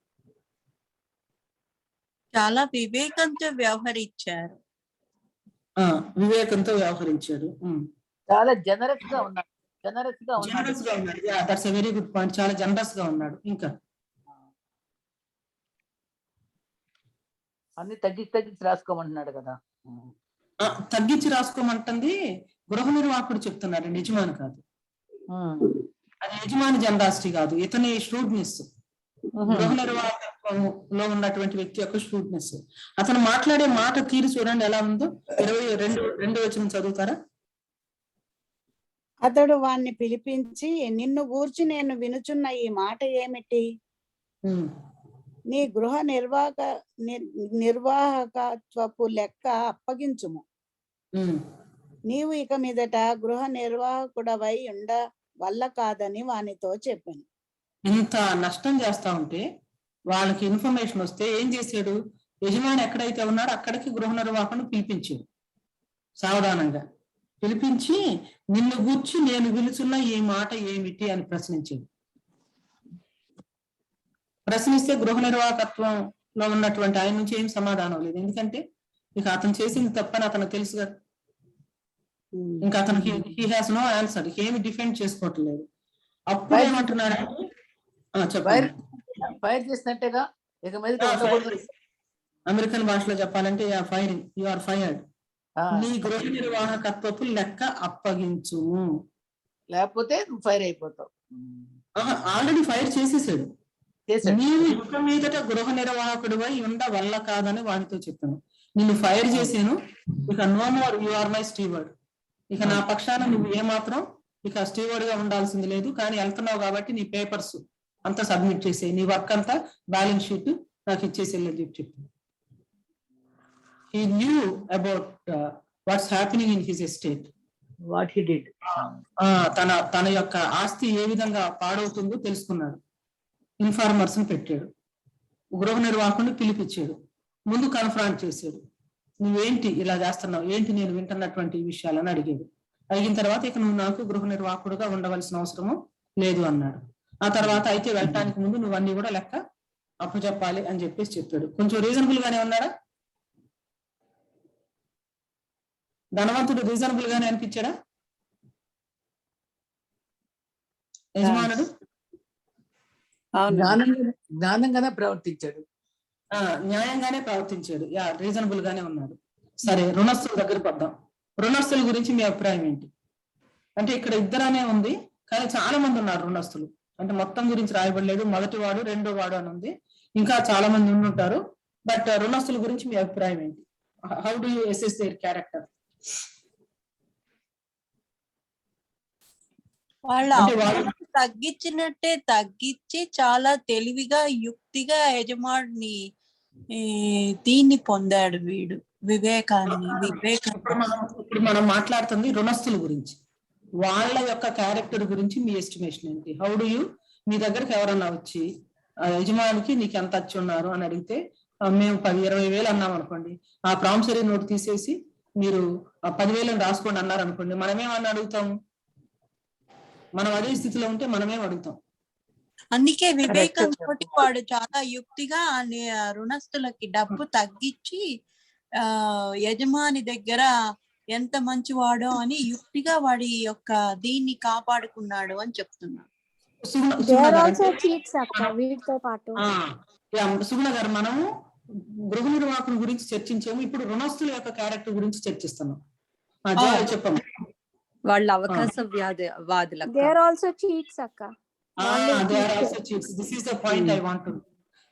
S8: చాలా వివేకంతో వ్యవహరించారు.
S6: చాలా జనరస్ గా ఉన్నాడు.
S1: That's a very good point. చాలా జనరస్ గా ఉన్నాడు. ఇంకా
S6: అన్ని తగ్గించి రాసుకోమంటున్నాడు కదా.
S1: తగ్గించి రాసుకోమంటుంది గృహ నిర్వాహకుడు చెప్తున్నాడు, యజమాని కాదు. అది యజమాని జనరాసిటీ కాదు, ఇతని ష్రూడ్నెస్, గృహ నిర్వాహకంలో ఉన్నటువంటి వ్యక్తి యొక్క ష్రూడ్నెస్. అతను మాట్లాడే మాట తీరు చూడండి ఎలా ఉందో. 22వ వచనం చదువుతారా?
S2: అతడు వాణ్ణి పిలిపించి, నిన్ను గూర్చి నేను వినుచున్న ఈ మాట ఏమిటి? నీ గృహ నిర్వాహకత్వపు లెక్క అప్పగించుము. నీవు ఇక మీదట గృహ నిర్వాహకుడవై ఉండ వల్ల కాదని వానితో చెప్పాను.
S1: ఇంత నష్టం చేస్తా ఉంటే వాళ్ళకి ఇన్ఫర్మేషన్ వస్తే ఏం చేశాడు, యజమాని ఎక్కడైతే ఉన్నాడో అక్కడికి గృహ నిర్వాహకుని పిలిపించాడు. సావధానంగా పిలిపించి నిన్ను గూర్చి నేను విలుచున్న ఈ మాట ఏమిటి అని ప్రశ్నిస్తే గృహ నిర్వాహకత్వంలో ఉన్నటువంటి ఆయన నుంచి ఏం సమాధానం లేదు. ఎందుకంటే ఇక అతను చేసింది తప్పని అతను తెలుసు కదా. ఇంకా అతనికి హీ హాస్ నో ఆన్సర్, ఏమి డిఫెండ్ చేసుకోవట్లేదు. అప్పుడు ఏమంటున్నాడు, అమెరికన్ భాషలో చెప్పాలంటే యు ఆర్ ఫైర్డ్, నీ గృహ నిర్వాహకత్వపు లెక్క అప్పగించు,
S6: లేకపోతే ఫైర్ అయిపోతావు.
S1: ఆల్రెడీ ఫైర్ చేసేసాడు.
S6: చేశాడు.
S1: నీవు ఇక మీదట గృహ నిర్వాహకుడు ఉండ వల్ల కాదని వాడితో చెప్పాను. నిన్ను ఫైర్ చేసాను, ఇక no more you are my steward. ఇక నా పక్షాన నువ్వు ఏమాత్రం ఇక స్టీవర్డ్ గా ఉండాల్సింది లేదు, కానీ వెళ్తున్నావు కాబట్టి నీ పేపర్స్ అంతా సబ్మిట్ చేసే, నీ వర్క్ అంతా బ్యాలెన్స్ షీట్ నాకు ఇచ్చేసేయాలని చెప్పి చెప్పింది. He knew about what's happening in his estate.
S7: What he did.
S1: తన యొక్క ఆస్తి ఏ విధంగా పాడవుతుందో తెలుసుకున్నాడు. ఇన్ఫార్మర్స్ పెట్టాడు, గృహ నిర్వాహకుడిని పిలిపించాడు, ముందు కన్ఫ్రాంట్ చేశాడు. నువ్వేంటి ఇలా చేస్తున్నావు, ఏంటి నేను వింటున్నటువంటి విషయాలని అడిగాడు. అడిగిన తర్వాత ఇక నువ్వు నాకు గృహ నిర్వాహకుడుగా ఉండవలసిన అవసరము లేదు అన్నాడు. ఆ తర్వాత అయితే వెళ్ళటానికి ముందు నువ్వు అన్ని కూడా లెక్క అప్పచెప్పాలి అని చెప్పేసి చెప్పాడు. కొంచెం రీజనబుల్ గానే ఉన్నాడా? ధనవంతుడు రీజనబుల్ గానే అనిపించాడా యజమానుడు?
S6: జ్ఞానంగానే ప్రవర్తించాడు,
S1: న్యాయంగానే ప్రవర్తించాడు, రీజనబుల్ గానే ఉన్నాడు. సరే, రుణస్తుల దగ్గరకు వద్దాం. రుణస్తుల గురించి మీ అభిప్రాయం ఏంటి? అంటే ఇక్కడ ఇద్దరనే ఉంది, కానీ చాలా మంది ఉన్నారు రుణస్తులు. అంటే మొత్తం గురించి రాయబడలేదు, మొదటి వాడు రెండో వాడు అని ఉంది, ఇంకా చాలా మంది ఉండుంటారు. బట్ రుణస్తుల గురించి మీ అభిప్రాయం ఏంటి? How do you assess their character?
S8: వాళ్ళ తగ్గించినట్టే తగ్గించి చాలా తెలివిగా యుక్తిగా యజమాని దీన్ని పొందాడు వీడు, వివేకాన్ని.
S1: ఇప్పుడు మనం మాట్లాడుతుంది రుణస్తుల గురించి. వాళ్ళ యొక్క క్యారెక్టర్ గురించి మీ ఎస్టిమేషన్ ఏంటి? హౌ డు యూ, మీ దగ్గరకు ఎవరన్నా వచ్చి యజమానికి నీకు ఎంత వచ్చి ఉన్నారు అని అడిగితే మేము 10-20 వేలు అన్నాం అనుకోండి, ఆ ప్రామిసరీ నోట్ తీసేసి మీరు 10,000 రాసుకోండి అన్నారు అనుకోండి, మనమేమన్నా అడుగుతాము? మనం అదే స్థితిలో ఉంటే మనమేం అడుగుతాం?
S8: అందుకే వివేకం తోటి వాడు చాలా యుక్తిగా రుణస్తులకి డబ్బు తగ్గించి యజమాని దగ్గర ఎంత మంచివాడో అని యుక్తిగా వాడి యొక్క దీన్ని కాపాడుకున్నాడు అని చెప్తున్నాడు.
S1: సుగుణ గారు, మనము గృహ నిర్వాహకుల గురించి చర్చించాము, ఇప్పుడు రుణస్తుల యొక్క క్యారెక్టర్ గురించి చర్చిస్తున్నాం. చెప్పండి.
S10: వాళ్ళ అవకాశ వాదులు.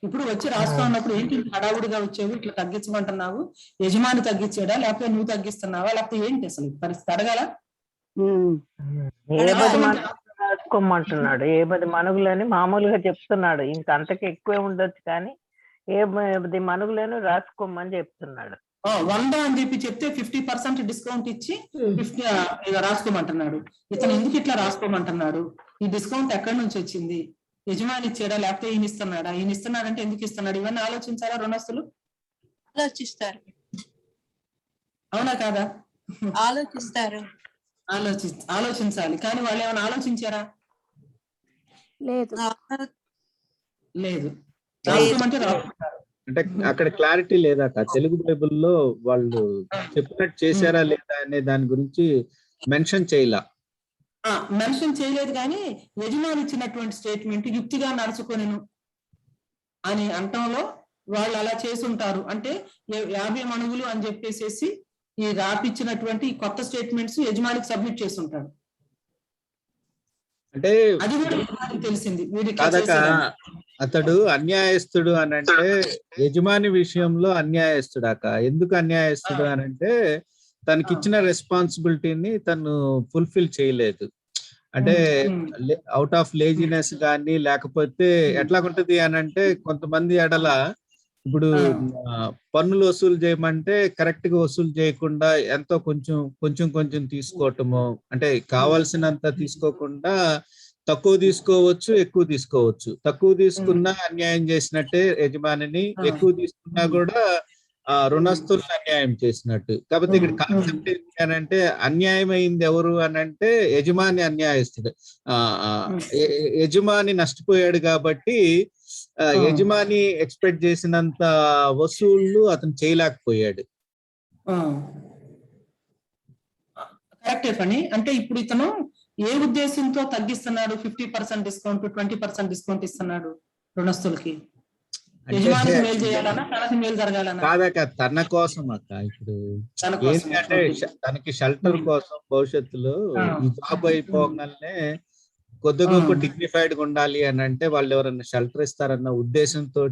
S1: ఇప్పుడు వచ్చి రాస్తా ఉన్నప్పుడు ఏంటి హడావుడిగా వచ్చావు, ఇట్లా తగ్గించమంటున్నావు, యజమాని తగ్గించాడా లేకపోతే నువ్వు తగ్గిస్తున్నావా, లేకపోతే ఏంటి అసలు పరిస్థితి? అడగాల.
S7: రాసుకోమంటున్నాడు, ఏ 10 మనుగులని మామూలుగా చెప్తున్నాడు, ఇంక అంతకు ఎక్కువే ఉండొచ్చు, కానీ ఏ 10 మనుగులను రాసుకోమని చెప్తున్నాడు.
S1: 100 అని చెప్పి చెప్తే 50% డిస్కౌంట్ ఇచ్చి 50 రాసుకోమంటున్నాడు. ఇతను ఎందుకు ఇట్లా రాసుకోమంటున్నాడు? ఈ డిస్కౌంట్ ఎక్కడి నుంచి వచ్చింది? యజమాని ఇచ్చాడా లేకపోతే ఈయన ఇస్తున్నాడా? ఈయన ఇస్తున్నాడంటే ఎందుకు ఇస్తున్నాడు? ఇవన్నీ ఆలోచించారా రుణస్తులు?
S8: ఆలోచిస్తారు.
S1: అవునా కాదా?
S8: ఆలోచిస్తారు.
S1: ఆలోచించాలి, కానీ వాళ్ళు ఏమైనా ఆలోచించారా? లేదు. రాసుకోమంటే రాసుకుంటారు.
S4: అంటే అక్కడ క్లారిటీ లేదా? తెలుగు బైబిల్లో వాళ్ళు చెప్పినట్టు చేశారా లేదా అనే దాని గురించి మెన్షన్
S1: చేయలేదు, కానీ యజమాని ఇచ్చినటువంటి స్టేట్మెంట్ యుక్తిగా నడుచుకొనిను అని అంటంలో వాళ్ళు అలా చేసుంటారు. అంటే 50 మణుగులు అని చెప్పేసి ఈ రాపిచ్చినటువంటి కొత్త స్టేట్మెంట్స్ యజమానికి సబ్మిట్ చేసి ఉంటాడు.
S4: అంటే
S1: అది కూడా తెలిసింది.
S4: అతడు అన్యాయస్తుడు అని అంటే యజమాని విషయంలో అన్యాయస్తుడాక. ఎందుకు అన్యాయస్తుడు అని అంటే తనకిచ్చిన రెస్పాన్సిబిలిటీని తను ఫుల్ఫిల్ చేయలేదు. అంటే అవుట్ ఆఫ్ లేజినెస్ కానీ లేకపోతే ఎట్లా ఉంటది అని అంటే కొంతమంది ఎడల ఇప్పుడు పన్నులు వసూలు చేయమంటే కరెక్ట్ గా వసూలు చేయకుండా ఎంతో కొంచెం తీసుకోవటము, అంటే కావాల్సినంత తీసుకోకుండా తక్కువ తీసుకోవచ్చు, ఎక్కువ తీసుకోవచ్చు. తక్కువ తీసుకున్నా అన్యాయం చేసినట్టే యజమానిని, ఎక్కువ తీసుకున్నా కూడా రుణస్తులను అన్యాయం చేసినట్టు. కాబట్టి ఇక్కడ కాన్సెప్ట్ ఏంటి అని అంటే అన్యాయం అయింది ఎవరు అని అంటే యజమాని అన్యాయస్తుడు. యజమాని నష్టపోయాడు కాబట్టి యజమాని ఎక్స్పెక్ట్ చేసినంత వసూళ్లు అతను చేయలేకపోయాడు.
S1: కరెక్టే పని. అంటే ఇప్పుడు ఇతను ఏ ఉద్దేశంతో తగ్గిస్తున్నాడు? 50% డిస్కౌంట్, 20% డిస్కౌంట్ ఇస్తున్నాడు రుణస్తులకి. యజమానికి మేలు చేయాలన్నా తనకి మేలు జరగాలన్నా?
S4: కాదక్క, తన కోసం అక్క. ఇప్పుడు ఏంటంటే తనకి షెల్టర్ కోసం భవిష్యత్తులో ఈ జాబ్ అయిపోగానే కొద్ది గొప్ప డిగ్నిఫైడ్ గా ఉండాలి అని అంటే వాళ్ళు ఎవరైనా షెల్టర్ ఇస్తారన్న ఉద్దేశంతో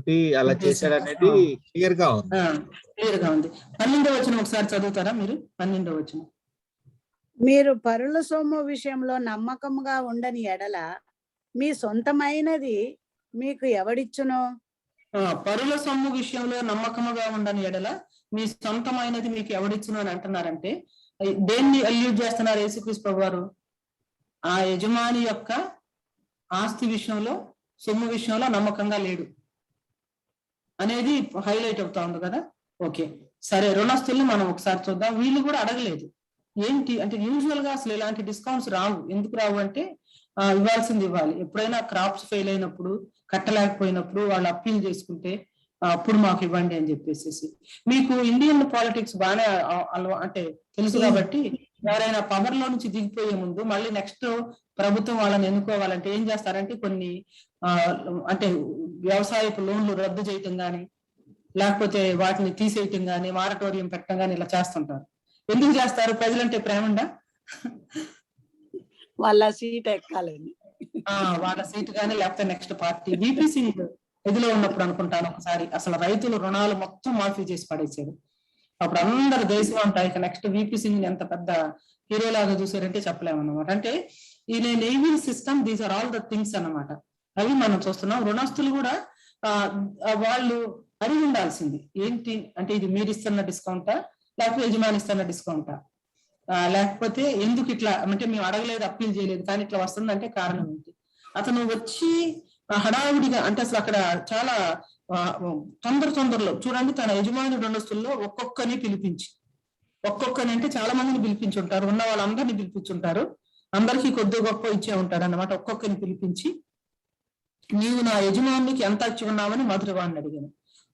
S4: అలా చేశాడు అనేది క్లియర్ గా ఉంది.
S1: క్లియర్ గా ఉంది. 12వ వచనం ఒకసారి చదువుతారా మీరు? 12వ వచనం.
S2: మీరు పరుల సొమ్ము విషయంలో నమ్మకముగా ఉండని ఎడల మీ సొంతమైనది మీకు ఎవడిచ్చును?
S1: పరుల సొమ్ము విషయంలో నమ్మకముగా ఉండని ఎడల మీ సొంతమైనది మీకు ఎవడిచ్చును అని అంటున్నారంటే దేన్ని అల్యూడ్ చేస్తున్నారు యేసుక్రీస్తు ప్రభువారు? ఆ యజమాని యొక్క ఆస్తి విషయంలో, సొమ్ము విషయంలో నమ్మకంగా లేడు అనేది హైలైట్ అవుతా ఉంది కదా. ఓకే, సరే, రుణస్తుల్ని మనం ఒకసారి చూద్దాం. వీళ్ళు కూడా అడగలేదు. ఏంటి అంటే యూజువల్ గా అసలు ఇలాంటి డిస్కౌంట్స్ రావు. ఎందుకు రావు అంటే ఇవ్వాల్సింది ఇవ్వాలి. ఎప్పుడైనా క్రాప్స్ ఫెయిల్ అయినప్పుడు, కట్టలేకపోయినప్పుడు వాళ్ళు అప్పీల్ చేసుకుంటే అప్పుడు మాకు ఇవ్వండి అని చెప్పేసి. మీకు ఇండియన్ పాలిటిక్స్ బాగానే అంటే తెలుసు కాబట్టి ఎవరైనా పవర్ లో నుంచి దిగిపోయే ముందు మళ్ళీ నెక్స్ట్ ప్రభుత్వం వాళ్ళని ఎన్నుకోవాలంటే ఏం చేస్తారంటే కొన్ని అంటే వ్యవసాయపు లోన్లు రద్దు చేయటం కానీ, లేకపోతే వాటిని తీసేయటం కానీ, మారటోరియం పెట్టడం కానీ ఇలా చేస్తుంటారు. ఎందుకు చేస్తారు? ప్రజలంటే ప్రేమండా?
S2: వాళ్ళ సీట్ ఎక్కాలని,
S1: వాళ్ళ సీట్ కానీ లేకపోతే నెక్స్ట్ పార్టీ. విపి సింగ్ ఇదిలో ఉన్నప్పుడు అనుకుంటాను ఒకసారి అసలు రైతుల రుణాలు మొత్తం మాఫీ చేసి పడేసాడు. అప్పుడు అందరు దేశం అంతా ఇక నెక్స్ట్ విపి సింగ్ ఎంత పెద్ద హీరో లాగా చూసారంటే చెప్పలేమన్నమాట. అంటే ఈ navy system, these are all the things అన్నమాట. అవి మనం చూస్తున్నాం. రుణస్తులు కూడా వాళ్ళు అడిగి ఉండాల్సింది ఏంటి అంటే ఇది మీరు ఇస్తున్న డిస్కౌంటా లేకపోతే యజమాని ఇస్తున్న డిస్కౌంటా, లేకపోతే ఎందుకు ఇట్లా అంటే మేము అడగలేదు, అప్పీల్ చేయలేదు కానీ ఇట్లా వస్తుందంటే కారణం ఏంటి? అతను వచ్చి హడావుడిగా అంటే అసలు అక్కడ చాలా తొందరలో చూడండి, తన యజమాని రుణస్తుల్లో ఒక్కొక్కరిని పిలిపించి, ఒక్కొక్కరిని అంటే చాలా మందిని పిలిపించుంటారు, ఉన్న వాళ్ళందరినీ పిలిపించుంటారు, అందరికీ కొద్ది గొప్ప ఇచ్చే ఉంటాడు అన్నమాట. ఒక్కొక్కరిని పిలిపించి నీవు నా యజమానికి ఎంత ఇచ్చి ఉన్నావని మధురవాణ్ణి అడిగాను.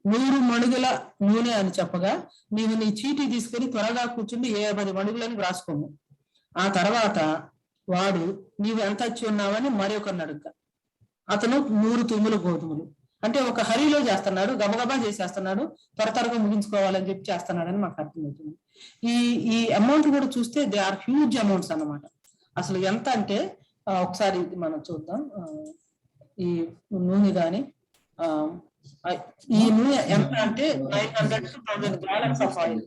S1: 100 మణుగుల నూనె అని చెప్పగా నీవు నీ చీటీ తీసుకుని త్వరగా కూర్చుండి 50 మణుగులని వ్రాసుకోము. ఆ తర్వాత వాడు నీవు ఎంత ఇచ్చి ఉన్నావని మరొకరిని అడుగుతా. అతను 100 తుమ్ముల గోధుమలు అంటే ఒక హరిలో చేస్తున్నాడు, గబగబా చేసేస్తున్నాడు, త్వరగా ముగించుకోవాలని చెప్పి చేస్తున్నాడని మాకు అర్థమవుతుంది. ఈ అమౌంట్ కూడా చూస్తే దే ఆర్ హ్యూజ్ అమౌంట్స్ అన్నమాట. అసలు ఎంత అంటే ఒకసారి మనం చూద్దాం. ఈ నూనె కానీ ఈ నూనె ఎంత అంటే 900 to 1000 gallons ఆఫ్ ఆయిల్.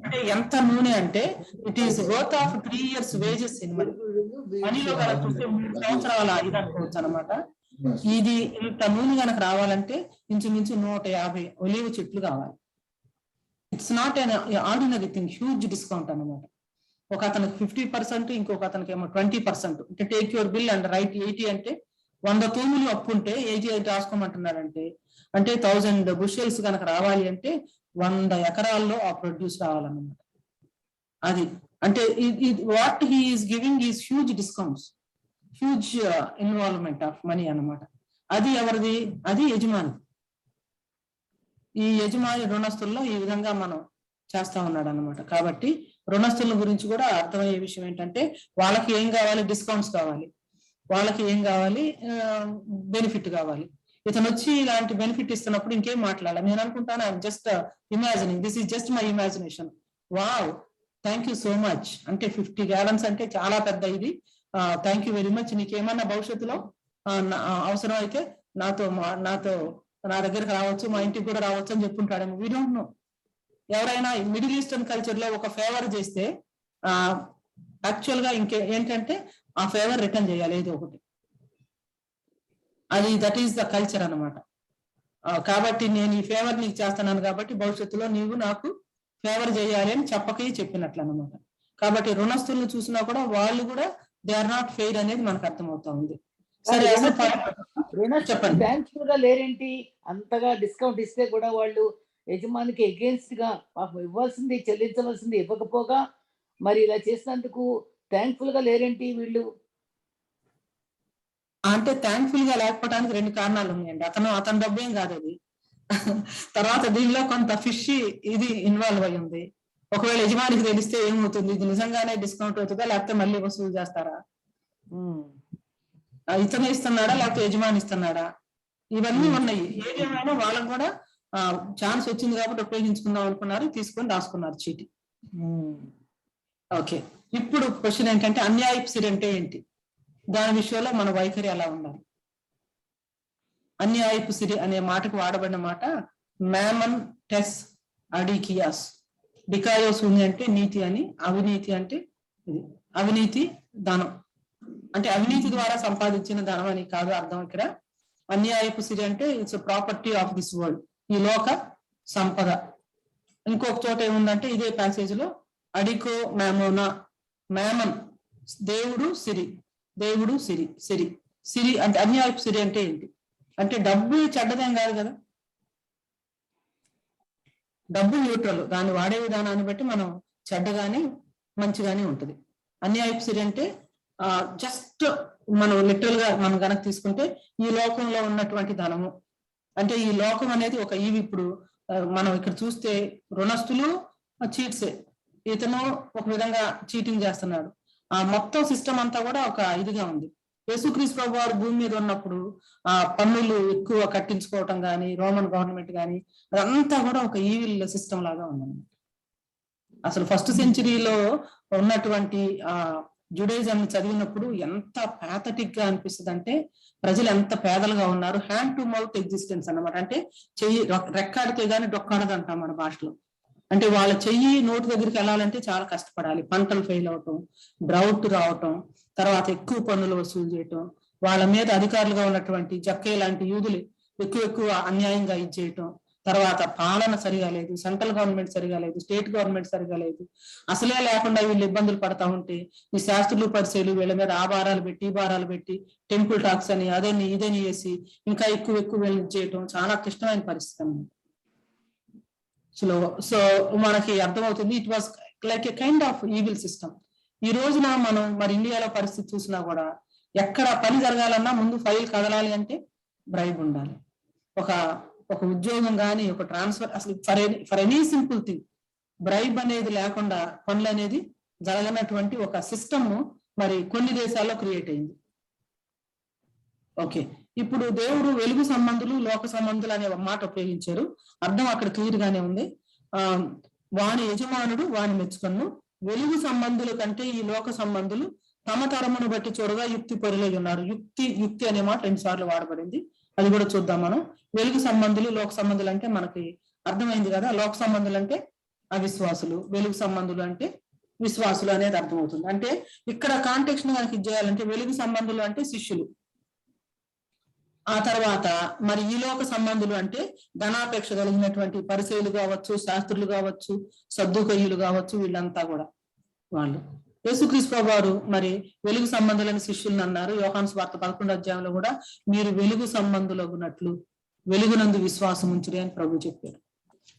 S1: అంటే ఎంత నూనె అంటే it is worth of 3 years wages in money. మనీలో కనుక చూస్తే 3 సంవత్సరాల ఇది అనుకోవచ్చు అనమాట. ఇది ఇంత నూనె కనుక రావాలంటే ఇంచుమించు 150 ఒలివ చెట్లు కావాలి. It's not an ordinary thing, huge discount అనమాట. ఒక అతనికి 50%, ఇంకొక అతనికి ఏమో 20%. అంటే take your bill and right 80 అంటే 100 తూములు అప్పు ఉంటే 88 రాసుకోమంటున్నారంటే అంటే 1000 bushels కనుక రావాలి అంటే 100 ఎకరాల్లో ఆ ప్రొడ్యూస్ రావాలన్నమాట. అది అంటే what he is giving is huge discounts, huge involvement of money అన్నమాట. అది ఎవరిది? అది యజమాని. ఈ యజమాని రుణస్తుల్లో ఈ విధంగా మనం చేస్తా ఉన్నాడు అన్నమాట. కాబట్టి రుణస్తుల గురించి కూడా అర్థమయ్యే విషయం ఏంటంటే వాళ్ళకి ఏం కావాలి? డిస్కౌంట్స్ కావాలి. వాళ్ళకి ఏం కావాలి? బెనిఫిట్ కావాలి. ఇతను వచ్చి ఇలాంటి బెనిఫిట్ ఇస్తున్నప్పుడు ఇంకేం మాట్లాడాలి? నేను అనుకుంటాను I'm just imagining, this is just my imagination. Wow, thank you so much. అంటే 50 gallons అంటే చాలా పెద్ద ఇది. Thank you very much. నీకేమన్నా భవిష్యత్తులో అవసరం అయితే నాతో నా దగ్గరకు రావచ్చు, మా ఇంటికి కూడా రావచ్చు అని చెప్పుంటాడేమో. We don't know. ఎవరైనా మిడిల్ ఈస్టర్న్ కల్చర్ లో ఒక ఫేవర్ చేస్తే యాక్చువల్ గా ఏంటంటే ఆ ఫేవర్ రిటర్న్ చేయాలి ఏదో ఒకటి. అది దట్ ఈస్ ద కల్చర్ అన్నమాట. కాబట్టి నేను ఈ ఫేవర్ నీకు చేస్తున్నాను కాబట్టి భవిష్యత్తులో నీవు నాకు ఫేవర్ చేయాలి అని చెప్పినట్లు అన్నమాట. కాబట్టి రుణస్తులను చూసినా కూడా వాళ్ళు కూడా దే ఆర్ నాట్ ఫెయిర్ అనేది మనకు అర్థమవుతా ఉంది. సరే,
S6: చెప్పండి. బ్యాంక్స్ కూడా లేరేంటి? అంతగా డిస్కౌంట్ ఇస్తే కూడా వాళ్ళు యజమానికి అగేన్స్ట్ గా ఇవ్వాల్సింది చెల్లించవలసింది ఇవ్వకపోగా మరి ఇలా చేసినందుకు థ్యాంక్ఫుల్ గా లేరేంటి వీళ్ళు?
S1: అంటే థ్యాంక్ఫుల్ గా లేకపోవడానికి 2 కారణాలు ఉన్నాయండి. అతని డబ్బు ఏం కాదు అది. తర్వాత దీనిలో కొంత ఫిష్ ఇది ఇన్వాల్వ్ అయి ఉంది. ఒకవేళ యజమానికి తెలిస్తే ఏమవుతుంది? ఇది నిజంగానే డిస్కౌంట్ అవుతుందా లేకపోతే మళ్ళీ వసూలు చేస్తారా? ఇతనే ఇస్తున్నాడా లేకపోతే యజమాని ఇస్తున్నాడా? ఇవన్నీ ఉన్నాయి. ఏదేమైనా వాళ్ళకు కూడా ఛాన్స్ వచ్చింది కాబట్టి ఉపయోగించుకుందాం అనుకున్నారు, తీసుకొని రాసుకున్నారు చీటీ. ఓకే, ఇప్పుడు క్వశ్చన్ ఏంటంటే అన్యాయపు సిరి అంటే ఏంటి? దాని విషయంలో మన వైఖరి ఎలా ఉండాలి. అన్యాయపు సిరి అనే మాటకు వాడబడిన మాట మ్యామన్ టెస్ అడికియాస్. డికాయోస్ ఉంది అంటే నీతి అని, అవినీతి అంటే ఇది. అవినీతి ధనం అంటే అవినీతి ద్వారా సంపాదించిన ధనం అని కాదు అర్థం. ఇక్కడ అన్యాయపు సిరి అంటే it's property of this world, ఈ లోక సంపద. ఇంకొక చోట ఏముందంటే ఇదే ప్యాసేజ్ లో అడికో మ్యామోనా, మ్యామన్ దేవుడు, సిరి దేవుడు, సిరి సిరి సిరి అంటే అన్యాయపు సిరి అంటే ఏంటి అంటే డబ్బు చెడ్డదేం కాదు కదా, డబ్బు న్యూట్రల్, దాన్ని వాడే విధానాన్ని బట్టి మనం చెడ్డగానే మంచిగానే ఉంటుంది. అన్యాయపు సిరి అంటే జస్ట్ మనం లిటరల్ గా మనం గనక తీసుకుంటే ఈ లోకంలో ఉన్నటువంటి ధనము అంటే ఈ లోకం అనేది ఒక ఈవి. ఇప్పుడు మనం ఇక్కడ చూస్తే రుణస్తులు చీట్సే, ఇతను ఒక విధంగా చీటింగ్ చేస్తున్నాడు. ఆ మొత్తం సిస్టమ్ అంతా కూడా ఒక ఇదిగా ఉంది. యేసుక్రీస్తు ప్రభు వారు భూమి మీద ఉన్నప్పుడు ఆ పన్నులు ఎక్కువ కట్టించుకోవటం కానీ, రోమన్ గవర్నమెంట్ కానీ, అదంతా కూడా ఒక ఈవిల్ సిస్టమ్ లాగా ఉందన్నమాట. అసలు ఫస్ట్ సెంచరీలో ఉన్నటువంటి జుడైజం చదివినప్పుడు ఎంత ప్యాథటిక్ గా అనిపిస్తుంది అంటే ప్రజలు ఎంత పేదలుగా ఉన్నారు. హ్యాండ్ టు మౌత్ ఎగ్జిస్టెన్స్ అన్నమాట. అంటే చెయ్యి రెక్కాడితే గానీ డొక్కాడదు అంటాం మన భాషలో. అంటే వాళ్ళ చెయ్యి నోటి దగ్గరికి వెళ్ళాలంటే చాలా కష్టపడాలి. పంటలు ఫెయిల్ అవటం, డ్రౌట్ రావటం, తర్వాత ఎక్కువ పన్నులు వసూలు చేయటం, వాళ్ళ మీద అధికారులుగా ఉన్నటువంటి జక్కే లాంటి యూదులు ఎక్కువ అన్యాయంగా ఇచ్చేయటం, తర్వాత పాలన సరిగా లేదు, సెంట్రల్ గవర్నమెంట్ సరిగా లేదు, స్టేట్ గవర్నమెంట్ సరిగా లేదు, అసలే లేకుండా వీళ్ళు ఇబ్బందులు పడతా ఉంటే ఈ శాస్త్రులు పరిచయలు వీళ్ళ మీద ఆ భారాలు పెట్టి ఈ భారాలు పెట్టి టెంపుల్ టాక్స్ అని అదని ఇదని వేసి ఇంకా ఎక్కువ వీళ్ళు చేయటం చాలా క్లిష్టమైన పరిస్థితి అన్నమాట. సో మనకి అర్థమవుతుంది it was like a kind of evil system. ఈ రోజున మనం మరి ఇండియాలో పరిస్థితి చూసినా కూడా ఎక్కడ పని జరగాలన్నా ముందు ఫైల్ కదలాలి అంటే బ్రైబ్ ఉండాలి. ఒక ఉద్యోగం కానీ, ఒక ట్రాన్స్ఫర్, అసలు for any simple thing bribe అనేది లేకుండా పనులు అనేది జరగనటువంటి ఒక సిస్టమ్ మరి కొన్ని దేశాల్లో క్రియేట్ అయింది. ఓకే, ఇప్పుడు దేవుడు వెలుగు సంబంధులు లోక సంబంధులు అనే మాట ఉపయోగించారు. అర్థం అక్కడ క్లియర్ గానే ఉంది. వాని యజమానుడు వాని మెచ్చుకన్ను, వెలుగు సంబంధుల కంటే ఈ లోక సంబంధులు తమ తరమును బట్టి చూడగా యుక్తి పరులై ఉన్నారు. యుక్తి అనే మాట 2 సార్లు వాడబడింది, అది కూడా చూద్దాం మనం. వెలుగు సంబంధులు లోక సంబంధులు అంటే మనకి అర్థమైంది కదా. లోక సంబంధులు అంటే అవిశ్వాసులు, వెలుగు సంబంధులు అంటే విశ్వాసులు అనేది అర్థమవుతుంది. అంటే ఇక్కడ కాంటెక్స్ట్ కనుక ఇది చేయాలంటే వెలుగు సంబంధులు అంటే శిష్యులు, ఆ తర్వాత మరి ఈ లోక సంబంధులు అంటే ధనాపేక్ష కలిగినటువంటి పరిచయులు కావచ్చు, శాస్త్రులు కావచ్చు, సద్దుకయ్యులు కావచ్చు, వీళ్ళంతా కూడా వాళ్ళు. యేసుక్రీస్తు వారు మరి వెలుగు సంబంధులని శిష్యులను అన్నారు. యోహాను సువార్త 11వ అధ్యాయంలో కూడా మీరు వెలుగు సంబంధులగునట్లు వెలుగునందు విశ్వాసం ఉంచుడి అని ప్రభు చెప్పారు.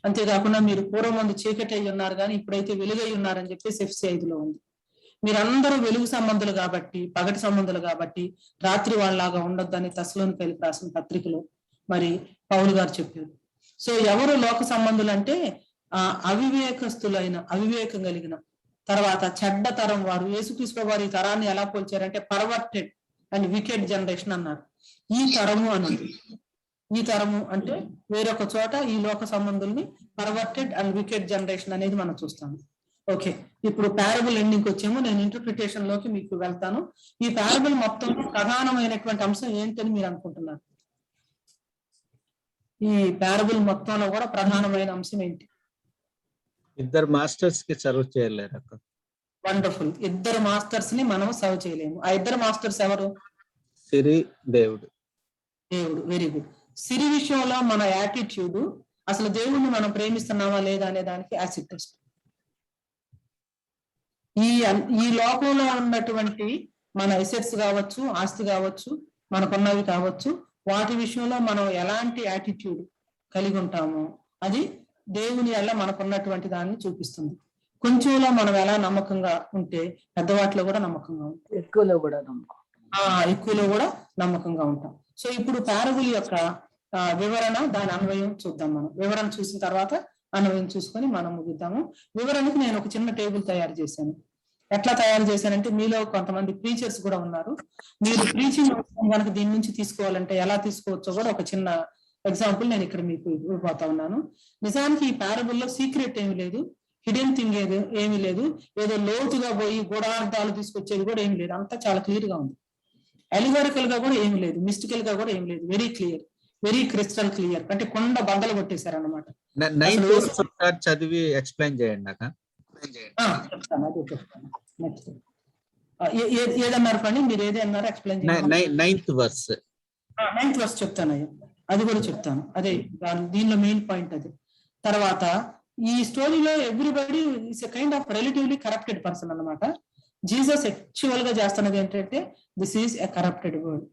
S1: అంతేకాకుండా మీరు పూర్వమందు చీకటి అయి ఉన్నారు కానీ ఇప్పుడైతే వెలుగై ఉన్నారని చెప్పేసి ఎఫ్సీ 5లో ఉంది. మీరందరూ వెలుగు సంబంధులు కాబట్టి, పగటి సంబంధులు కాబట్టి రాత్రి వాళ్ళలాగా ఉండొద్దని తెస్సలోనికైలకు రాసిన పత్రికలో మరి పౌలు గారు చెప్పారు. సో ఎవరు లోక సంబంధులు అంటే అవివేకస్తులైన, అవివేకం కలిగిన, తర్వాత చెడ్డ తరం వారు. యేసుక్రీస్తు వారు ఈ తరాన్ని ఎలా పోల్చారంటే పర్వర్టెడ్ అండ్ వికెడ్ జనరేషన్ అన్నారు. ఈ తరము అన్నది, ఈ తరము అంటే వేరొక చోట ఈ లోక సంబంధుల్ని పర్వర్టెడ్ అండ్ వికెడ్ జనరేషన్ అనేది మనం చూస్తాము. ఓకే, ఇప్పుడు పారబుల్ ఎండింగ్కి వచ్చాము. నేను ఇంటర్ప్రిటేషన్ లోకి మీకు వెళ్తాను. ఈ పారబుల్ మొత్తం ప్రధానమైనటువంటి అంశం ఏంటని మీరు అనుకుంటున్నారు? ఈ పారబుల్ మొత్తంలో కూడా ప్రధానమైన అంశం ఏంటి?
S4: ఇద్దరు మాస్టర్స్ కి సర్వ్ చేయలేరు అక్క.
S1: వండర్ఫుల్. ఇద్దరు మాస్టర్స్ ని మనం సర్వ్ చేయలేము. ఆ ఇద్దరు మాస్టర్స్ ఎవరు?
S4: సిరి, దేవుడు.
S1: దేవుడు. Very good. సిరి విషయంలో మన యాటిట్యూడ్, అసలు దేవుణ్ణి మనం ప్రేమిస్తున్నామా లేదా అనే దానికి యాసిడ్ టెస్ట్. ఈ లోకంలో ఉన్నటువంటి మన ఎసెట్స్ కావచ్చు, ఆస్తి కావచ్చు, మనకున్నవి కావచ్చు, వాటి విషయంలో మనం ఎలాంటి యాటిట్యూడ్ కలిగి ఉంటామో అది దేవుని వల్ల మనకున్నటువంటి దాన్ని చూపిస్తుంది. కొంచెంలో మనం ఎలా నమ్మకంగా ఉంటే పెద్దవాటిలో కూడా నమ్మకంగా ఉంటాం,
S6: ఎక్కువలో కూడా
S1: నమ్మకంగా ఉంటాం. సో ఇప్పుడు పారబుల్ యొక్క వివరణ, దాని అన్వయం చూద్దాం. మనం వివరణ చూసిన తర్వాత అన్వయం చూసుకొని మనం ముగిద్దాము. వివరణకు నేను ఒక చిన్న టేబుల్ తయారు చేశాను. ఎట్లా తయారు చేశానంటే మీలో కొంతమంది ప్రీచర్స్ కూడా ఉన్నారు. మీరు ప్రీచింగ్ కనుక దీని నుంచి తీసుకోవాలంటే ఎలా తీసుకోవచ్చో కూడా ఒక చిన్న ఎగ్జాంపుల్ నేను ఇక్కడ మీకు ఇవ్వబోతా ఉన్నాను. నిజానికి ఈ పారబుల్లో సీక్రెట్ ఏమి లేదు, హిడెన్ థింగ్ ఏమీ లేదు, ఏదో లోతుగా పోయి గూఢార్థాలు తీసుకొచ్చేది కూడా ఏమి లేదు. అంతా చాలా క్లియర్ గా ఉంది. అలిగోరికల్ గా కూడా ఏం లేదు, మిస్టికల్ గా కూడా ఏం లేదు, very clear, very crystal clear. అంటే కొండ బద్దలు కొట్టేశారు అనమాట.
S4: నైన్త్ వర్స్ ఒకసారి చదివి ఎక్స్ప్లెయిన్ చేయండి నాకు.
S1: చెప్తాను, అదే చెప్తాను. నెక్స్ట్ ఏదన్నారు పని, మీరు ఏది అన్నారు ఎక్స్ప్లెయిన్ చేయండి.
S4: నైన్త్ వర్స్
S1: చెప్తాను అయ్యా, అది కూడా చెప్తాను. అదే దీనిలో మెయిన్ పాయింట్ అది. తర్వాత ఈ స్టోరీలో everybody is a kind of relatively corrupted person అన్నమాట. జీసస్ యాక్చువల్ గా చేస్తున్నది ఏంటంటే this is a corrupted world,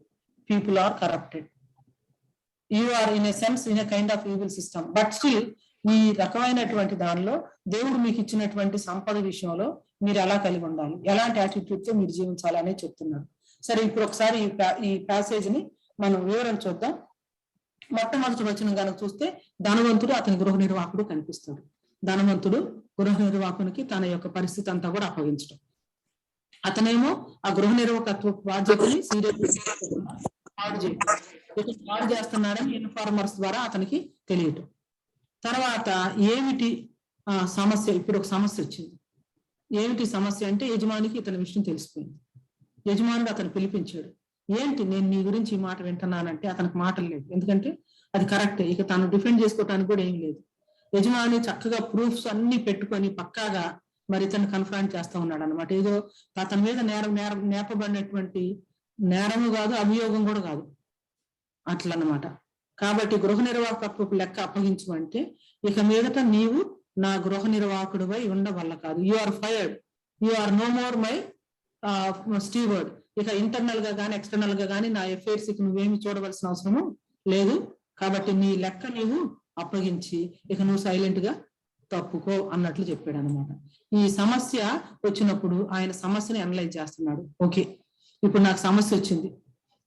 S1: people are corrupted, you are in a sense in a kind of evil system. But still ఈ రకమైనటువంటి దానిలో దేవుడు మీకు ఇచ్చినటువంటి సంపద విషయంలో మీరు ఎలా కలిగి ఉండాలి, ఎలాంటి యాటిట్యూడ్ తో మీరు జీవించాలి అనేది చెప్తున్నారు. సరే, ఇప్పుడు ఒకసారి ఈ ప్యాసేజ్ ని మనం వివరణ చూద్దాం. మొట్టమొదటి వచనం కనుక చూస్తే ధనవంతుడు అతని గృహ నిర్వాహకుడు కనిపిస్తాడు. ధనవంతుడు గృహ నిర్వాహకునికి తన యొక్క పరిస్థితి అంతా కూడా అప్పగించడం. అతనేమో ఆ గృహ నిర్వాహకత్వ బాధ్యతని సీరియస్ పాడు చేస్తున్నాడని ఇన్ఫార్మర్స్ ద్వారా అతనికి తెలియటం. తర్వాత ఏమిటి సమస్య, ఇప్పుడు ఒక సమస్య వచ్చింది. ఏమిటి సమస్య అంటే యజమానికి ఇతని విషయం తెలిసిపోయింది. యజమానుడు అతను పిలిపించాడు. ఏంటి నేను నీ గురించి ఈ మాట వింటున్నానంటే అతనికి మాటలు లేదు, ఎందుకంటే అది కరెక్టే, ఇక తను డిఫెండ్ చేసుకోవటానికి కూడా ఏం లేదు. యజమాని చక్కగా ప్రూఫ్స్ అన్ని పెట్టుకొని పక్కాగా మరి ఇతను కన్ఫ్రంట్ చేస్తా ఉన్నాడు అనమాట. ఏదో అతని మీద నేపబడినటువంటి నేరము కాదు, అభియోగం కూడా కాదు, అట్లన్నమాట. కాబట్టి గృహ నిర్వాహకత్వపు లెక్క అప్పగించమంటే ఇక మీదట నీవు నా గృహ నిర్వాహకుడిపై ఉండవల్ల కాదు, you are fired, you are no more my steward. ఇక ఇంటర్నల్ గా కానీ ఎక్స్టర్నల్ గా కానీ నా ఎఫైర్స్ కి నువ్వేమి చూడవలసిన అవసరము లేదు. కాబట్టి నీ లెక్క నీవు అప్పగించి ఇక నువ్వు సైలెంట్ గా తప్పుకో అన్నట్లు చెప్పాడు అనమాట. ఈ సమస్య వచ్చినప్పుడు ఆయన సమస్యని అనలైజ్ చేస్తున్నాడు. ఓకే, ఇప్పుడు నాకు సమస్య వచ్చింది,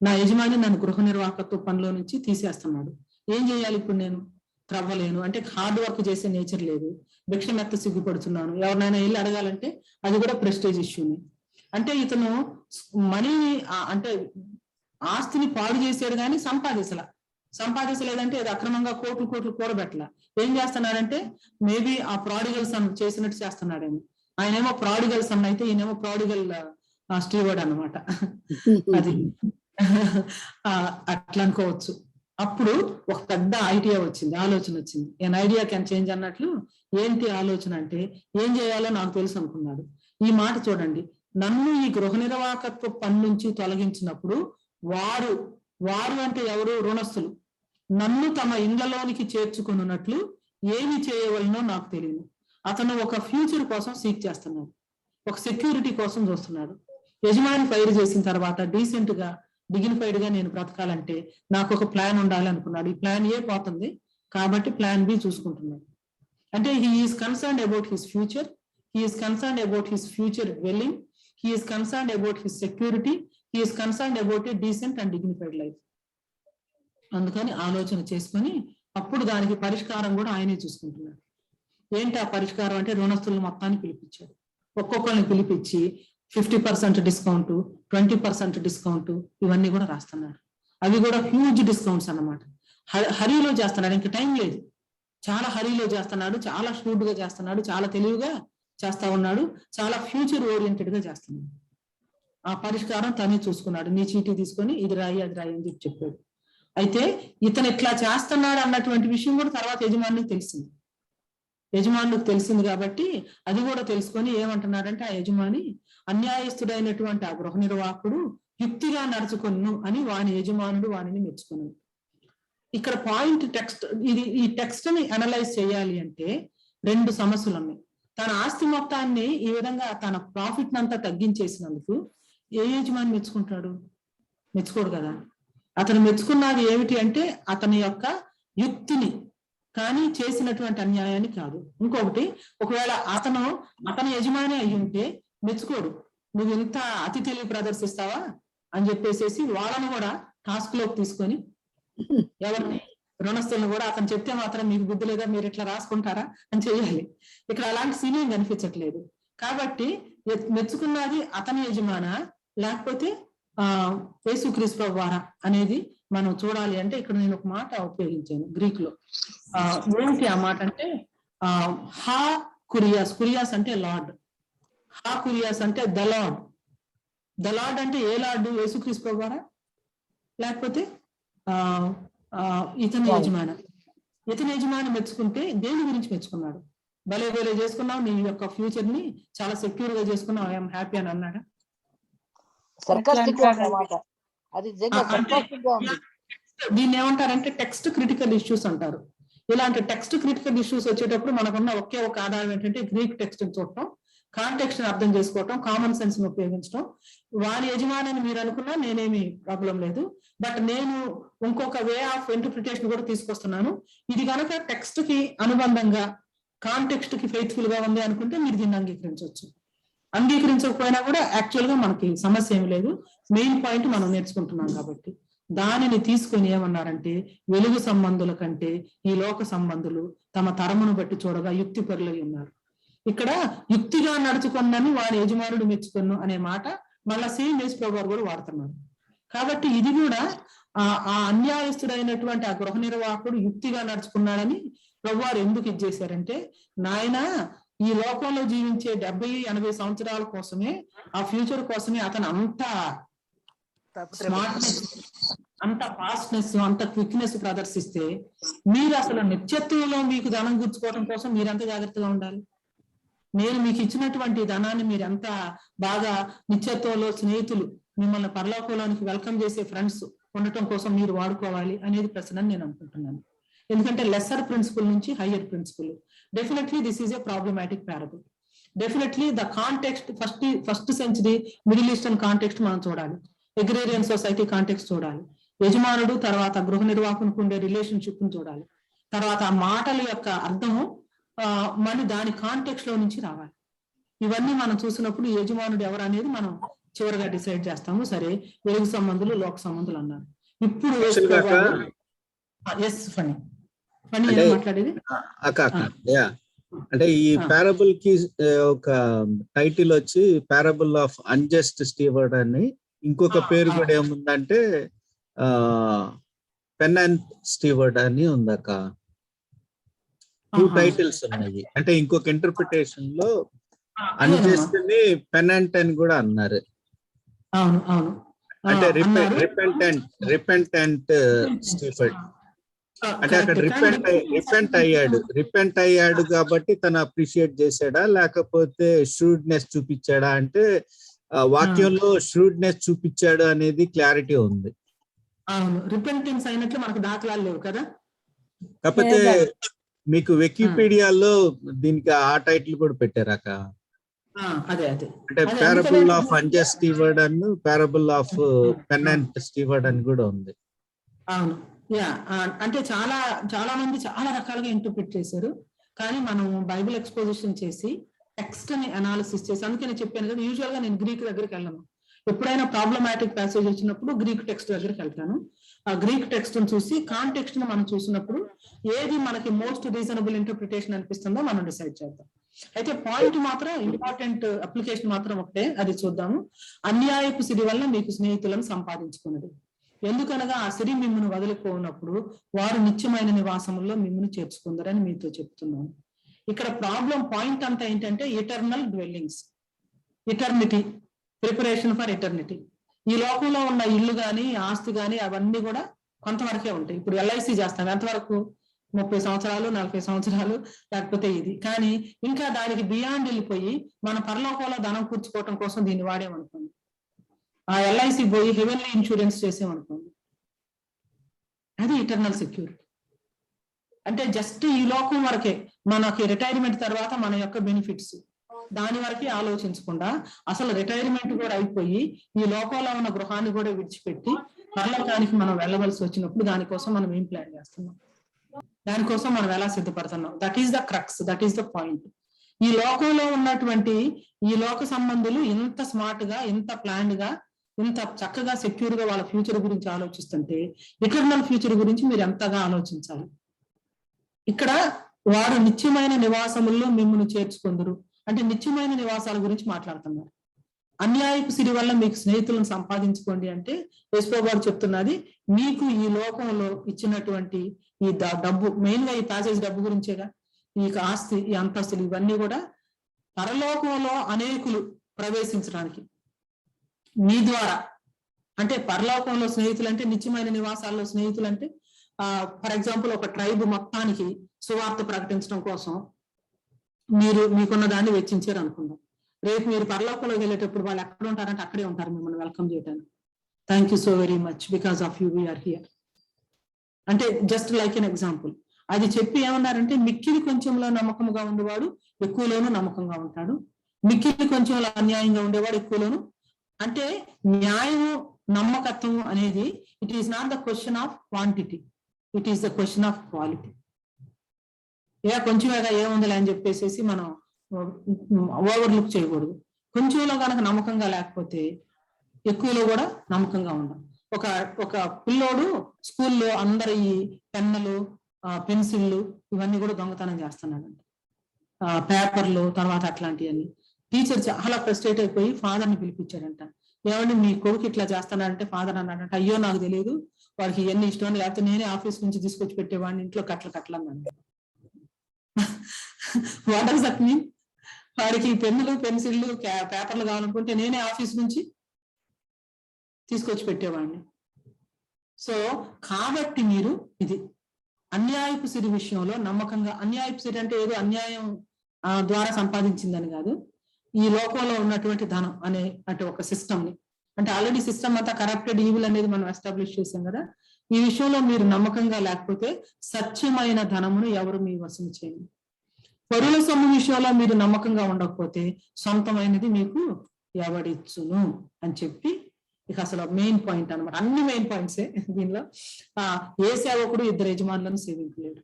S1: నా యజమాని నన్ను గృహ నిర్వాహకత్వ పనిలో నుంచి తీసేస్తున్నాడు, ఏం చేయాలి ఇప్పుడు నేను? త్రవ్వలేను, అంటే హార్డ్ వర్క్ చేసే నేచర్ లేదు, భిక్ష మెత్త సిగ్గుపడుతున్నాను, ఎవరినైనా వెళ్ళి అడగాలంటే అది కూడా ప్రెస్టేజ్ ఇష్యూని. అంటే ఇతను మనీని అంటే ఆస్తిని పాడు చేసాడు కానీ సంపాదించలేదంటే అది అక్రమంగా కోట్లు కూడబెట్టలా. ఏం చేస్తున్నాడంటే మేబీ ఆ ప్రాడిగల్ సన్ చేసినట్టు చేస్తున్నాడేమో. ఆయనేమో ప్రాడిగల్ సన్ అయితే ఈయనేమో ప్రాడిగల్ స్టీవర్డ్ అన్నమాట. అది అట్లా అనుకోవచ్చు. అప్పుడు ఒక పెద్ద ఐడియా వచ్చింది, ఆలోచన వచ్చింది. ఎన్ ఐడియా క్యాన్ చేంజ్ అన్నట్లు. ఏంటి ఆలోచన అంటే ఏం చేయాలో నాకు తెలుసు అనుకున్నాడు. ఈ మాట చూడండి, నన్ను ఈ గృహ నిర్వాహకత్వ పని నుంచి తొలగించినప్పుడు వారు అంటే ఎవరు? రుణస్తులు నన్ను తమ ఇండ్లలోనికి చేర్చుకున్నట్లు ఏమి చేయవలనో నాకు తెలియదు. అతను ఒక ఫ్యూచర్ కోసం సీక్ చేస్తున్నాడు, ఒక సెక్యూరిటీ కోసం చూస్తున్నాడు. యజమాని ఫైర్ చేసిన తర్వాత డీసెంట్ గా డిగ్నిఫైడ్ గా నేను బ్రతకాలంటే నాకు ఒక ప్లాన్ ఉండాలి అనుకున్నాడు. ఈ ప్లాన్ ఏ పోతుంది కాబట్టి ప్లాన్ బి చూసుకుంటున్నాడు. అంటే he is concerned about his future, he is concerned about his future dwelling, he is concerned about his security, he is concerned about a decent and dignified life. అందుకని ఆలోచన చేసుకొని అప్పుడు దానికి పరిష్కారం కూడా ఆయనే చూసుకుంటున్నాడు. ఏంటి ఆ పరిష్కారం అంటే రుణస్తులను మొత్తాన్ని పిలిపించాడు. ఒక్కొక్కరిని పిలిపించి 50% డిస్కౌంట్, 20% డిస్కౌంట్ ఇవన్నీ కూడా రాస్తున్నాడు. అవి కూడా హ్యూజ్ డిస్కౌంట్స్ అన్నమాట. హరీలో చేస్తున్నాడు, ఇంకా టైం లేదు, చాలా హరీలో చేస్తున్నాడు, చాలా షూట్ గా చేస్తున్నాడు, చాలా తెలివిగా చేస్తా ఉన్నాడు, చాలా ఫ్యూచర్ ఓరియంటెడ్ గా చేస్తున్నాడు. ఆ పరిష్కారం తనే చూసుకున్నాడు. నీ చీటీ తీసుకొని ఇది రాయి అది రాయి అని చెప్పాడు. అయితే ఇతను ఇట్లా చేస్తున్నాడు అన్నటువంటి విషయం కూడా తర్వాత యజమానికి తెలిసింది కాబట్టి అది కూడా తెలుసుకొని ఏమంటున్నాడంటే ఆ యజమాని అన్యాయస్తుడైనటువంటి ఆ గృహ నిర్వాహకుడు యుక్తిగా నడుచుకొను అని వాని యజమానుడు వానిని మెచ్చుకున్నాడు. ఇక్కడ పాయింట్ టెక్స్ట్ ఈ టెక్స్ట్ ని అనలైజ్ చేయాలి అంటే 2 సమస్యలు ఉన్నాయి. తన ఆస్తి మొత్తాన్ని ఈ విధంగా తన ప్రాఫిట్ అంతా తగ్గించేసినందుకు ఏ యజమాని మెచ్చుకోడు కదా. అతను మెచ్చుకున్నది ఏమిటి అంటే అతని యొక్క యుక్తిని, కానీ చేసినటువంటి అన్యాయాన్ని కాదు. ఇంకొకటి, ఒకవేళ అతని యజమాని అయి ఉంటే మెచ్చుకోడు, నువ్వు ఇంత అతి తెలివి ప్రదర్శిస్తావా అని చెప్పేసి వాళ్ళను కూడా టాస్క్ లోకి తీసుకొని ఎవరిని రుణస్తులను కూడా అతను చెప్తే మాత్రం మీకు బుద్ధి లేదా, మీరు ఇట్లా రాసుకుంటారా అని చెయ్యాలి. ఇక్కడ అలాంటి సీనియం కనిపించట్లేదు. కాబట్టి మెచ్చుకున్నది అతని యజమాన లేకపోతే యేసుక్రీస్తు ప్రభువారా అనేది మనం చూడాలి. అంటే ఇక్కడ నేను ఒక మాట ఉపయోగించాను గ్రీక్ లో. ఏంటి ఆ మాట అంటే హా కురియాస్ అంటే లార్డ్, హా కురియాస్ అంటే ద లార్డ్. ద లార్డ్ అంటే ఏ లార్డు? యేసుక్రీస్తు ప్రభువారా లేకపోతే ఇతని యజమాని? ఇతని యజమాని మెచ్చుకుంటే దేని గురించి మెచ్చుకున్నాడు? భలే భలే చేసుకున్నావు, నీ యొక్క ఫ్యూచర్ ని చాలా సెక్యూర్ గా చేసుకున్నావు, ఐఎమ్ హ్యాపీ అని అన్నాడా? దీన్ని ఏమంటారంటే టెక్స్ట్ క్రిటికల్ ఇష్యూస్ అంటారు. ఇలాంటి టెక్స్ట్ క్రిటికల్ ఇష్యూస్ వచ్చేటప్పుడు మనకున్న ఒకే ఒక ఆధారం ఏంటంటే గ్రీక్ టెక్స్ట్ చూడటం, కాంటెక్స్ట్ ని అర్థం చేసుకోవటం, కామన్ సెన్స్ ని ఉపయోగించడం. వారి యజమాని మీరు అనుకున్నా నేనేమి ప్రాబ్లం లేదు, బట్ నేను ఇంకొక వే ఆఫ్ ఇంటర్ప్రిటేషన్ కూడా తీసుకొస్తున్నాను. ఇది కనుక టెక్స్ట్ కి అనుబంధంగా కాంటెక్స్ట్ కి ఫెయిత్ఫుల్ గా ఉంది అనుకుంటే మీరు దీన్ని అంగీకరించవచ్చు. అంగీకరించకపోయినా కూడా యాక్చువల్ గా మనకి సమస్య ఏమి లేదు. మెయిన్ పాయింట్ మనం నేర్చుకుంటున్నాం కాబట్టి దానిని తీసుకొని ఏమన్నారంటే వెలుగు సంబంధుల కంటే ఈ లోక సంబంధులు తమ తరమును బట్టి చూడగా యుక్తి పరులై ఉన్నారు. ఇక్కడ యుక్తిగా నడుచుకున్నని వారి యజమానుడు మెచ్చుకొను అనే మాట మళ్ళా సేమ్ యేసు ప్రభు వారు కూడా వాడుతున్నారు. కాబట్టి ఇది కూడా ఆ అన్యాయస్తుడైనటువంటి ఆ గృహ నిర్వాహకుడు యుక్తిగా నడుచుకున్నాడని ప్రభువారు ఎందుకు ఇచ్చేశారంటే, నాయన ఈ లోకంలో జీవించే 70-80 సంవత్సరాల కోసమే, ఆ ఫ్యూచర్ కోసమే అతను అంత స్మార్ట్నెస్, అంత ఫాస్ట్నెస్, అంత క్విక్నెస్ ప్రదర్శిస్తే మీరు అసలు నిత్యత్వంలో మీకు ధనం గుర్చుకోవడం కోసం మీరెంత జాగ్రత్తగా ఉండాలి? నేను మీకు ఇచ్చినటువంటి ధనాన్ని మీరు ఎంత బాగా నిత్యత్వంలో స్నేహితులు, మిమ్మల్ని పరలోకంలోనికి వెల్కమ్ చేసే ఫ్రెండ్స్ ఉండటం కోసం మీరు వాడుకోవాలి అనేది ప్రశ్న నేను అనుకుంటున్నాను. ఎందుకంటే లెసర్ ప్రిన్సిపల్ నుంచి higher principle, definitely this is a problematic parable. Definitely the context first century middle eastern context మనం చూడాలి, అగ్రేరియన్ సొసైటీ కాంటెక్స్ట్ చూడాలి, యజమానుడు తర్వాత గృహ నిర్వాహకునికి ఉండే రిలేషన్షిప్ ని చూడాలి, తర్వాత ఆ మాటల యొక్క అర్థము మళ్ళీ దాని కాంటెక్స్ట్ లో నుంచి రావాలి. ఇవన్నీ మనం చూసినప్పుడు యజమానుడు ఎవరు అనేది మనం చివరిగా డిసైడ్ చేస్తాము. సరే, వెలుగు సంబంధులు లోక సంబంధులు అన్నారు. ఇప్పుడు మాట్లాడేది
S4: అంటే ఈ పారబుల్ కి ఒక టైటిల్ వచ్చి పారబుల్ ఆఫ్ అన్జస్ట్ స్టీవర్డ్ అని, ఇంకొక పేరు కూడా ఏముందంటే పెన్ అండ్ స్టీవర్డ్ అని ఉందక్క. 2 టైటిల్స్ ఉన్నాయి. అంటే ఇంకొక ఇంటర్ప్రిటేషన్ లో అన్జస్ట్ ని పెనెంట్ అని కూడా అన్నారు. అంటే రిపెంటెంట్ స్టీఫర్డ్ అంటే అక్కడ రిపెంట్ అయ్యాడు కాబట్టి తను అప్రిషియేట్ చేశాడా, లేకపోతే షూడ్నెస్ చూపించాడా అంటే వాక్యంలో షూడ్నెస్ చూపించాడు అనేది క్లారిటీ ఉంది.
S1: అవును, రిపెంటెన్స్ అయినట్లు మనకు దాఖలాలు లేవు కదా.
S4: కాకపోతే మీకు వికీపీడియాలో దీనికి ఆ టైటిల్ కూడా పెట్టారాక.
S1: అదే
S4: అంటే పారబుల్ ఆఫ్ అన్జస్ట్ స్టీవర్డ్ అని, పారబుల్ ఆఫ్ పెనెంట్ స్టీవర్డ్ అని కూడా ఉంది.
S1: అవును, అంటే చాలా మంది చాలా రకాలుగా ఇంటర్ప్రిట్ చేశారు. కానీ మనం బైబిల్ ఎక్స్పోజిషన్ చేసి టెక్స్ట్ ని అనాలిసిస్ చేసి, అందుకే నేను చెప్పాను కదా, యూజువల్ గా నేను గ్రీక్ దగ్గరికి వెళ్ళను. ఎప్పుడైనా ప్రాబ్లమాటిక్ ప్యాసేజ్ వచ్చినప్పుడు గ్రీక్ టెక్స్ట్ దగ్గరికి వెళ్తాను. ఆ గ్రీక్ టెక్స్ట్ ని చూసి కాంటెక్స్ట్ ని మనం చూసినప్పుడు ఏది మనకి మోస్ట్ రీజనబుల్ ఇంటర్ప్రిటేషన్ అనిపిస్తుందో మనం డిసైడ్ చేద్దాం. అయితే పాయింట్ మాత్రం, ఇంపార్టెంట్ అప్లికేషన్ మాత్రం ఒకటే, అది చూద్దాము. అన్యాయపు సిరి వల్ల మీకు స్నేహితులను సంపాదించుకున్నది. ఎందుకనగా ఆ సిరి మిమ్మల్ని వదిలిపోయినప్పుడు వారు నిత్యమైన నివాసంలో మిమ్మల్ని చేర్చుకుందరని మీతో చెప్తున్నాను. ఇక్కడ ప్రాబ్లం పాయింట్ అంతా ఏంటంటే eternal dwellings, eternity, preparation for eternity. ఈ లోకంలో ఉన్న ఇల్లు కానీ ఆస్తి కానీ అవన్నీ కూడా కొంతవరకే ఉంటాయి. ఇప్పుడు LIC చేస్తాం, ఎంతవరకు? 30 సంవత్సరాలు, 40 సంవత్సరాలు, లేకపోతే ఇది. కానీ ఇంకా దానికి బియాండ్ వెళ్ళిపోయి మన పరలోకంలో ధనం కూర్చుకోవటం కోసం దీన్ని వాడేమనుకోండి, ఆ LIC పోయి హెవెన్లీ ఇన్సూరెన్స్ చేసేమనుకోండి, అది ఇటర్నల్ సెక్యూరిటీ. అంటే జస్ట్ ఈ లోకం వరకే, మనకి రిటైర్మెంట్ తర్వాత మన యొక్క బెనిఫిట్స్, దాని వరకే ఆలోచించకుండా అసలు రిటైర్మెంట్ కూడా అయిపోయి ఈ లోకంలో ఉన్న గృహాన్ని కూడా విడిచిపెట్టి పరలోకానికి మనం వెళ్ళవలసి వచ్చినప్పుడు దానికోసం మనం ఏం ప్లాన్ చేస్తున్నాం, దానికోసం మనం ఎలా సిద్ధపడుతున్నాం, that is the crux, that is the point. ఈ లోకంలో ఉన్నటువంటి ఈ లోక సంబంధులు ఇంత స్మార్ట్ గా, ఇంత ప్లాన్డ్ గా, ఇంత చక్కగా సెక్యూర్ గా వాళ్ళ ఫ్యూచర్ గురించి ఆలోచిస్తుంటే ఇటర్నల్ ఫ్యూచర్ గురించి మీరు ఎంతగా ఆలోచించాలి. ఇక్కడ వారు నిత్యమైన నివాసముల్లో మిమ్మల్ని చేర్చుకుందరు అంటే నిత్యమైన నివాసాల గురించి మాట్లాడుతున్నారు. అన్యాయపు సిరి వల్ల మీకు స్నేహితులను సంపాదించుకోండి అంటే యేసుప్రభువు గారు చెప్తున్నది, మీకు ఈ లోకంలో ఇచ్చినటువంటి ఈ డబ్బు, మెయిన్ గా ఈ ప్యాసేజ్ డబ్బు గురించేగా, ఈ ఆస్తి, ఈ అంతస్తులు, ఇవన్నీ కూడా పరలోకంలో అనేకులు ప్రవేశించడానికి, మీ ద్వారా, అంటే పరలోకంలో స్నేహితులు అంటే నిత్యమైన నివాసాల్లో స్నేహితులు అంటే ఫర్ ఎగ్జాంపుల్ ఒక ట్రైబ్ మొత్తానికి సువార్త ప్రకటించడం కోసం మీకున్న దాన్ని వెచ్చించారు అనుకుందాం. రేపు మీరు పరలోకంలోకి వెళ్ళేటప్పుడు వాళ్ళు ఎక్కడ ఉంటారంటే అక్కడే ఉంటారు మిమ్మల్ని వెల్కమ్ చేయడానికి. Thank you so very much, because of you we are here. అంటే జస్ట్ లైక్ ఎన్ ఎగ్జాంపుల్. అది చెప్పి ఏమన్నారంటే మిక్కిలి కొంచెంలో నమ్మకంగా ఉండేవాడు ఎక్కువలోనూ నమ్మకంగా ఉంటాడు, మిక్కిలి కొంచెంలో అన్యాయంగా ఉండేవాడు ఎక్కువలోను. అంటే న్యాయము నమ్మకత్వం అనేది it is not the question of quantity, it is the question of quality. కొంచెమేగా ఏముందిలే అని చెప్పేసి మనం ఓవర్లుక్ చేయకూడదు. కొంచెంలో కనుక నమ్మకంగా లేకపోతే ఎక్కువలో కూడా నమ్మకంగా ఉండాలి. ఒక పిల్లోడు స్కూల్లో అందరి పెన్నులు, పెన్సిళ్ళు ఇవన్నీ కూడా దొంగతనం చేస్తున్నాడంట, పేపర్లు తర్వాత అట్లాంటివన్నీ. టీచర్ చాలా ఫ్రస్ట్రేట్ అయిపోయి ఫాదర్ని పిలిపించాడంట. ఏమంటే మీ కొడుకు ఇట్లా చేస్తున్నాడంటే ఫాదర్ అన్నాడంట, అయ్యో నాకు తెలియదు, వాడికి ఇవన్నీ ఇష్టం, లేకపోతే నేనే ఆఫీస్ నుంచి తీసుకొచ్చి పెట్టేవాడిని, ఇంట్లో కట్లన్నాను. What does that mean? వాడికి పెన్నులు, పెన్సిళ్ళు, పేపర్లు కావాలనుకుంటే నేనే ఆఫీస్ నుంచి తీసుకొచ్చి పెట్టేవాడిని. సో కాబట్టి మీరు ఇది అన్యాయపు సిరి విషయంలో నమ్మకంగా, అన్యాయపు సిరి అంటే ఏదో అన్యాయం ద్వారా సంపాదించిందని కాదు, ఈ లోకంలో ఉన్నటువంటి ధనం అంటే ఒక సిస్టమ్ ని, అంటే ఆల్రెడీ సిస్టమ్ అంతా కరప్టెడ్, ఈవిల్ అనేది మనం ఎస్టాబ్లిష్ చేసాం కదా. ఈ విషయంలో మీరు నమ్మకంగా లేకపోతే సత్యమైన ధనమును ఎవరు మీ వశం చేయండి. పరుల సొమ్ము విషయంలో మీరు నమ్మకంగా ఉండకపోతే సొంతమైనది మీకు ఎవడిచ్చును అని చెప్పి ఇక అసలు మెయిన్ పాయింట్ అనమాట. అన్ని మెయిన్ పాయింట్సే దీనిలో. ఏ సేవకుడు ఇద్దరు యజమానులను సేవించలేడు.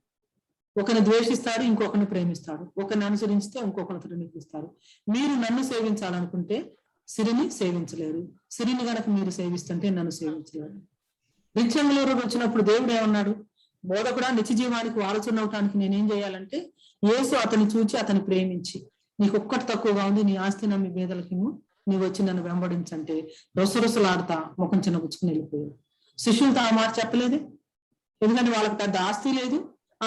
S1: ఒకరిని ద్వేషిస్తాడు, ఇంకొకరిని ప్రేమిస్తాడు. ఒకరిని అనుసరిస్తే ఇంకొకరిని ప్రేమిస్తాడు. మీరు నన్ను సేవించాలనుకుంటే సిరిని సేవించలేరు, సిరిని గనక మీరు సేవిస్తుంటే నన్ను సేవించలేరు. రిచ్చంగులూరు వచ్చినప్పుడు దేవుడు ఏమన్నాడు? బోధకుడా, నిత్య జీవానికి వారసునవటానికి నేనేం చేయాలంటే యేసు అతన్ని చూచి అతన్ని ప్రేమించి, నీకు ఒక్కటి తక్కువగా ఉంది, నీ ఆస్తి నమ్మి బేదలకి నీవు వచ్చి నన్ను వెంబడించంటే రొసరొసలాడుతా ముఖం చిన్న పుచ్చుకుని వెళ్ళిపోయాడు. శిష్యులతో ఆ మాట చెప్పలేదే, ఎందుకంటే వాళ్ళకి పెద్ద ఆస్తి లేదు,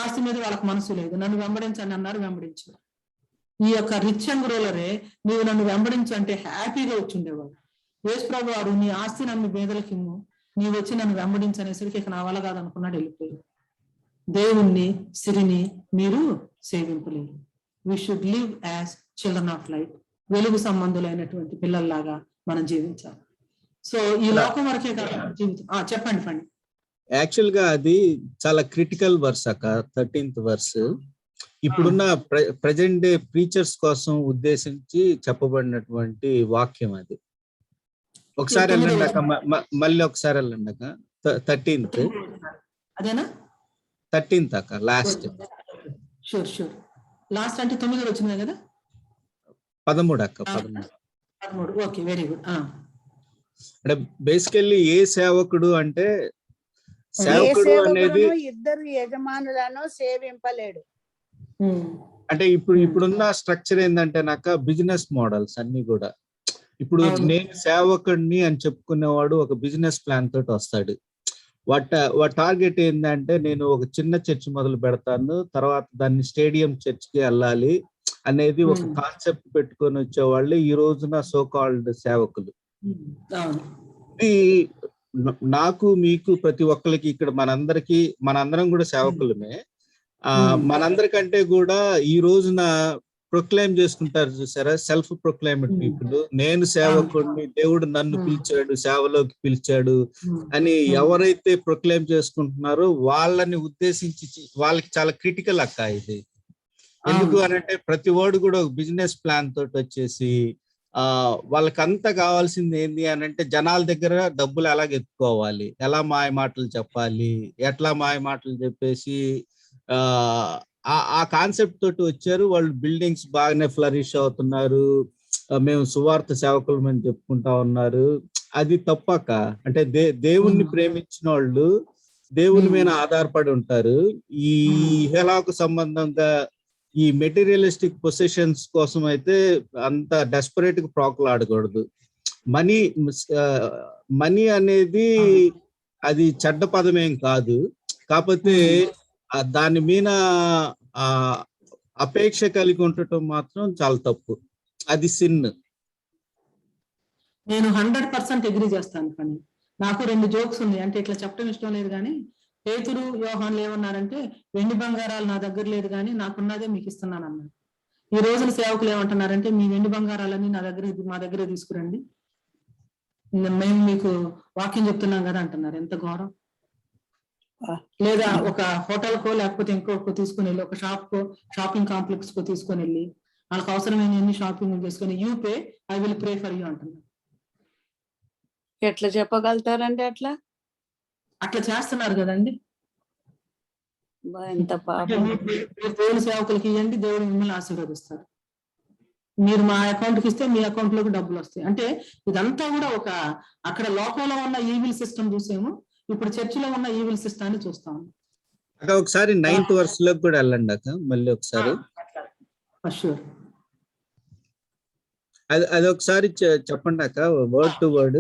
S1: ఆస్తి మీద వాళ్ళకి మనసు లేదు. నన్ను వెంబడించండి అన్నారు, వెంబడించారు. ఈ యొక్క రిచ్ అండ్ రూలరే నీవు నన్ను వెంబడించు అంటే హ్యాపీగా వచ్చి ఉండేవాడు. యేసు ప్రభు వారు నీ ఆస్తి నమ్మి బేదలకి నీవు వచ్చి నన్ను వెంబడించనేసరికి ఇక నా వల్ల కాదనుకున్నాడు, వెళ్ళిపోయాడు. దేవుణ్ణి, సిరిని మీరు సేవింపలేరు. We should live as children of light. వెలుగు సంబంధులైనటువంటి పిల్లల్లాగా మనం జీవించాలి. సో ఈ లోకం వరకే కాదు జీవితం. చెప్పండి ఫండి.
S4: యాక్చువల్ గా అది చాలా క్రిటికల్ వర్స్ అక్క, 13th వర్స్. ఇప్పుడున్న ప్రజెంట్ డే ప్రీచర్స్ కోసం ఉద్దేశించి చెప్పబడినటువంటి వాక్యం అది. ఒకసారి వెళ్ళండి అక్క, మళ్ళీ ఒకసారి వెళ్ళండి అక్క. 13th
S1: అదేనా?
S4: 13th అక్క, లాస్ట్.
S1: షూర్. లాస్ట్ అంటే 9 వచ్చింది కదా?
S4: 13 అక్క, 13.
S1: Okay, very good.
S4: అంటే బేసికల్లీ ఏ సేవకుడు అంటే, సేవకుడు అనేది
S2: ఇద్దరు యజమానులను సేవింపలేడు.
S4: అంటే ఇప్పుడున్న స్ట్రక్చర్ ఏంటంటే నాకు బిజినెస్ మోడల్స్ అన్ని కూడా, ఇప్పుడు నేను సేవకుడిని అని చెప్పుకునేవాడు ఒక బిజినెస్ ప్లాన్ తోటి వస్తాడు. వాటి టార్గెట్ ఏంటంటే, నేను ఒక చిన్న చర్చ్ మొదలు పెడతాను, తర్వాత దాన్ని స్టేడియం చర్చ్కి వెళ్ళాలి అనేది ఒక కాన్సెప్ట్ పెట్టుకొని వచ్చేవాళ్ళు ఈ రోజున సో కాల్డ్ సేవకులు. నాకు, మీకు, ప్రతి ఒక్కరికి ఇక్కడ మనందరం కూడా సేవకులమే. మనందరికంటే కూడా ఈ రోజున ప్రొక్లైమ్ చేసుకుంటారు చూసారా, సెల్ఫ్ ప్రొక్లైమ్డ్ పీపుల్. నేను సేవకుడిని, దేవుడు నన్ను పిలిచాడు, సేవలోకి పిలిచాడు అని ఎవరైతే ప్రొక్లైమ్ చేసుకుంటున్నారో వాళ్ళని ఉద్దేశించి వాళ్ళకి చాలా క్రిటికల్ అక్క ఇది. ఎందుకు అనంటే ప్రతి వాడు కూడా ఒక బిజినెస్ ప్లాన్ తోటి వచ్చేసి వాళ్ళకంతా కావాల్సింది ఏంది అని అంటే జనాల దగ్గర డబ్బులు ఎలాగ ఎత్తుకోవాలి, ఎలా మాయ మాటలు చెప్పాలి, ఎట్లా మాయ మాటలు చెప్పేసి ఆ కాన్సెప్ట్ తోటి వచ్చారు. వాళ్ళు బిల్డింగ్స్ బాగానే ఫ్లరిష్ అవుతున్నారు, మేము సువార్త సేవకులు అని చెప్పుకుంటా ఉన్నారు. అది తప్పక. అంటే దేవుణ్ణి ప్రేమించిన వాళ్ళు దేవుని మీద ఆధారపడి ఉంటారు. ఈ హేలాకు సంబంధంగా ఈ మెటీరియలిస్టిక్ పొజిషన్స్ కోసం అయితే అంత డెస్పరేట్ గా ప్రాకులాడకూడదు. మనీ అనేది అది చెడ్డ పదమేం కాదు, కాకపోతే దాని మీద అపేక్ష కలిగి ఉండటం మాత్రం చాలా తప్పు. అది సిన్.
S1: నేను 100% అగ్రీ చేస్తాను. కానీ నాకు 2 జోక్స్ ఉన్నాయి, అంటే ఇట్లా చెప్పడం ఇష్టం లేదు. కానీ పేతురు యోహాన్లు ఏమన్నారంటే, వెండి బంగారాలు నా దగ్గర లేదు కానీ నాకున్నదే మీకు ఇస్తున్నాను అన్నారు. ఈ రోజున సేవకులు ఏమంటున్నారంటే, మీ వెండి బంగారాలన్నీ మా దగ్గర తీసుకురండి, మేము మీకు వాక్యం చెప్తున్నాం కదా అంటున్నారు. ఎంత ఘోరం. లేదా ఒక హోటల్కో లేకపోతే ఇంకొక తీసుకుని వెళ్ళి, ఒక షాపింగ్ కాంప్లెక్స్ కో తీసుకొని వెళ్ళి వాళ్ళకి అవసరమైన ఎన్ని షాపింగ్ చేసుకొని, you pay, I will pray for you అంటున్నారు.
S2: ఎట్లా చెప్పగలుగుతారండి అట్లా?
S1: అట్లా చేస్తున్నారు కదండి.
S2: ఎంత పాపం.
S1: దేవుని సేవకులకి ఇవ్వండి, దేవుడు మిమ్మల్ని ఆశీర్వదిస్తారు. మీరు మా అకౌంట్ కి ఇస్తే మీ అకౌంట్ లోకి డబ్బులు వస్తాయి. అంటే ఇదంతా కూడా ఒక అక్కడ లోకంలో ఉన్న ఈవిల్ సిస్టమ్ చూసాము, ఇప్పుడు చర్చిలో ఉన్న ఈవిల్ సిస్టాన్ని చూస్తాము.
S4: అక్క ఒకసారి 9th verse లోకి కూడా వెళ్ళండి అక్క, మళ్ళీ ఒకసారి. అది ఒకసారి చెప్పండి అక్క, వర్డ్ టు వర్డ్.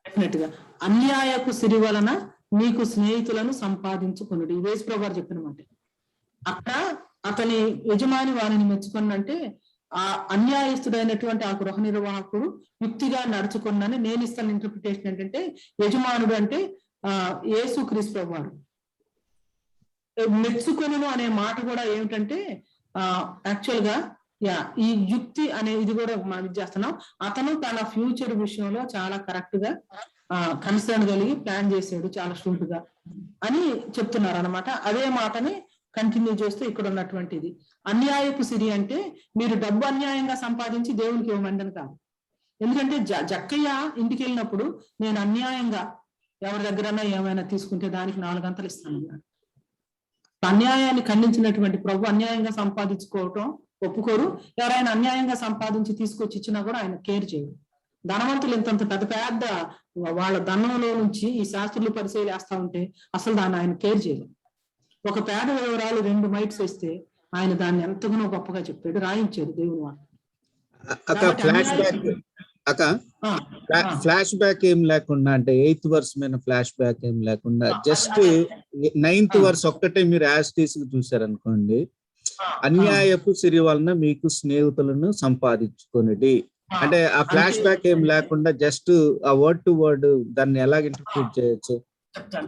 S1: డెఫినెట్ గా. అన్యాయపు సిరి వలన మీకు స్నేహితులను సంపాదించుకునుడి, యేసు ప్రభువు గారు చెప్పిన మాట. అక్కడ అతని యజమాని వారిని మెచ్చుకున్నంటే, ఆ అన్యాయస్తుడైనటువంటి ఆ గృహ నిర్వాహకుడు యుక్తిగా నడుచుకున్నాను నేను ఇస్తాను. ఇంటర్ప్రిటేషన్ ఏంటంటే, యజమానుడు అంటే యేసు క్రీస్తు ప్రభువు వారు. మెచ్చుకొనును అనే మాట కూడా ఏమిటంటే, యాక్చువల్ గా ఈ యుక్తి అనే ఇది కూడా మనం చేస్తున్నాం. అతను తన ఫ్యూచర్ విషయంలో చాలా కరెక్ట్ గా కన్సర్న్ కలిగి ప్లాన్ చేసాడు, చాలా షూట్ గా అని చెప్తున్నారు అనమాట. అదే మాటని కంటిన్యూ చేస్తూ ఇక్కడ ఉన్నటువంటిది, అన్యాయపు సిరి అంటే మీరు డబ్బు అన్యాయంగా సంపాదించి దేవునికి ఇవ్వమండని కాదు. ఎందుకంటే జక్కయ్య ఇంటికి వెళ్ళినప్పుడు, నేను అన్యాయంగా ఎవరి దగ్గరన్నా ఏమైనా తీసుకుంటే దానికి 4 గంటలు ఇస్తాను అన్నాడు. అన్యాయాన్ని ఖండించినటువంటి ప్రభు అన్యాయంగా సంపాదించుకోవటం ఒప్పుకోరు. ఎవరైనా అన్యాయంగా సంపాదించి తీసుకొచ్చి ఇచ్చినా కూడా ఆయన కేర్ చేయరు. ధనవంతులు ఇంతంత పెద్ద పెద్ద వాళ్ళ ధనంలో నుంచి ఈ శాస్త్రులు పరిచయాలు వేస్తా ఉంటే అసలు దాన్ని ఆయన కేర్ చేయరు. ఒక పేద వివరాలు 2 మైట్స్ వేస్తే ఆయన దాన్ని ఎంతగానో గొప్పగా చెప్పాడు, రాయించాడు దేవుని వాడు.
S4: ఫ్లాష్ బ్యాక్ ఏం లేకుండా, అంటే 8th verse మీద ఫ్లాష్ బ్యాక్ ఏం లేకుండా జస్ట్ 9th verse ఒక్కటే మీరు యాజ్ తీసుకు చూసారనుకోండి, అన్యాయపు సిరి వలన మీకు స్నేహితులను సంపాదించుకొనిడి. అంటే ఆ ఫ్లాష్ బ్యాక్ ఏం లేకుండా జస్ట్ ఆ వర్డ్ టు వర్డ్ దాన్ని ఎలా ఇంటర్ప్రిట్ చేయొచ్చు?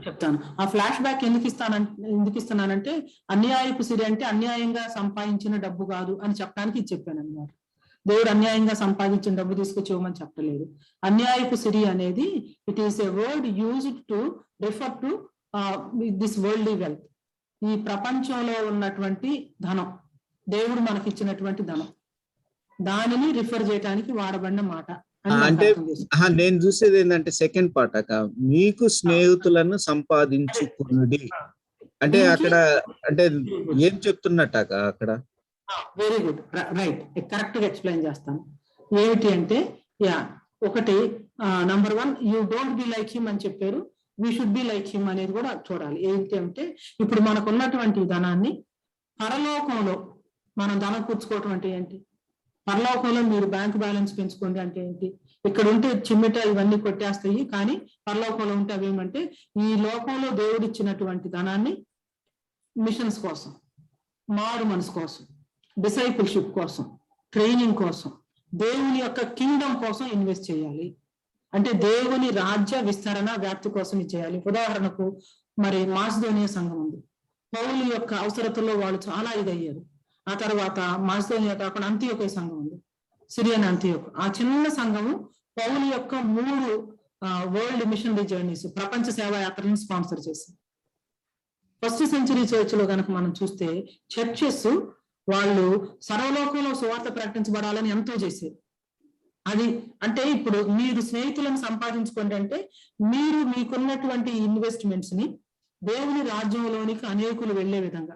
S1: చెప్తాను. ఆ ఫ్లాష్ బ్యాక్ ఎందుకు ఇస్తున్నానంటే, అన్యాయపు సిరి అంటే అన్యాయంగా సంపాదించిన డబ్బు కాదు అని చెప్పడానికి ఇది చెప్పాను అన్నమాట. దేవుడు అన్యాయంగా సంపాదించిన డబ్బు తీసుకొచ్చి ఇవ్వమని చెప్పలేదు. అన్యాయపు సిరి అనేది it is a word used to refer to this worldly wealth. ఈ ప్రపంచంలో ఉన్నటువంటి ధనం, దేవుడు మనకి ఇచ్చినటువంటి ధనం, దానిని రిఫర్ చేయడానికి వాడబడిన మాట.
S4: అంటే నేను చూసేది ఏంటంటే సెకండ్ పార్ట్ అక్క, మీకు స్నేహితులను సంపాదించుకునుడి అంటే అక్కడ అంటే ఏం చెప్తున్నట్టు అక్కడ?
S1: వెరీ గుడ్, రైట్, కరెక్ట్ గా ఎక్స్ప్లెయిన్ చేస్తాను. ఏమిటి అంటే, ఒకటి number 1, you don't be like him అని చెప్పారు, we should be like him అనేది కూడా చూడాలి. ఏంటి అంటే, ఇప్పుడు మనకు ఉన్నటువంటి ధనాన్ని పరలోకంలో మనం ధనం కూర్చుకోవటం అంటే ఏంటి? పరలోకంలో మీరు బ్యాంక్ బ్యాలెన్స్ పెంచుకోండి అంటే ఏంటి? ఇక్కడ ఉంటే చిమ్మిట ఇవన్నీ కొట్టేస్తాయి, కానీ పరలోకంలో ఉంటే అవేమంటే, ఈ లోకంలో దేవుడు ఇచ్చినటువంటి ధనాన్ని మిషన్స్ కోసం, మారు మనసు కోసం, డిసైపుల్షిప్ కోసం, ట్రైనింగ్ కోసం, దేవుని యొక్క కింగ్డమ్ కోసం ఇన్వెస్ట్ చేయాలి. అంటే దేవుని రాజ్య విస్తరణ వ్యాప్తి కోసం ఇది చేయాలి. ఉదాహరణకు మరి మాసిదోనియా సంఘం ఉంది. పౌలు యొక్క అవసరతల్లో వాళ్ళు చాలా ఇదయ్యారు. ఆ తర్వాత మాసిదోనియా కాకుండా అంతియోక సంఘం ఉంది, సిరియన్ అంతియోక. ఆ చిన్న సంఘము పౌలు యొక్క 3 వరల్డ్ మిషనరీ జర్నీస్, ప్రపంచ సేవా యాత్రలను స్పాన్సర్ చేసింది. ఫస్ట్ సెంచరీ చర్చ్ లో కనుక మనం చూస్తే, చర్చెస్ వాళ్ళు సర్వలోకంలో సువార్త ప్రకటించబడాలని ఎంతో చేసేది. అది అంటే ఇప్పుడు మీరు స్నేహితులను సంపాదించుకోండి అంటే, మీరు మీకున్నటువంటి ఇన్వెస్ట్మెంట్స్ ని దేవుని రాజ్యంలోనికి అనేకులు వెళ్లే విధంగా,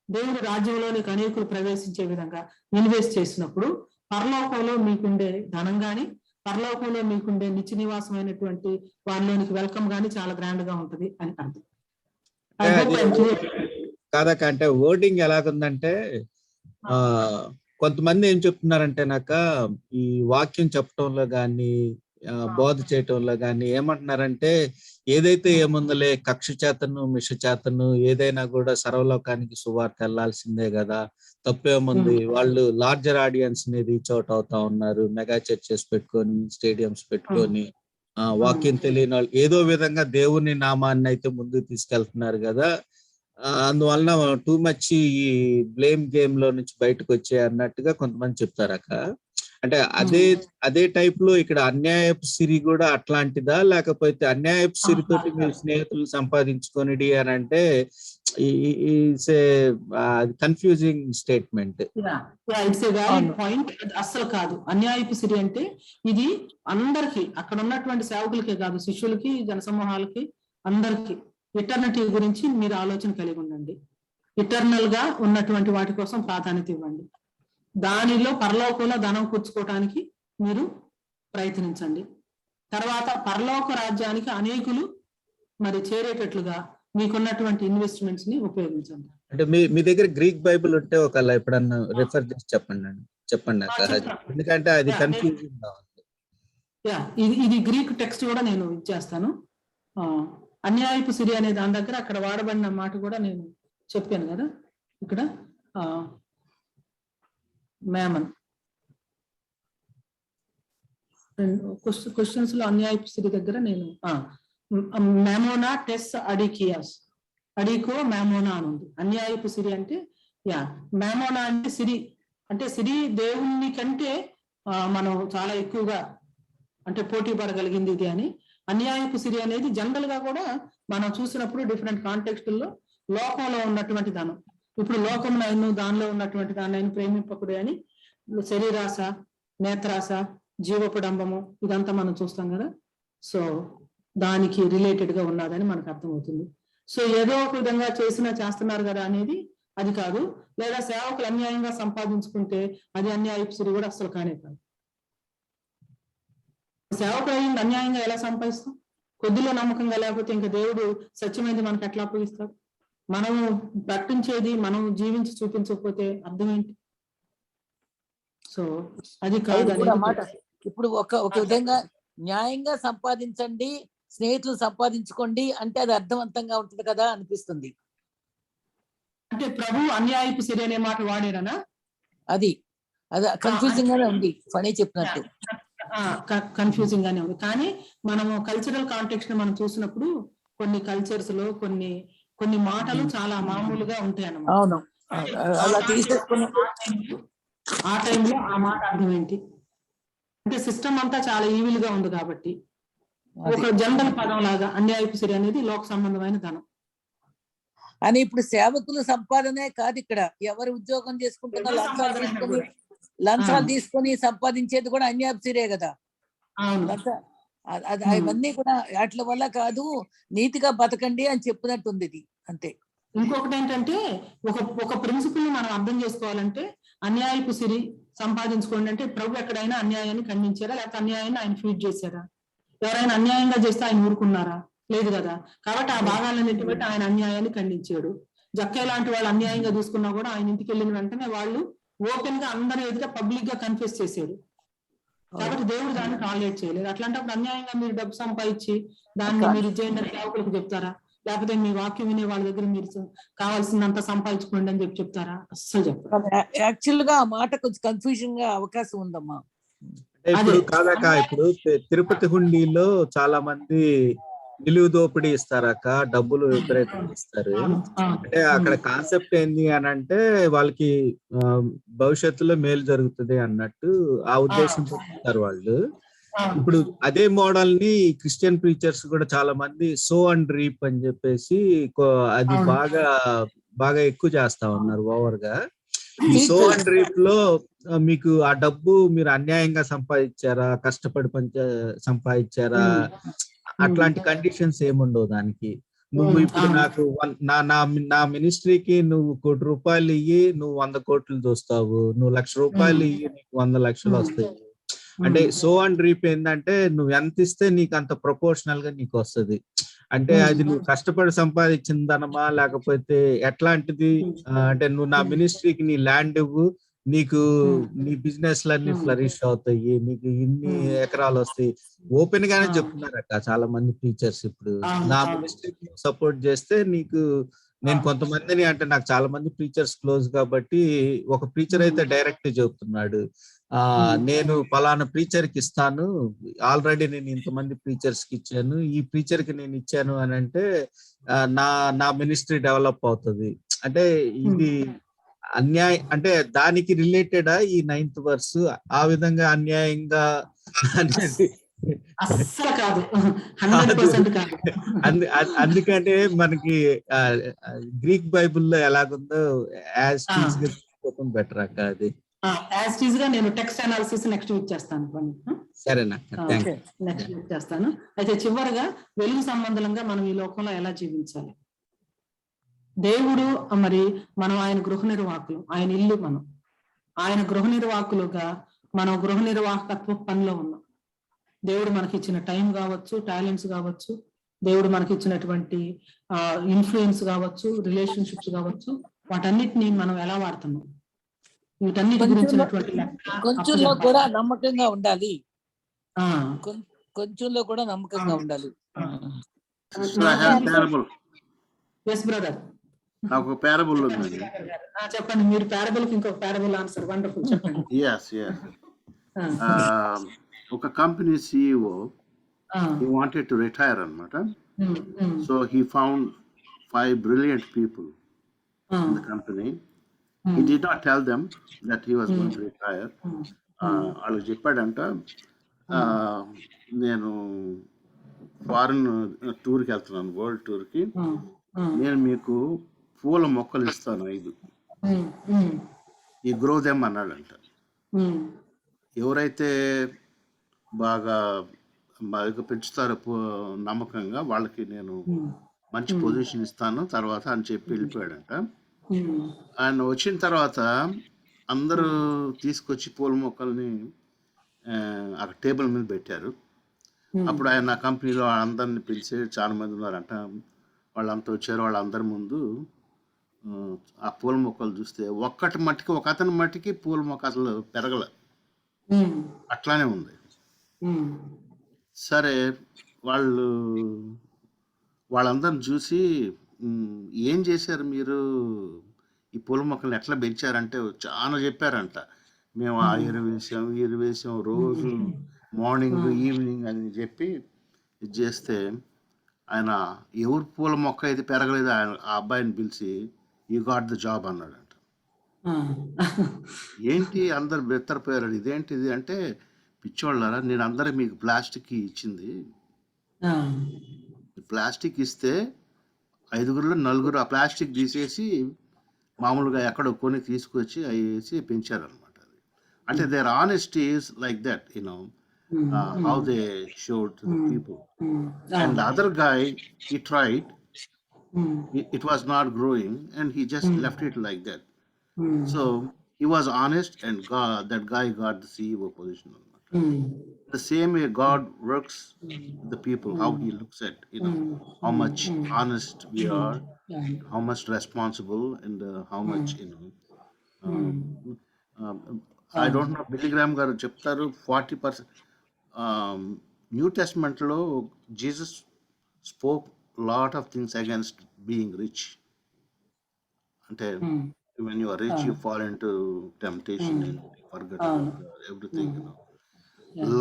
S1: దేవుని రాజ్యంలోనికి అనేకులు ప్రవేశించే విధంగా ఇన్వెస్ట్ చేసినప్పుడు, పరలోకంలో మీకుండే ధనం గాని, పరలోకంలో మీకుండే నిత్య నివాసమైనటువంటి వారిలోనికి వెల్కమ్ గాని చాలా గ్రాండ్ గా ఉంటది అని అర్థం.
S4: కాదక్క, అంటే వర్డింగ్ ఎలాగుందంటే, కొంతమంది ఏం చెప్తున్నారంటే నాక, ఈ వాక్యం చెప్పటంలో గాని బోధ చేయటంలో కానీ ఏమంటున్నారంటే ఏదైతే ఏముందలే కక్ష చేతను మిష చేతను ఏదైనా కూడా సర్వలోకానికి సువార్త వెళ్ళాల్సిందే కదా, తప్పేముంది, వాళ్ళు లార్జర్ ఆడియన్స్ ని రీచ్ అవుట్ అవుతా ఉన్నారు, మెగా చర్చెస్ పెట్టుకొని స్టేడియంస్ పెట్టుకొని వాక్యం తెలియని వాళ్ళు ఏదో విధంగా దేవుని నామాన్ని అయితే ముందుకు తీసుకెళ్తున్నారు కదా, అందువలన టూ మచ్ ఈ బ్లేమ్ గేమ్ లో నుంచి బయటకు వచ్చే అన్నట్టుగా కొంతమంది చెప్తారక్క. అంటే అదే టైప్ లో ఇక్కడ అన్యాయపు సిరి కూడా అట్లాంటిదా, లేకపోతే అన్యాయపు సిరితోటి మీరు స్నేహితులు సంపాదించుకొనిడి అని అంటే confusing statement.
S1: It's a valid point. అస్సలు కాదు. అన్యాయపు సిరి అంటే ఇది అందరికి, అక్కడ ఉన్నటువంటి సేవకులకే కాదు, శిష్యులకి, జనసమూహాలకి, అందరికి ఇటర్నిటీ గురించి మీరు ఆలోచన కలిగి ఉండండి. ఇటర్నల్ గా ఉన్నటువంటి వాటి కోసం ప్రాధాన్యత ఇవ్వండి. దానిలో పరలోకంలో ధనం కూర్చుకోవటానికి మీరు ప్రయత్నించండి. తర్వాత పరలోక రాజ్యానికి అనేకులు మరి చేరేటట్లుగా మీకున్నటువంటి ఇన్వెస్ట్మెంట్స్ ని ఉపయోగించండి.
S4: అంటే మీ దగ్గర గ్రీక్ బైబిల్ ఉంటే ఒకవేళ ఎప్పుడన్నా రిఫర్ చేసి చెప్పండి అక్క, ఎందుకంటే అది కన్ఫ్యూజింగ్ గా ఉంది.
S1: ఇది గ్రీక్ టెక్స్ట్ కూడా నేను ఇచ్చేస్తాను. అన్యాయపు సిరి అనే దాని దగ్గర అక్కడ వాడబడిన మాట కూడా నేను చెప్పాను కదా, ఇక్కడ మేమన్ క్వశ్చన్స్ లో అన్యాయపు సిరి దగ్గర నేను మేమోనా టెస్ అడికియాస్, అడికో మేమోనా అని ఉంది. అన్యాయపు సిరి అంటే మేమోనా అంటే సిరి, అంటే సిరి దేవుని కంటే మనం చాలా ఎక్కువగా అంటే పోటీ పడగలిగింది ఇది అని. అన్యాయపు సిరి అనేది జనరల్ గా కూడా మనం చూసినప్పుడు డిఫరెంట్ కాంటెక్స్టుల్లో లోకంలో ఉన్నటువంటి ధనం. ఇప్పుడు లోకం నైను దానిలో ఉన్నటువంటి దాన్ని ప్రేమింపకుడే అని శరీరాశ, నేత్రాశ, జీవపుడంబము ఇదంతా మనం చూస్తాం కదా. సో దానికి రిలేటెడ్ గా ఉన్నదని మనకు అర్థమవుతుంది. సో ఏదో ఒక విధంగా చేస్తున్నారు కదా అనేది అది కాదు. లేదా సేవకులు అన్యాయంగా సంపాదించుకుంటే అది అన్యాయపు సిరి కూడా అసలు కానే కాదు. సేవకులు అయ్యింది అన్యాయంగా ఎలా సంపాదిస్తాం? కొద్దిలో నమ్మకంగా లేకపోతే ఇంకా దేవుడు సత్యమైంది మనకు ఎట్లా అప్పగిస్తాడు? మనము ప్రకటించేది మనం జీవించి చూపించకపోతే అర్థం ఏంటి? సో అది కాదు.
S6: ఇప్పుడు ఒక విధంగా న్యాయంగా సంపాదించండి, స్నేహితులు సంపాదించుకోండి అంటే అది అర్థవంతంగా ఉంటుంది కదా అనిపిస్తుంది.
S1: అంటే ప్రభు అన్యాయపు సిరి అనే మాట వాడారనా?
S6: అది కన్ఫ్యూజింగ్ గానే ఉంది, ఫనీ చెప్పినట్టు
S1: కన్ఫ్యూజింగ్ గానే ఉంది. కానీ మనము కల్చరల్ కాంటెక్స్ట్ మనం చూసినప్పుడు కొన్ని కల్చర్స్ లో కొన్ని మాటలు చాలా మామూలుగా ఉంటాయి అన్నమాట.
S6: అవును, అలా తీసేసుకుని
S1: ఆ టైంలో ఆ మాట అర్థం ఏంటి అంటే సిస్టమ్ అంతా చాలా ఈవిల్ గా ఉంది కాబట్టి ఒక జనరల్ పదం లాగా అన్యాయపు సిరి అనేది లోక సంబంధమైన ధనం
S6: అని. ఇప్పుడు సేవకులు సంపాదనే కాదు, ఇక్కడ ఎవరు ఉద్యోగం చేసుకుంటున్నా లంచాలు తీసుకొని సంపాదించేది కూడా అన్యాయపు సిరే కదా. అవన్నీ కూడా వాటి వల్ల కాదు, నీతిగా బతకండి అని చెప్పినట్టుంది ఇది, అంతే.
S1: ఇంకొకటి ఏంటంటే ఒక ప్రిన్సిపల్ మనం అర్థం చేసుకోవాలంటే అన్యాయపు సిరి సంపాదించుకోండి అంటే ప్రభు ఎక్కడైనా అన్యాయాన్ని ఖండించారా, లేకపోతే అన్యాయాన్ని ఆయన ఫీడ్ చేశారా? ఎవరైనా అన్యాయంగా చేస్తే ఆయన ఊరుకున్నారా? లేదు కదా. కాబట్టి ఆ భాగాలన్నింటి బట్టి ఆయన అన్యాయాన్ని ఖండించాడు. జక్కయ్య లాంటి వాళ్ళు అన్యాయంగా తీసుకున్నా కూడా ఆయన ఇంటికి వెళ్ళిన వెంటనే వాళ్ళు ఓపెన్ గా అందరూ ఎదుట పబ్లిక్ గా కన్ఫెస్ చేశాడు. కాబట్టి దేవుడు దాన్ని టాలరేట్ చేయలేదు. అట్లాంటప్పుడు అన్యాయంగా మీరు డబ్బు సంపాదించి దాన్ని మీరు చేయండి సేవకులకు చెప్తారా? లేకపోతే మీ వాక్యం వినే వాళ్ళ దగ్గర మీరు కావాల్సినంత సంపాదించుకోండి అని చెప్తారా? అస్సలు చెప్పారు.
S6: యాక్చువల్ గా ఆ మాట కొంచెం కన్ఫ్యూజన్ గా అవకాశం ఉందమ్మా.
S4: ఇప్పుడు కాదాక ఇప్పుడు తిరుపతి హుండీలో చాలా మంది నిలువు దోపిడీ ఇస్తారక్క, డబ్బులు విపరీతంగా ఇస్తారు. అంటే అక్కడ కాన్సెప్ట్ ఏంది అని అంటే వాళ్ళకి భవిష్యత్తులో మేలు జరుగుతుంది అన్నట్టు ఆ ఉద్దేశంతో ఇస్తారు వాళ్ళు. ఇప్పుడు అదే మోడల్ ని క్రిస్టియన్ ప్రీచర్స్ కూడా చాలా మంది సో అండ్ రీప్ అని చెప్పేసి అది బాగా ఎక్కువ చేస్తా ఉన్నారు ఓవర్ గా. ఈ సో అండ్ రీప్ లో మీకు ఆ డబ్బు మీరు అన్యాయంగా సంపాదించారా, కష్టపడి సంపాదించారా, అట్లాంటి కండిషన్స్ ఏముండవు దానికి. నువ్వు ఇప్పుడు నాకు నా మినిస్ట్రీకి నువ్వు ₹1,00,00,000 ఇయ్యి నువ్వు 100 కోట్లు దోస్తావు, నువ్వు ₹1,00,000 ఇయ్యి నీకు 100 లక్షలు వస్తాయి. అంటే సో అండ్ రీప్ ఏంటంటే నువ్వు ఎంత ఇస్తే నీకు అంత ప్రపోర్షనల్ గా నీకు వస్తుంది. అంటే అది నువ్వు కష్టపడి సంపాదించిన ధనమా లేకపోతే ఎట్లాంటిది అంటే నువ్వు నా మినిస్ట్రీకి నీ ల్యాండ్ ఇవ్వు, నీకు నీ బిజినెస్ లన్నీ ఫ్లరిష్ అవుతాయి, నీకు ఇన్ని ఎకరాలు వస్తాయి. ఓపెన్ గానే చెప్తున్నారు అక్క చాలా మంది టీచర్స్. ఇప్పుడు నా మినిస్ట్రీకి సపోర్ట్ చేస్తే నీకు, నేను కొంతమందిని అంటే నాకు చాలా మంది ప్రీచర్స్ క్లోజ్ కాబట్టి, ఒక ప్రీచర్ అయితే డైరెక్ట్ చెప్తున్నాడు, నేను పలానా ప్రీచర్ కి ఇస్తాను, ఆల్రెడీ నేను ఇంతమంది ప్రీచర్స్ కి ఇచ్చాను, ఈ ప్రీచర్ కి నేను ఇచ్చాను అని అంటే నా మినిస్ట్రీ డెవలప్ అవుతుంది. అంటే ఇది అన్యాయం, అంటే దానికి రిలేటెడా ఈ 9th verse? ఆ విధంగా అన్యాయంగా అనేది
S1: అస్సలు కాదు, 100% కాదు.
S4: అందుకంటే మనకి గ్రీక్ బైబుల్లో ఎలాగుందో యాజ్ టీజ్ గా తీసుకోవడం బెటర్ అక్క. అది
S1: యాజ్ టీజ్ గా నేను టెక్స్ట్ అనాలిసిస్ నెక్స్ట్ వీక్ చేస్తాను.
S4: సరేనా?
S1: నెక్స్ట్ వీక్ చేస్తాను. అయితే చివరిగా వెలుగు సంబంధంగా మనం ఈ లోకంలో ఎలా జీవించాలి? దేవుడు మరి మనం ఆయన గృహ నిర్వాహకులు, ఆయన ఇల్లు మనం, ఆయన గృహ నిర్వాహకులుగా మనం గృహ నిర్వాహకత్వ పనిలో ఉన్నాం. దేవుడు మనకి ఇచ్చిన టైం కావచ్చు, టాలెంట్స్ కావచ్చు, దేవుడు మనకి ఇచ్చినటువంటి ఇన్ఫ్లుయెన్స్ కావచ్చు, రిలేషన్షిప్స్ కావచ్చు, వాటన్నిటిని మనం ఎలా వాడుతున్నాం, వీటన్నిటి గురించినటువంటి
S6: కొంచెంలో కూడా నమ్మకంగా ఉండాలి. కొంచెంలో కూడా నమ్మకంగా ఉండాలి.
S1: ఎస్ బ్రదర్,
S11: నాకు ఒక పారబుల్ ఉంది.
S1: చెప్పండి. మీరు పారబుల్ కి ఇంకొక పారబుల్ ఆన్సర్. వండర్ఫుల్, చెప్పండి.
S11: ఒక company CEO he wanted to retire అన్నమాట. So he found 5 brilliant people in the company. He did not tell them that he was going to retire. వాళ్ళకి చెప్పాడంట, నేను ఫారిన్ టూర్కి వెళ్తున్నాను, వరల్డ్ టూర్కి, నేను మీకు పూల మొక్కలు ఇస్తాను 5, ఈ గ్రో దెమ్ అన్నాడంట. ఎవరైతే బాగా పెంచుతారో నమ్మకంగా వాళ్ళకి నేను మంచి పొజిషన్ ఇస్తాను తర్వాత అని చెప్పి వెళ్ళిపోయాడంట. ఆయన వచ్చిన తర్వాత అందరూ తీసుకొచ్చి పూల మొక్కల్ని అక్కడ టేబుల్ మీద పెట్టారు. అప్పుడు ఆయన కంపెనీలో అందరిని పిలిచి, చాలా మంది ఉన్నారంట, వాళ్ళంతా వచ్చారు. వాళ్ళందరి ముందు ఆ పూల మొక్కలు చూస్తే ఒక అతని మట్టికి పూల మొక్క అసలు పెరగల, అట్లానే ఉంది. సరే, వాళ్ళందరిని చూసి, ఏం చేశారు మీరు, ఈ పూల మొక్కల్ని ఎట్లా పెంచారంటే చాలా చెప్పారంట. మేము ఆ ఎరువు వేసాం రోజు మార్నింగ్ ఈవినింగ్ అని చెప్పి ఇది చేస్తే, ఆయన ఎవరు పూల మొక్క అయితే పెరగలేదు ఆయన ఆ అబ్బాయిని పిలిచి, యూ గాట్ ద జాబ్ అన్నాడంట. ఏంటి అందరు బెత్తరపోయారు, ఇదేంటిది అంటే, పిచ్చోళ్ళారా, నేను అందరూ మీకు ప్లాస్టిక్ ఇచ్చింది, ప్లాస్టిక్ ఇస్తే 5గురిలో 4 ఆ ప్లాస్టిక్ తీసేసి మామూలుగా ఎక్కడో కొని తీసుకొచ్చి అవి వేసి పెంచారనమాట. అంటే their honesty is like that, how they showed to the people. And the other guy, he tried, it was not growing, and he just left it like that. So he was honest, and that guy got the CEO position. The same way God works with the people, how he looks at, how much honest we are, how much responsible, and how much, I don't know, Billy Graham garu cheptaru 40%. New Testament lo Jesus spoke lot of things against being rich. Ante when you are rich, you fall into temptation and forget about everything.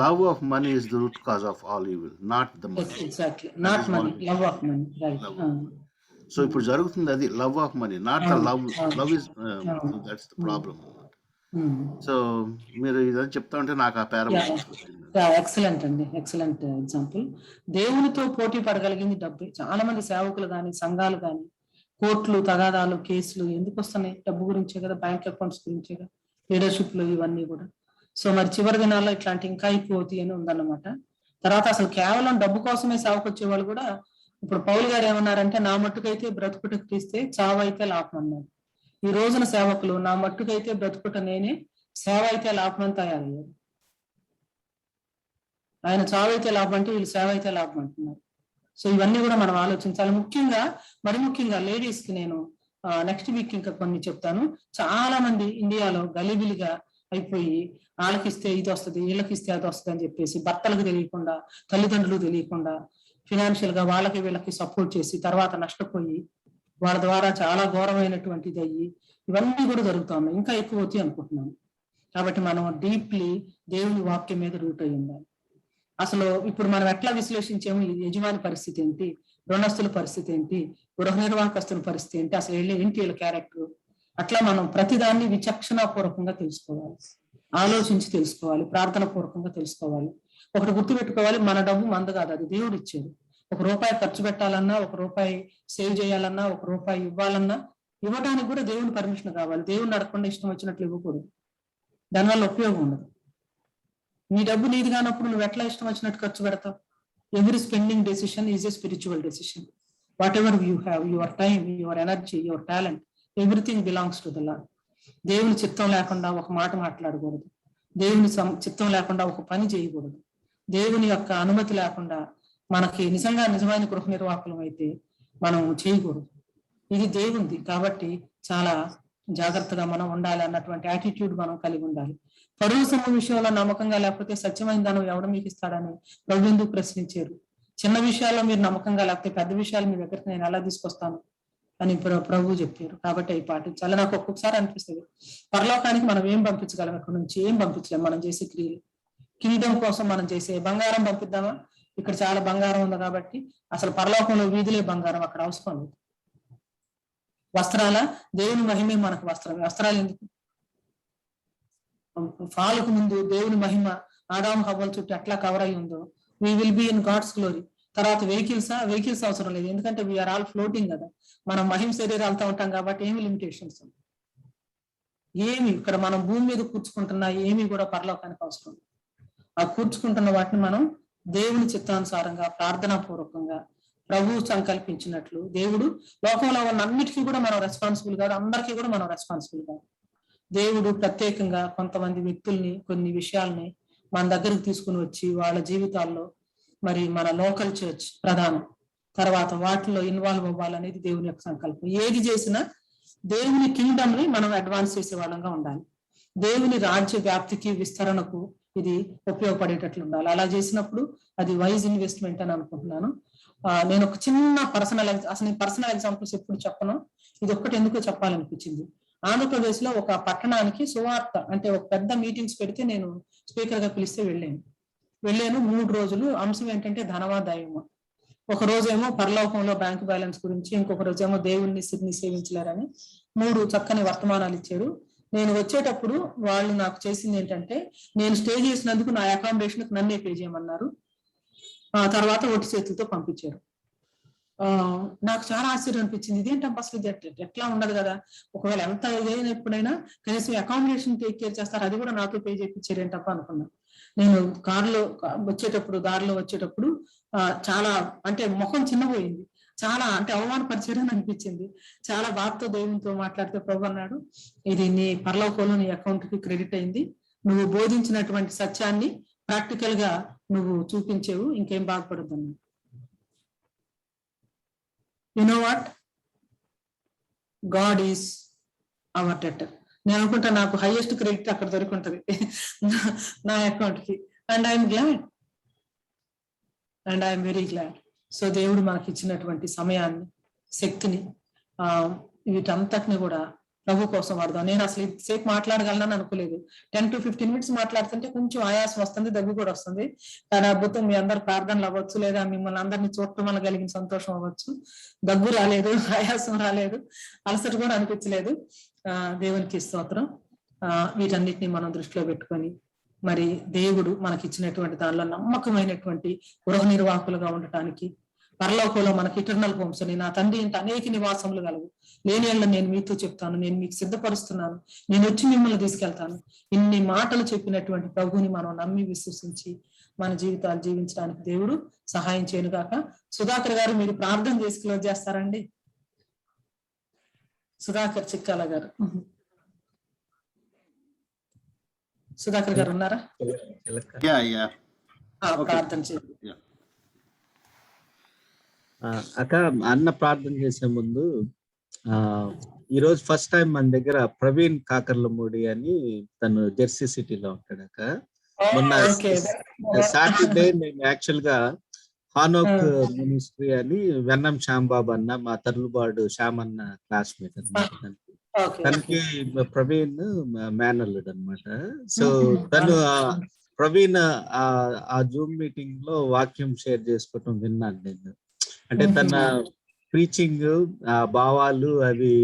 S11: Love of money is the root cause of all evil, not the money.
S1: Exactly, not money, love of money, right?
S11: So ఇప్పుడు జరుగుతుంది అది, love of money, not the love. Love is that's the problem. So మీరు ఇదని చెప్తా ఉంటే నాకు ఆ పారబుల్.
S1: ఎక్సలెంట్ అండి, ఎక్సలెంట్ ఎగ్జాంపుల్. దేవునితో పోటీ పడగలిగింది డబ్బు. చాలా మంది సేవకులు కానీ, సంఘాలు కానీ, కోర్టులు, తగాదాలు, కేసులు ఎందుకు వస్తున్నాయి? డబ్బు గురించే కదా, బ్యాంక్ అకౌంట్స్ గురించే కదా, లీడర్షిప్ లో ఇవన్నీ కూడా. సో మరి చివరి దినాల్లో ఇట్లాంటి ఇంకా ఎక్కువ అవుతాయి అని ఉందన్నమాట. తర్వాత అసలు కేవలం డబ్బు కోసమే సేవకు వచ్చే వాళ్ళు కూడా, ఇప్పుడు పౌలు గారు ఏమన్నారంటే, నా మట్టుకైతే బ్రతుకుటకు తీస్తే చావు అయితే లాభం అన్నారు. ఈ రోజున సేవకులు, నా మట్టుకైతే బ్రతుకుట నేనే, సేవ అయితే లాభం అని తయారయ్యారు. ఆయన చావు అయితే లాభం అంటే, వీళ్ళు సేవ అయితే లాభం అంటున్నారు. సో ఇవన్నీ కూడా మనం ఆలోచించాలి. ముఖ్యంగా లేడీస్ కి నేను నెక్స్ట్ వీక్ ఇంకా కొన్ని చెప్తాను. చాలా మంది ఇండియాలో గలిబిలిగా అయిపోయి వాళ్ళకిస్తే ఇది వస్తుంది, వీళ్ళకిస్తే అది వస్తుంది అని చెప్పేసి భర్తలకు తెలియకుండా, తల్లిదండ్రులు తెలియకుండా ఫినాన్షియల్ గా వాళ్ళకి వీళ్ళకి సపోర్ట్ చేసి తర్వాత నష్టపోయి వాళ్ళ ద్వారా చాలా ఘోరమైనటువంటిది అయ్యి ఇవన్నీ కూడా జరుగుతా ఉన్నాయి. ఇంకా ఎక్కువ అవుతాయి అనుకుంటున్నాను. కాబట్టి మనం డీప్లీ దేవుని వాక్యం మీద రూట్ అయి ఉండాలి. అసలు ఇప్పుడు మనం ఎట్లా విశ్లేషించాము, ఈ యజమాని పరిస్థితి ఏంటి, రుణస్తుల పరిస్థితి ఏంటి, గృహ నిర్వాహకస్తుల పరిస్థితి ఏంటి, అసలు ఏంటి వీళ్ళ క్యారెక్టర్, అట్లా మనం ప్రతిదాన్ని విచక్షణాపూర్వకంగా తెలుసుకోవాలి, ఆలోచించి తెలుసుకోవాలి, ప్రార్థన పూర్వకంగా తెలుసుకోవాలి. ఒకటి గుర్తుపెట్టుకోవాలి, మన డబ్బు మంద కాదు, అది దేవుడు ఇచ్చేది. ₹1 ఖర్చు పెట్టాలన్నా, ₹1 సేవ్ చేయాలన్నా, ₹1 ఇవ్వాలన్నా ఇవ్వడానికి కూడా దేవుని పర్మిషన్ కావాలి. దేవుని అడగకుండా ఇష్టం వచ్చినట్లు ఇవ్వకూడదు, దానివల్ల ఉపయోగం ఉండదు. నీ డబ్బు నీది కానప్పుడు నువ్వు ఎట్లా ఇష్టం వచ్చినట్టు ఖర్చు పెడతావు? Every spending decision is a spiritual decision. What ever you have, your time, your energy, your talent, everything belongs to the lord. దేవుని చిత్తం లేకుండా ఒక మాట మాట్లాడకూడదు, దేవుని చిత్తం లేకుండా ఒక పని చేయకూడదు, దేవుని యొక్క అనుమతి లేకుండా మనకి నిజమైన గృహ నిర్వాహకులం అయితే మనం చేయకూడదు. ఇది దేవుంది కాబట్టి చాలా జాగ్రత్తగా మనం ఉండాలి అన్నటువంటి యాటిట్యూడ్ మనం కలిగి ఉండాలి. పరుల సొమ్ము విషయంలో నమ్మకంగా లేకపోతే సత్యమైన ధనం ఎవడు మీకు ఇస్తాడని ప్రభు ఎందుకు ప్రశ్నించారు? చిన్న విషయాల్లో మీరు నమ్మకంగా లేకపోతే పెద్ద విషయాలు మీ దగ్గరికి నేను ఎలా తీసుకొస్తాను అని ప్రభు చెప్పారు. కాబట్టి అవి పాటించాలి. నాకు ఒక్కొక్కసారి అనిపిస్తుంది, పరలోకానికి మనం ఏం పంపించగలం, ఇక్కడ నుంచి ఏం పంపించలేము. మనం చేసే క్రియలు కింగ్డమ్ కోసం మనం చేసే బంగారం పంపిద్దామా? ఇక్కడ చాలా బంగారం ఉంది కాబట్టి అసలు పరలోకంలో వీధులే బంగారం, అక్కడ అవసరం లేదు. వస్త్రాల దేవుని మహిమే మనకు వస్త్రాలు ఎందుకు? ఫాలకు ముందు దేవుని మహిమ ఆదాము హవ్వల చుట్టూ ఎట్లా కవర్ అయి ఉందో, we will be in God's glory. తర్వాత వెహికల్స్ అవసరం లేదు, ఎందుకంటే వీఆర్ ఆల్ ఫ్లోటింగ్ కదా, మనం మహిమ శరీరాలతో ఉంటాం కాబట్టి ఏమి లిమిటేషన్స్ ఏమి ఇక్కడ మనం భూమి మీద కూర్చుకుంటున్నా ఏమి కూడా పరలోకానికి అవసరం. ఆ కూర్చుకుంటున్న వాటిని మనం దేవుని చిత్తానుసారంగా ప్రార్థనా పూర్వకంగా ప్రభువు సంకల్పించినట్లు, దేవుడు లోకంలో ఉన్న అన్నిటికీ కూడా మనం రెస్పాన్సిబుల్ కాదు, అందరికీ కూడా మనం రెస్పాన్సిబుల్ కాదు. దేవుడు ప్రత్యేకంగా కొంతమంది వ్యక్తుల్ని, కొన్ని విషయాల్ని మన దగ్గరకు తీసుకుని వచ్చి వాళ్ళ జీవితాల్లో మరి మన లోకల్ చర్చ్ ప్రధానం, తర్వాత వాటిలో ఇన్వాల్వ్ అవ్వాలనేది దేవుని యొక్క సంకల్పం. ఏది చేసినా దేవుని కింగ్డమ్ ని మనం అడ్వాన్స్ చేసే వాళ్ళంగా ఉండాలి. దేవుని రాజ్య వ్యాప్తికి విస్తరణకు ఇది ఉపయోగపడేటట్లు ఉండాలి. అలా చేసినప్పుడు అది వైజ్ ఇన్వెస్ట్మెంట్ అని అనుకుంటున్నాను. నేను ఒక చిన్న పర్సనల్ ఎగ్జాంపుల్స్ ఎప్పుడు చెప్పను, ఇది ఒక్కటి ఎందుకో చెప్పాలనిపించింది. ఆంధ్రప్రదేశ్ లో ఒక పట్టణానికి సువార్త అంటే ఒక పెద్ద మీటింగ్స్ పెడితే నేను స్పీకర్ గా పిలిస్తే వెళ్ళాను. 3 రోజులు. అంశం ఏంటంటే ధనవాదాయము. ఒక రోజేమో పరలోకంలో బ్యాంక్ బ్యాలెన్స్ గురించి, ఇంకొక రోజేమో దేవుణ్ణి సేవించలేరని 3 చక్కని వర్తమానాలు ఇచ్చారు. నేను వచ్చేటప్పుడు వాళ్ళు నాకు చేసింది ఏంటంటే, నేను స్టే చేసినందుకు నా అకామిడేషన్ నన్నే పే చేయమన్నారు. తర్వాత ఒట్టి చేతులతో పంపించారు. నాకు చాలా ఆశ్చర్యం అనిపించింది, ఇదేంటంటే అసలు ఎట్లా ఉండదు కదా, ఒకవేళ ఎంత ఇదైనా ఎప్పుడైనా కనీసం అకామిడేషన్ టేక్ కేర్ చేస్తారు, అది కూడా నాతో పే చేయించారు ఏంటప్ప అనుకున్నా. నేను దారిలో వచ్చేటప్పుడు చాలా అంటే ముఖం చిన్నపోయింది, చాలా అంటే అవమానపరిచారని అనిపించింది. చాలా బాధతో దేవునితో మాట్లాడితే ప్రభు అన్నాడు, ఇది నీ పరలోకంలో నీ అకౌంట్ కి క్రెడిట్ అయింది, నువ్వు బోధించినటువంటి సత్యాన్ని ప్రాక్టికల్ గా నువ్వు చూపించేవు, ఇంకేం బాధపడద్దు అన్నాడు. You know what, God is our డెటర్. నేను అనుకుంటా నాకు హైయెస్ట్ క్రెడిట్ అక్కడ దొరుకుంటది నా అకౌంట్ కి. And I'm very glad. So దేవుడు మనకి ఇచ్చినటువంటి సమయాన్ని, శక్తిని, వీటంతటిని కూడా ప్రభు కోసం వాడదాం. నేను అసలు సేపు మాట్లాడగలనని అనుకోలేదు. 10 to 15 minutes మాట్లాడుతుంటే కొంచెం ఆయాసం వస్తుంది, దగ్గు కూడా వస్తుంది. కానీ అద్భుతం, మీ అందరు ప్రార్థనలు అవ్వచ్చు, లేదా మిమ్మల్ని అందరినీ చూడటం వల్ల కలిగిన సంతోషం అవ్వచ్చు. దగ్గు రాలేదు, ఆయాసం రాలేదు, అలసట కూడా అనిపించలేదు. దేవునికి స్తోత్రం. వీటన్నిటిని మనం దృష్టిలో పెట్టుకొని మరి దేవుడు మనకి ఇచ్చినటువంటి దానిలో నమ్మకమైనటువంటి గృహ నిర్వాహకులుగా ఉండటానికి, పరలోకంలో మనకి ఇటర్నల్ హోమ్స్ అని, నా తండ్రి ఇంత అనేక నివాసములు కలవు, లేని ఏళ్ళ నేను మీతో చెప్తాను, నేను మీకు సిద్ధపరుస్తున్నాను, నేను వచ్చి మిమ్మల్ని తీసుకెళ్తాను, ఇన్ని మాటలు చెప్పినటువంటి ప్రభువుని మనం నమ్మి విశ్వసించి మన జీవితాలు జీవించడానికి దేవుడు సహాయం చేయను గాక. సుధాకర్ గారు, మీరు ప్రార్థన చేసి క్లోజ్ చేస్తారండి? సుధాకర్ చిక్కాల గారు, సుధాకర్ గారు ఉన్నారా? ప్రార్థన చేయండి.
S4: అక్క, అన్న ప్రార్థన చేసే ముందు ఈ రోజు ఫస్ట్ టైం మన దగ్గర ప్రవీణ్ కాకర్లమూడి అని తను జెర్సీ సిటీలో ఉంటాడక. మొన్న సాటర్డే నేను యాక్చువల్ గా హానోక్ మినిస్ట్రీ అని వెన్నం శ్యాంబాబు అన్న మా తరులుబాడు శ్యామ్ అన్న క్లాస్మేట్ అన్నమాట. తనకి ప్రవీణ్ మేనల్లుడు అనమాట. సో తను ప్రవీణ్ ఆ జూమ్ మీటింగ్ లో వాక్యం షేర్ చేసుకోవటం విన్నాను నేను. అంటే తన ప్రీచింగ్ ఆ భావాలు అవి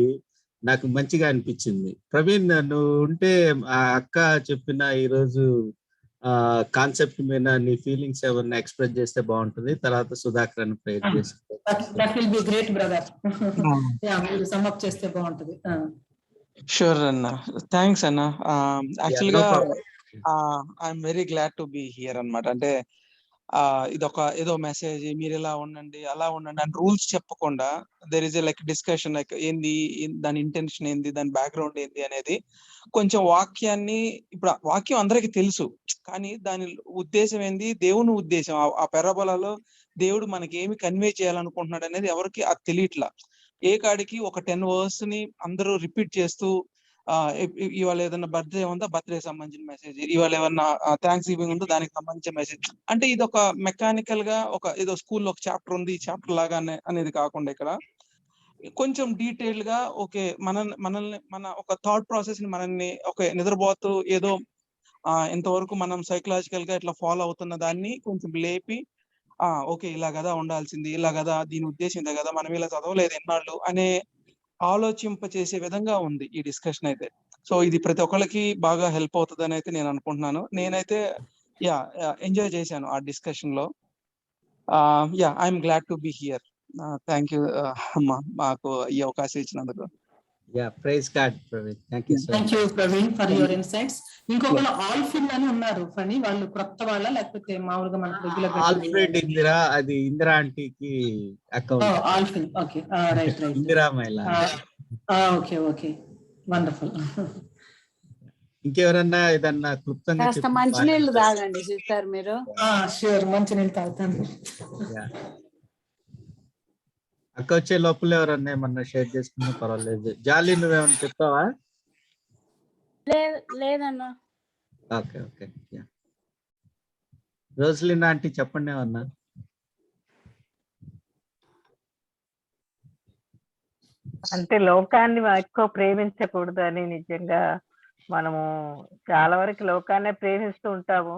S4: నాకు మంచిగా అనిపించింది. ప్రవీణ్, నువ్వు ఉంటే ఆ అక్క చెప్పిన ఈరోజు కాన్సెప్ట్ మీద నీ ఫీలింగ్స్ ఏమన్నా ఎక్స్ప్రెస్ చేస్తే బాగుంటుంది. తర్వాత సుధాకర్ అని ప్రేర్ చేస్తే
S1: చేస్తే బాగుంటుంది.
S12: షూర్ అన్న, థ్యాంక్స్ అన్న. యాక్చువల్ గా I'm very glad to be here అన్నమాట. అంటే ఇదొక ఏదో మెసేజ్, మీరు ఇలా ఉండండి అలా ఉండండి అని రూల్స్ చెప్పకుండా there is like discussion, like ఏంది దాని ఇంటెన్షన్ ఏంది, దాని బ్యాక్గ్రౌండ్ ఏంది అనేది కొంచెం వాక్యాన్ని, ఇప్పుడు వాక్యం అందరికి తెలుసు కానీ దాని ఉద్దేశం ఏంది, దేవుని ఉద్దేశం ఆ పెరబలలో దేవుడు మనకి ఏమి కన్వే చేయాలనుకుంటున్నాడు అనేది ఎవరికి అది తెలియట్లా. ఏ కాడికి ఒక 10 వర్డ్స్ ని అందరూ రిపీట్ చేస్తూ ఇవాళ ఏదైనా బర్త్డే ఉందా, బర్త్డే సంబంధించిన మెసేజ్, ఇవాళ ఏమన్నా థ్యాంక్స్ గివింగ్ ఉందో దానికి సంబంధించిన మెసేజ్. అంటే ఇది ఒక మెకానికల్ గా ఒక ఏదో స్కూల్లో ఒక చాప్టర్ ఉంది ఈ చాప్టర్ లాగా అనేది కాకుండా ఇక్కడ కొంచెం డీటెయిల్ గా ఓకే మన ఒక థాట్ ప్రాసెస్ ని మనల్ని ఒక నిద్రపోతూ ఏదో ఇంతవరకు మనం సైకలాజికల్ గా ఇట్లా ఫాలో అవుతున్న దాన్ని కొంచెం లేపి ఓకే ఇలా కదా ఉండాల్సింది, ఇలా కదా దీని ఉద్దేశం ఇదే కదా, మనం ఇలా చదవలేదు ఎన్నాళ్ళు అనే ఆలోచింప చేసే విధంగా ఉంది ఈ డిస్కషన్ అయితే. సో ఇది ప్రతి ఒక్కరికి బాగా హెల్ప్ అవుతుంది అని అయితే నేను అనుకుంటున్నాను. నేనైతే ఎంజాయ్ చేశాను ఆ డిస్కషన్ లో. I'm glad to be here. Thank you అమ్మా మాకు ఈ అవకాశం ఇచ్చినందుకు.
S4: Praise God Praveen.
S1: Thank you Praveen for your insights. ఇంకొకరు ఆల్ఫిన్ అని ఉన్నారు ఫని, వాళ్ళు కొత్త వాళ్ళ లేకపోతే మామూలుగా మనకు రెగ్యులర్?
S4: ఆల్ఫ్రెడ్ ఇందిరా, అది ఇందిరా ఆంటీకి అకౌంట్.
S1: ఆల్ఫిన్, ఓకే, రైట్ రైట్.
S4: ఇందిరా మైలా.
S1: Okay okay, wonderful.
S4: ఇంకెవరన్నా ఏదన్నా క్లుప్తంగా
S2: కాస్త మంచినీళ్ళు తాగండి సిస్టర్ మీరు.
S1: షూర్, మంచినీళ్ళు తాగుతాను.
S4: అక్క వచ్చే లోపల ఎవరన్నా ఏమన్నా షేర్ చేసుకున్నా పర్వాలేదు. జాలి, నువ్వేమన్నా చెప్తావా?
S2: లేదన్నా.
S4: Okay okay. రోజ్లిన్ ఆంటీ చెప్పండి ఏమన్నా.
S7: అంటే లోకాన్ని ఎక్కువ ప్రేమించకూడదు అని నిజంగా మనము చాలా వరకు లోకాన్నే ప్రేమిస్తూ ఉంటాము.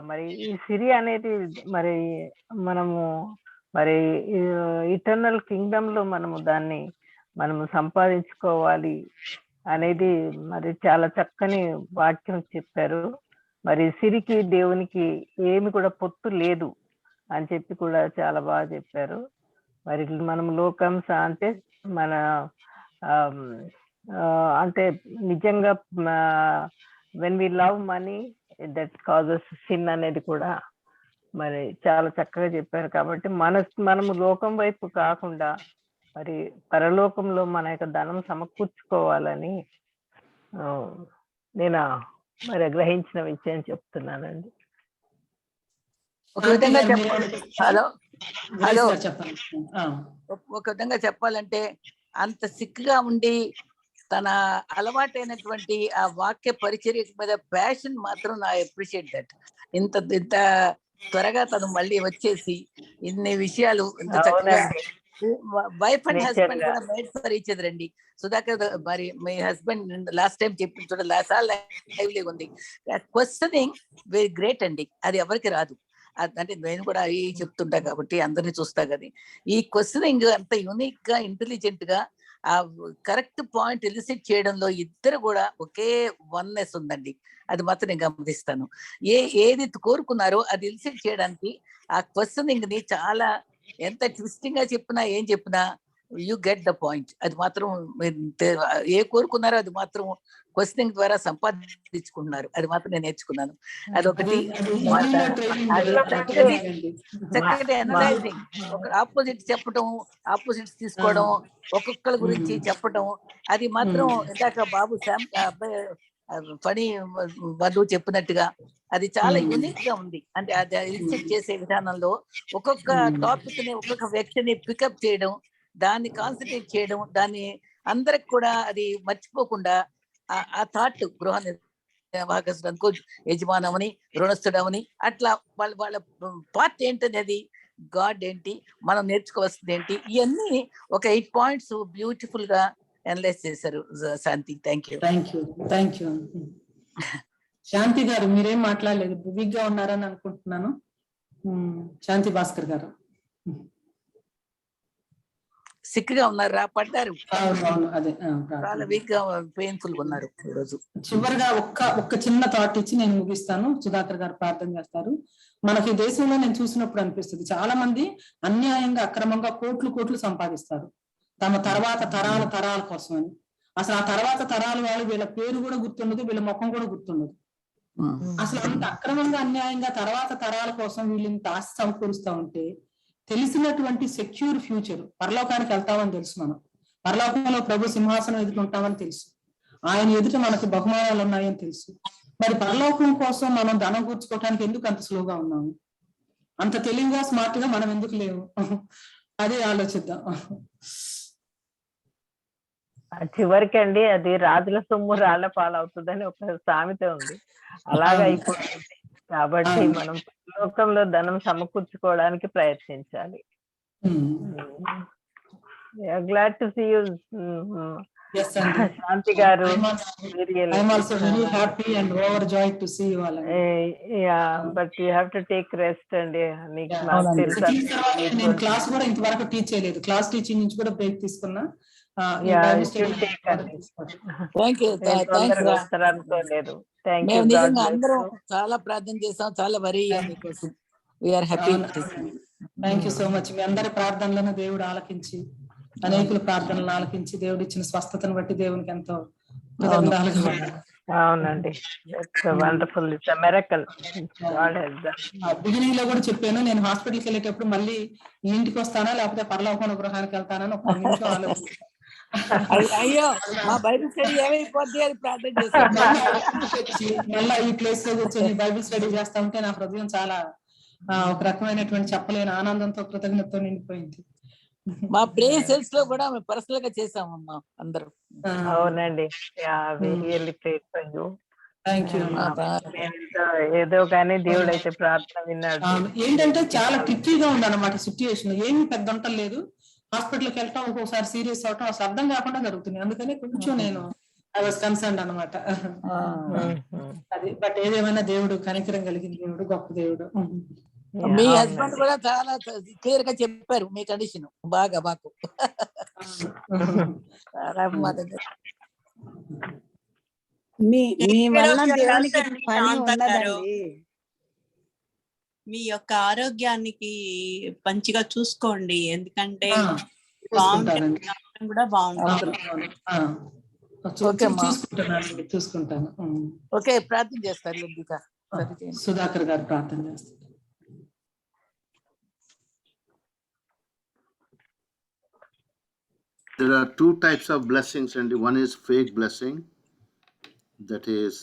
S7: మరి ఈ సిరి అనేది మరి మనము మరి ఇటర్నల్ కింగ్డమ్ లో మనము సంపాదించుకోవాలి అనేది మరి చాలా చక్కని వాక్యం చెప్పారు. మరి సిరికి దేవునికి ఏమి కూడా పొత్తు లేదు అని చెప్పి కూడా చాలా బాగా చెప్పారు. మరి మనం లోకం అంటే మన అంటే నిజంగా when we love money that causes sin అనేది కూడా మరి చాలా చక్కగా చెప్పారు. కాబట్టి మనము లోకం వైపు కాకుండా మరి పరలోకంలో మన యొక్క ధనం సమకూర్చుకోవాలని నేను మరి గ్రహించిన విషయం చెప్తున్నానండి.
S6: ఒక విధంగా ఒక విధంగా చెప్పాలంటే అంత సిక్గా ఉండి తన అలవాటైనటువంటి ఆ వాక్య పరిచర్య మీద ప్యాషన్ మాత్రం నా అప్రిషియేట్ దట్. ఇంత త్వరగా తను మళ్ళీ వచ్చేసి ఇన్ని విషయాలు ఇంత చక్కగా వైఫ్ అండ్ హస్బెండ్ కూడా మేడ్ ఫర్ ఈచ్ అదర్ అండి. సుధాకర్ మరి మీ హస్బెండ్ లాస్ట్ టైం చెప్పిన చూడ లైవ్లీ ఉంది. క్వశ్చనింగ్ వెరీ గ్రేట్ అండి, అది ఎవరికి రాదు. అంటే నేను కూడా అవి చెప్తుంటా కాబట్టి అందరినీ చూస్తా కదా. ఈ క్వశ్చనింగ్ అంత యూనిక్ గా ఇంటెలిజెంట్ గా ఆ కరెక్ట్ పాయింట్ ఎలిసిట్ చేయడంలో ఇద్దరు కూడా ఒకే వన్నెస్ ఉందండి. అది మాత్రం నేను గమనిస్తాను. ఏది కోరుకున్నారో అది ఎలిసిట్ చేయడానికి ఆ క్వశ్చనింగ్ ని చాలా ఎంత ట్విస్టింగ్ గా చెప్పినా ఏం చెప్పినా యూ గెట్ ద పాయింట్. అది మాత్రం ఏ కోరుకున్నారో అది మాత్రం క్వశ్చనింగ్ ద్వారా సంపాదించుకుంటున్నారు. అది మాత్రం నేను నేర్చుకున్నాను. అదొకటి. చక్కటి అనలైజింగ్, ఒక ఆపోజిట్ చెప్పడం, ఆపోజిట్స్ తీసుకోవడం, ఒక్కొక్కరి గురించి చెప్పడం, అది మాత్రం ఇందాక బాబు ఫణి వధువు చెప్పినట్టుగా అది చాలా యూనిక్ గా ఉంది. అంటే అది ఇన్సెట్ చేసే విధానంలో ఒక్కొక్క టాపిక్ ని ఒక్కొక్క వ్యక్తిని పికప్ చేయడం, దాన్ని కాన్సన్ట్రేట్ చేయడం, దాన్ని అందరికి కూడా అది మర్చిపోకుండా ఆ థాట్ గృహ నిర్వాహకస్తుడు అనుకో, యజమానమని, రుణస్థుడమని, అట్లా వాళ్ళ పార్ట్ ఏంటది, అది గాడ్ ఏంటి, మనం నేర్చుకోవాల్సింది ఏంటి, ఇవన్నీ ఒక 8 పాయింట్స్ బ్యూటిఫుల్ గా అనలైజ్ చేశారు Shanti. Thank you.
S1: Thank you. Shanti గారు మీరేం మాట్లాడలేదు, బిగ్ గా ఉన్నారని అనుకుంటున్నాను. శాంతి భాస్కర్ గారు
S6: సిక్ గా ఉన్నారా, పడ్డారు,
S1: అదే
S6: చాలా వీక్ గా పెయిన్ఫుల్ గా ఉన్నారు ఈరోజు.
S1: చివరిగా ఒక్క చిన్న థాట్ ఇచ్చి నేను ముగిస్తాను. సుధాకర్ గారు ప్రార్థన చేస్తారు. మనకి దేశంలో నేను చూసినప్పుడు అనిపిస్తుంది, చాలా మంది అన్యాయంగా అక్రమంగా కోట్లు సంపాదిస్తారు తమ తరాల కోసం అని. అసలు ఆ తర్వాత తరాలు వాళ్ళు వీళ్ళ పేరు కూడా గుర్తుండదు, వీళ్ళ ముఖం కూడా గుర్తుండదు. అసలు అంత అక్రమంగా అన్యాయంగా తర్వాత తరాల కోసం వీళ్ళు ఇంత ఆస్తి సమకూరుస్తా ఉంటే, తెలిసినటువంటి సెక్యూర్ ఫ్యూచర్, పరలోకానికి వెళ్తామని తెలుసు, మనం పరలోకంలో ప్రభు సింహాసనం ఎదుట ఉంటామని తెలుసు, ఆయన ఎదుట మనకు బహుమానాలు ఉన్నాయని తెలుసు. మరి పరలోకం కోసం మనం ధనం కూర్చుకోవటానికి ఎందుకు అంత స్లోగా ఉన్నాము? అంత తెలివిగా స్మార్ట్ గా మనం ఎందుకు లేవు? అదే ఆలోచిద్దాం.
S7: చివరికి అండి, అది రాజుల సొమ్ము రాళ్ల పాలవుతుందని ఒక సామెత ఉంది, అలాగా అయిపోతుంది. కాబట్టి మనం లోకంలో ధనం సమకూర్చుకోవడానికి ప్రయత్నించాలి. Glad to see you Shanti గారు. But you have to take rest అండి.
S1: నేను క్లాస్ కూడా ఇంతవరకు టీచ్ చేయలేదు, క్లాస్ టీచింగ్ నుంచి కూడా బ్రేక్ తీసుకున్నా.
S6: అందరం చాలా ప్రార్థన చేసాం, చాలా వరీ మీకోసం.
S1: Thank you so much. మీ అందరి ప్రార్థనలను దేవుడు ఆలకించి, అనేకుల ప్రార్థనలను ఆలకించి, దేవుడు ఇచ్చిన స్వస్థతను బట్టి దేవునికి ఎంతో
S7: అవునండి.
S1: బిగినింగ్ లో కూడా చెప్పాను, నేను హాస్పిటల్కి వెళ్ళేటప్పుడు మళ్ళీ ఇంటికి వస్తానా లేకపోతే పరలోకం గృహానికి వెళ్తానని ఒక నిమిషం ఆలోచించాను.
S6: అయ్యో, మా బైబిల్ స్టడీ ఏమైపోద్ది అని ప్రార్థన చేశాను.
S1: మళ్ళీ ఈ ప్లేస్ లో కూర్చొని బైబిల్ స్టడీ చేస్తా ఉంటే నా హృదయం చాలా ఒక రకమైనటువంటి చెప్పలేని ఆనందంతో, కృతజ్ఞతతో నిండిపోయింది.
S6: మా ప్రేయర్ సెల్స్ లో కూడా మేము పర్సనల్ గా చేసామమ్మా అందరూ.
S7: అవునండి, ఏదో కానీ దేవుడు అయితే ప్రార్థన విన్నాడు.
S1: ఏంటంటే చాలా ట్రిక్కీగా ఉందన్నమాట సిచ్యుయేషన్, ఏమి పెద్ద అంటలేదు. హాస్పిటల్కి వెళ్ళటం, ఒక్కొక్కసారి సీరియస్ అవటం అసలు అర్థం కాకుండా జరుగుతుంది. అందుకని కొంచెం నేను ఐ వాస్ కన్సర్న్డ్ అనమాట. అది బట్ ఏదేమైనా దేవుడు కనికరం కలిగిన దేవుడు, గొప్ప దేవుడు.
S6: మీ హస్బెండ్ కూడా చాలా క్లియర్ గా చెప్పారు మీ కండిషన్ బాగా మాకు.
S2: మీ వల్ల దేవునికి పని ఉన్నదండి.
S8: మీ యొక్క ఆరోగ్యానికి మంచిగా చూసుకోండి, ఎందుకంటే కూడా బాగుంటుంది.
S1: చూసుకుంటాను.
S6: ఓకే, ప్రార్థన చేస్తారు.
S1: సుధాకర్ గారు ప్రార్థన చేస్తారు.
S11: There are two types of blessings, and one is fake blessing, that is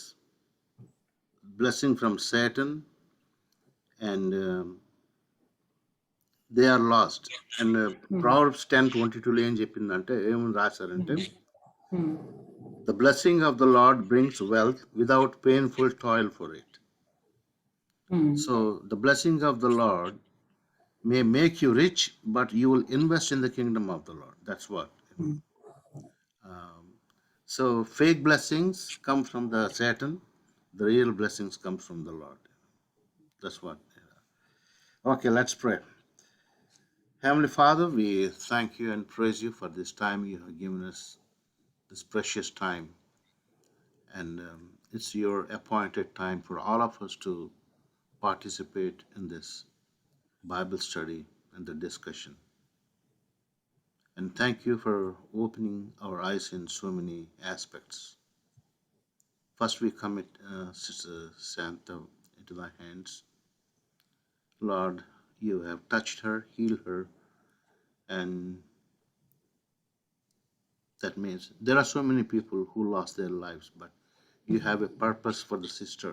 S11: blessing from Satan, and they are lost. And Proverbs 10:22 lo em cheppindante, em rasarante, the blessing of the Lord brings wealth without painful toil for it. So the blessing of the Lord may make you rich, but you will invest in the kingdom of the Lord. That's what. So fake blessings come from the Satan, the real blessings come from the Lord. That's what. Okay, let's pray. Heavenly Father, we thank you and praise you for this time you have given us, this precious time. And it's your appointed time for all of us to participate in this Bible study and the discussion. And thank you for opening our eyes in so many aspects. First, we commit Sister Santa into thy hands. Lord, you have touched her, healed her, and that means there are so many people who lost their lives, but you have a purpose for the sister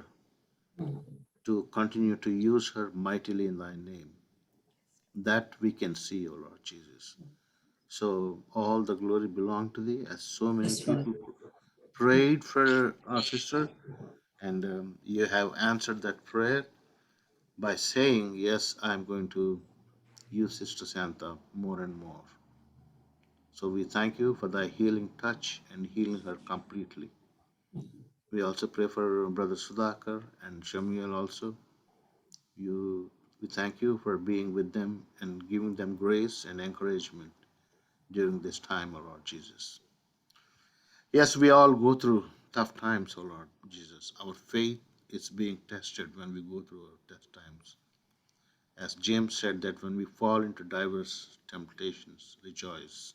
S11: to continue to use her mightily in thy name. That we can see, O Lord Jesus. So all the glory belong to thee, as so many
S1: Yes, Lord.
S11: people prayed for our sister, and you have answered that prayer by saying, yes, I'm going to use Sister Santa more and more. So we thank you for thy healing touch and healing her completely. We also pray for Brother Sudhakar and Shamiel also. We thank you for being with them and giving them grace and encouragement during this time, O Lord Jesus. Yes, we all go through tough times, O Lord Jesus. Our faith is being tested when we go through our tough times. As James said, that when we fall into diverse temptations, rejoice.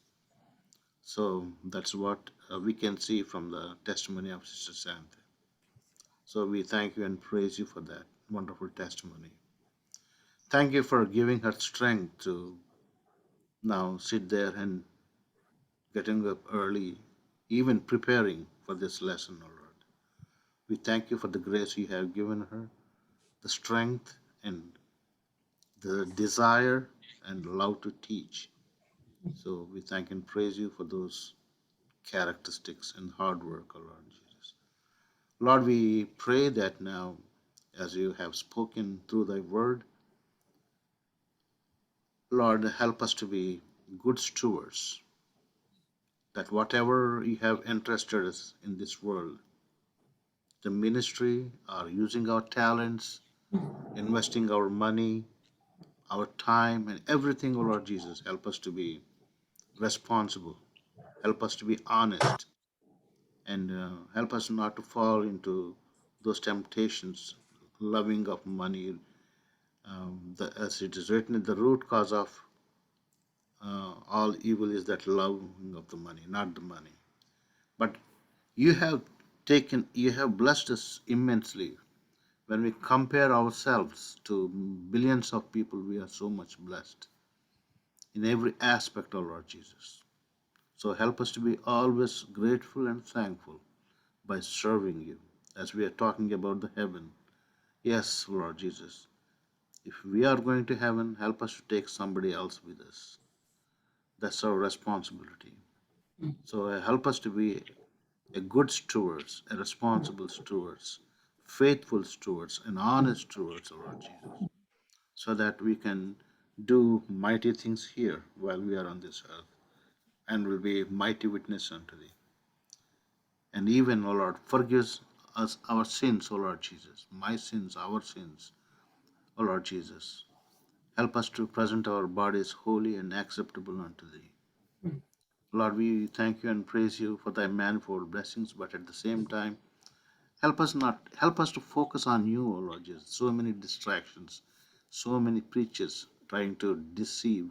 S11: So that's what we can see from the testimony of Sister Santa. So we thank you and praise you for that wonderful testimony. Thank you for giving her strength to now sit there and getting up early, even preparing for this lesson, O Lord. We thank you for the grace you have given her, the strength and the desire and love to teach. So we thank and praise you for those characteristics and hard work, O Lord Jesus. Lord, we pray that now, as you have spoken through thy word, Lord, help us to be good stewards, that whatever you have entrusted us in this world, the ministry, or using our talents, investing our money, our time, and everything, O Lord Jesus, help us to be responsible, help us to be honest, and help us not to fall into those temptations, loving of money. As it is written, the root cause of all evil is that loving of the money, not the money. But you have blessed us immensely. When we compare ourselves to billions of people, we are so much blessed in every aspect, O Lord Jesus. So help us to be always grateful and thankful by serving you, as we are talking about the heaven. Yes, Lord Jesus, if we are going to heaven, help us to take somebody else with us. That's our responsibility. So help us to be a good stewards, a responsible stewards, faithful stewards, and honest stewards, O Lord Jesus, so that we can do mighty things here while we are on this earth, and will be mighty witness unto thee. And even, O Lord, forgive us our sins, O Lord Jesus, my sins, our sins, O Lord Jesus. Help us to present our bodies holy and acceptable unto thee. Lord, we thank you and praise you for thy manifold blessings, but at the same time, help us to focus on you, O Lord Jesus. So many distractions, so many preachers trying to deceive.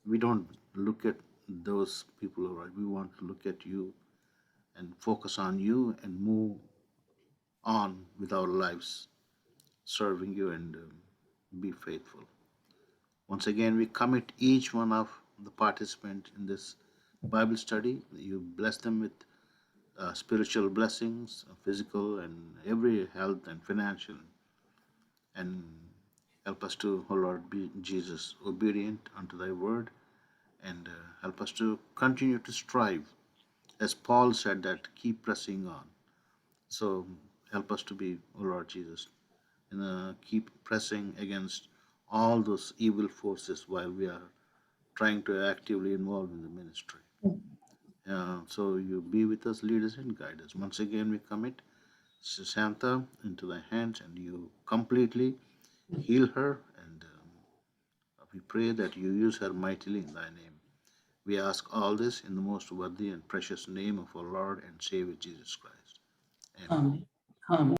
S11: We don't look at those people, O Lord. We want to look at you and focus on you and move on with our lives, serving you and be faithful. Once again, we commit each one of the participants in this Bible study. You bless them with spiritual blessings, physical and every health and financial, and help us to, O Lord, be Jesus, obedient unto thy word, and help us to continue to strive. As Paul said, that keep pressing on. So help us to be, O Lord Jesus, and keep pressing against all those evil forces while we are trying to actively involve in the ministry. So you be with us, lead us, and guide us. Once again, we commit Santa into thy hands, and you completely heal her, and we pray that you use her mightily in thy name. We ask all this in the most worthy and precious name of our Lord and Savior Jesus Christ. Amen.
S1: Amen. Amen.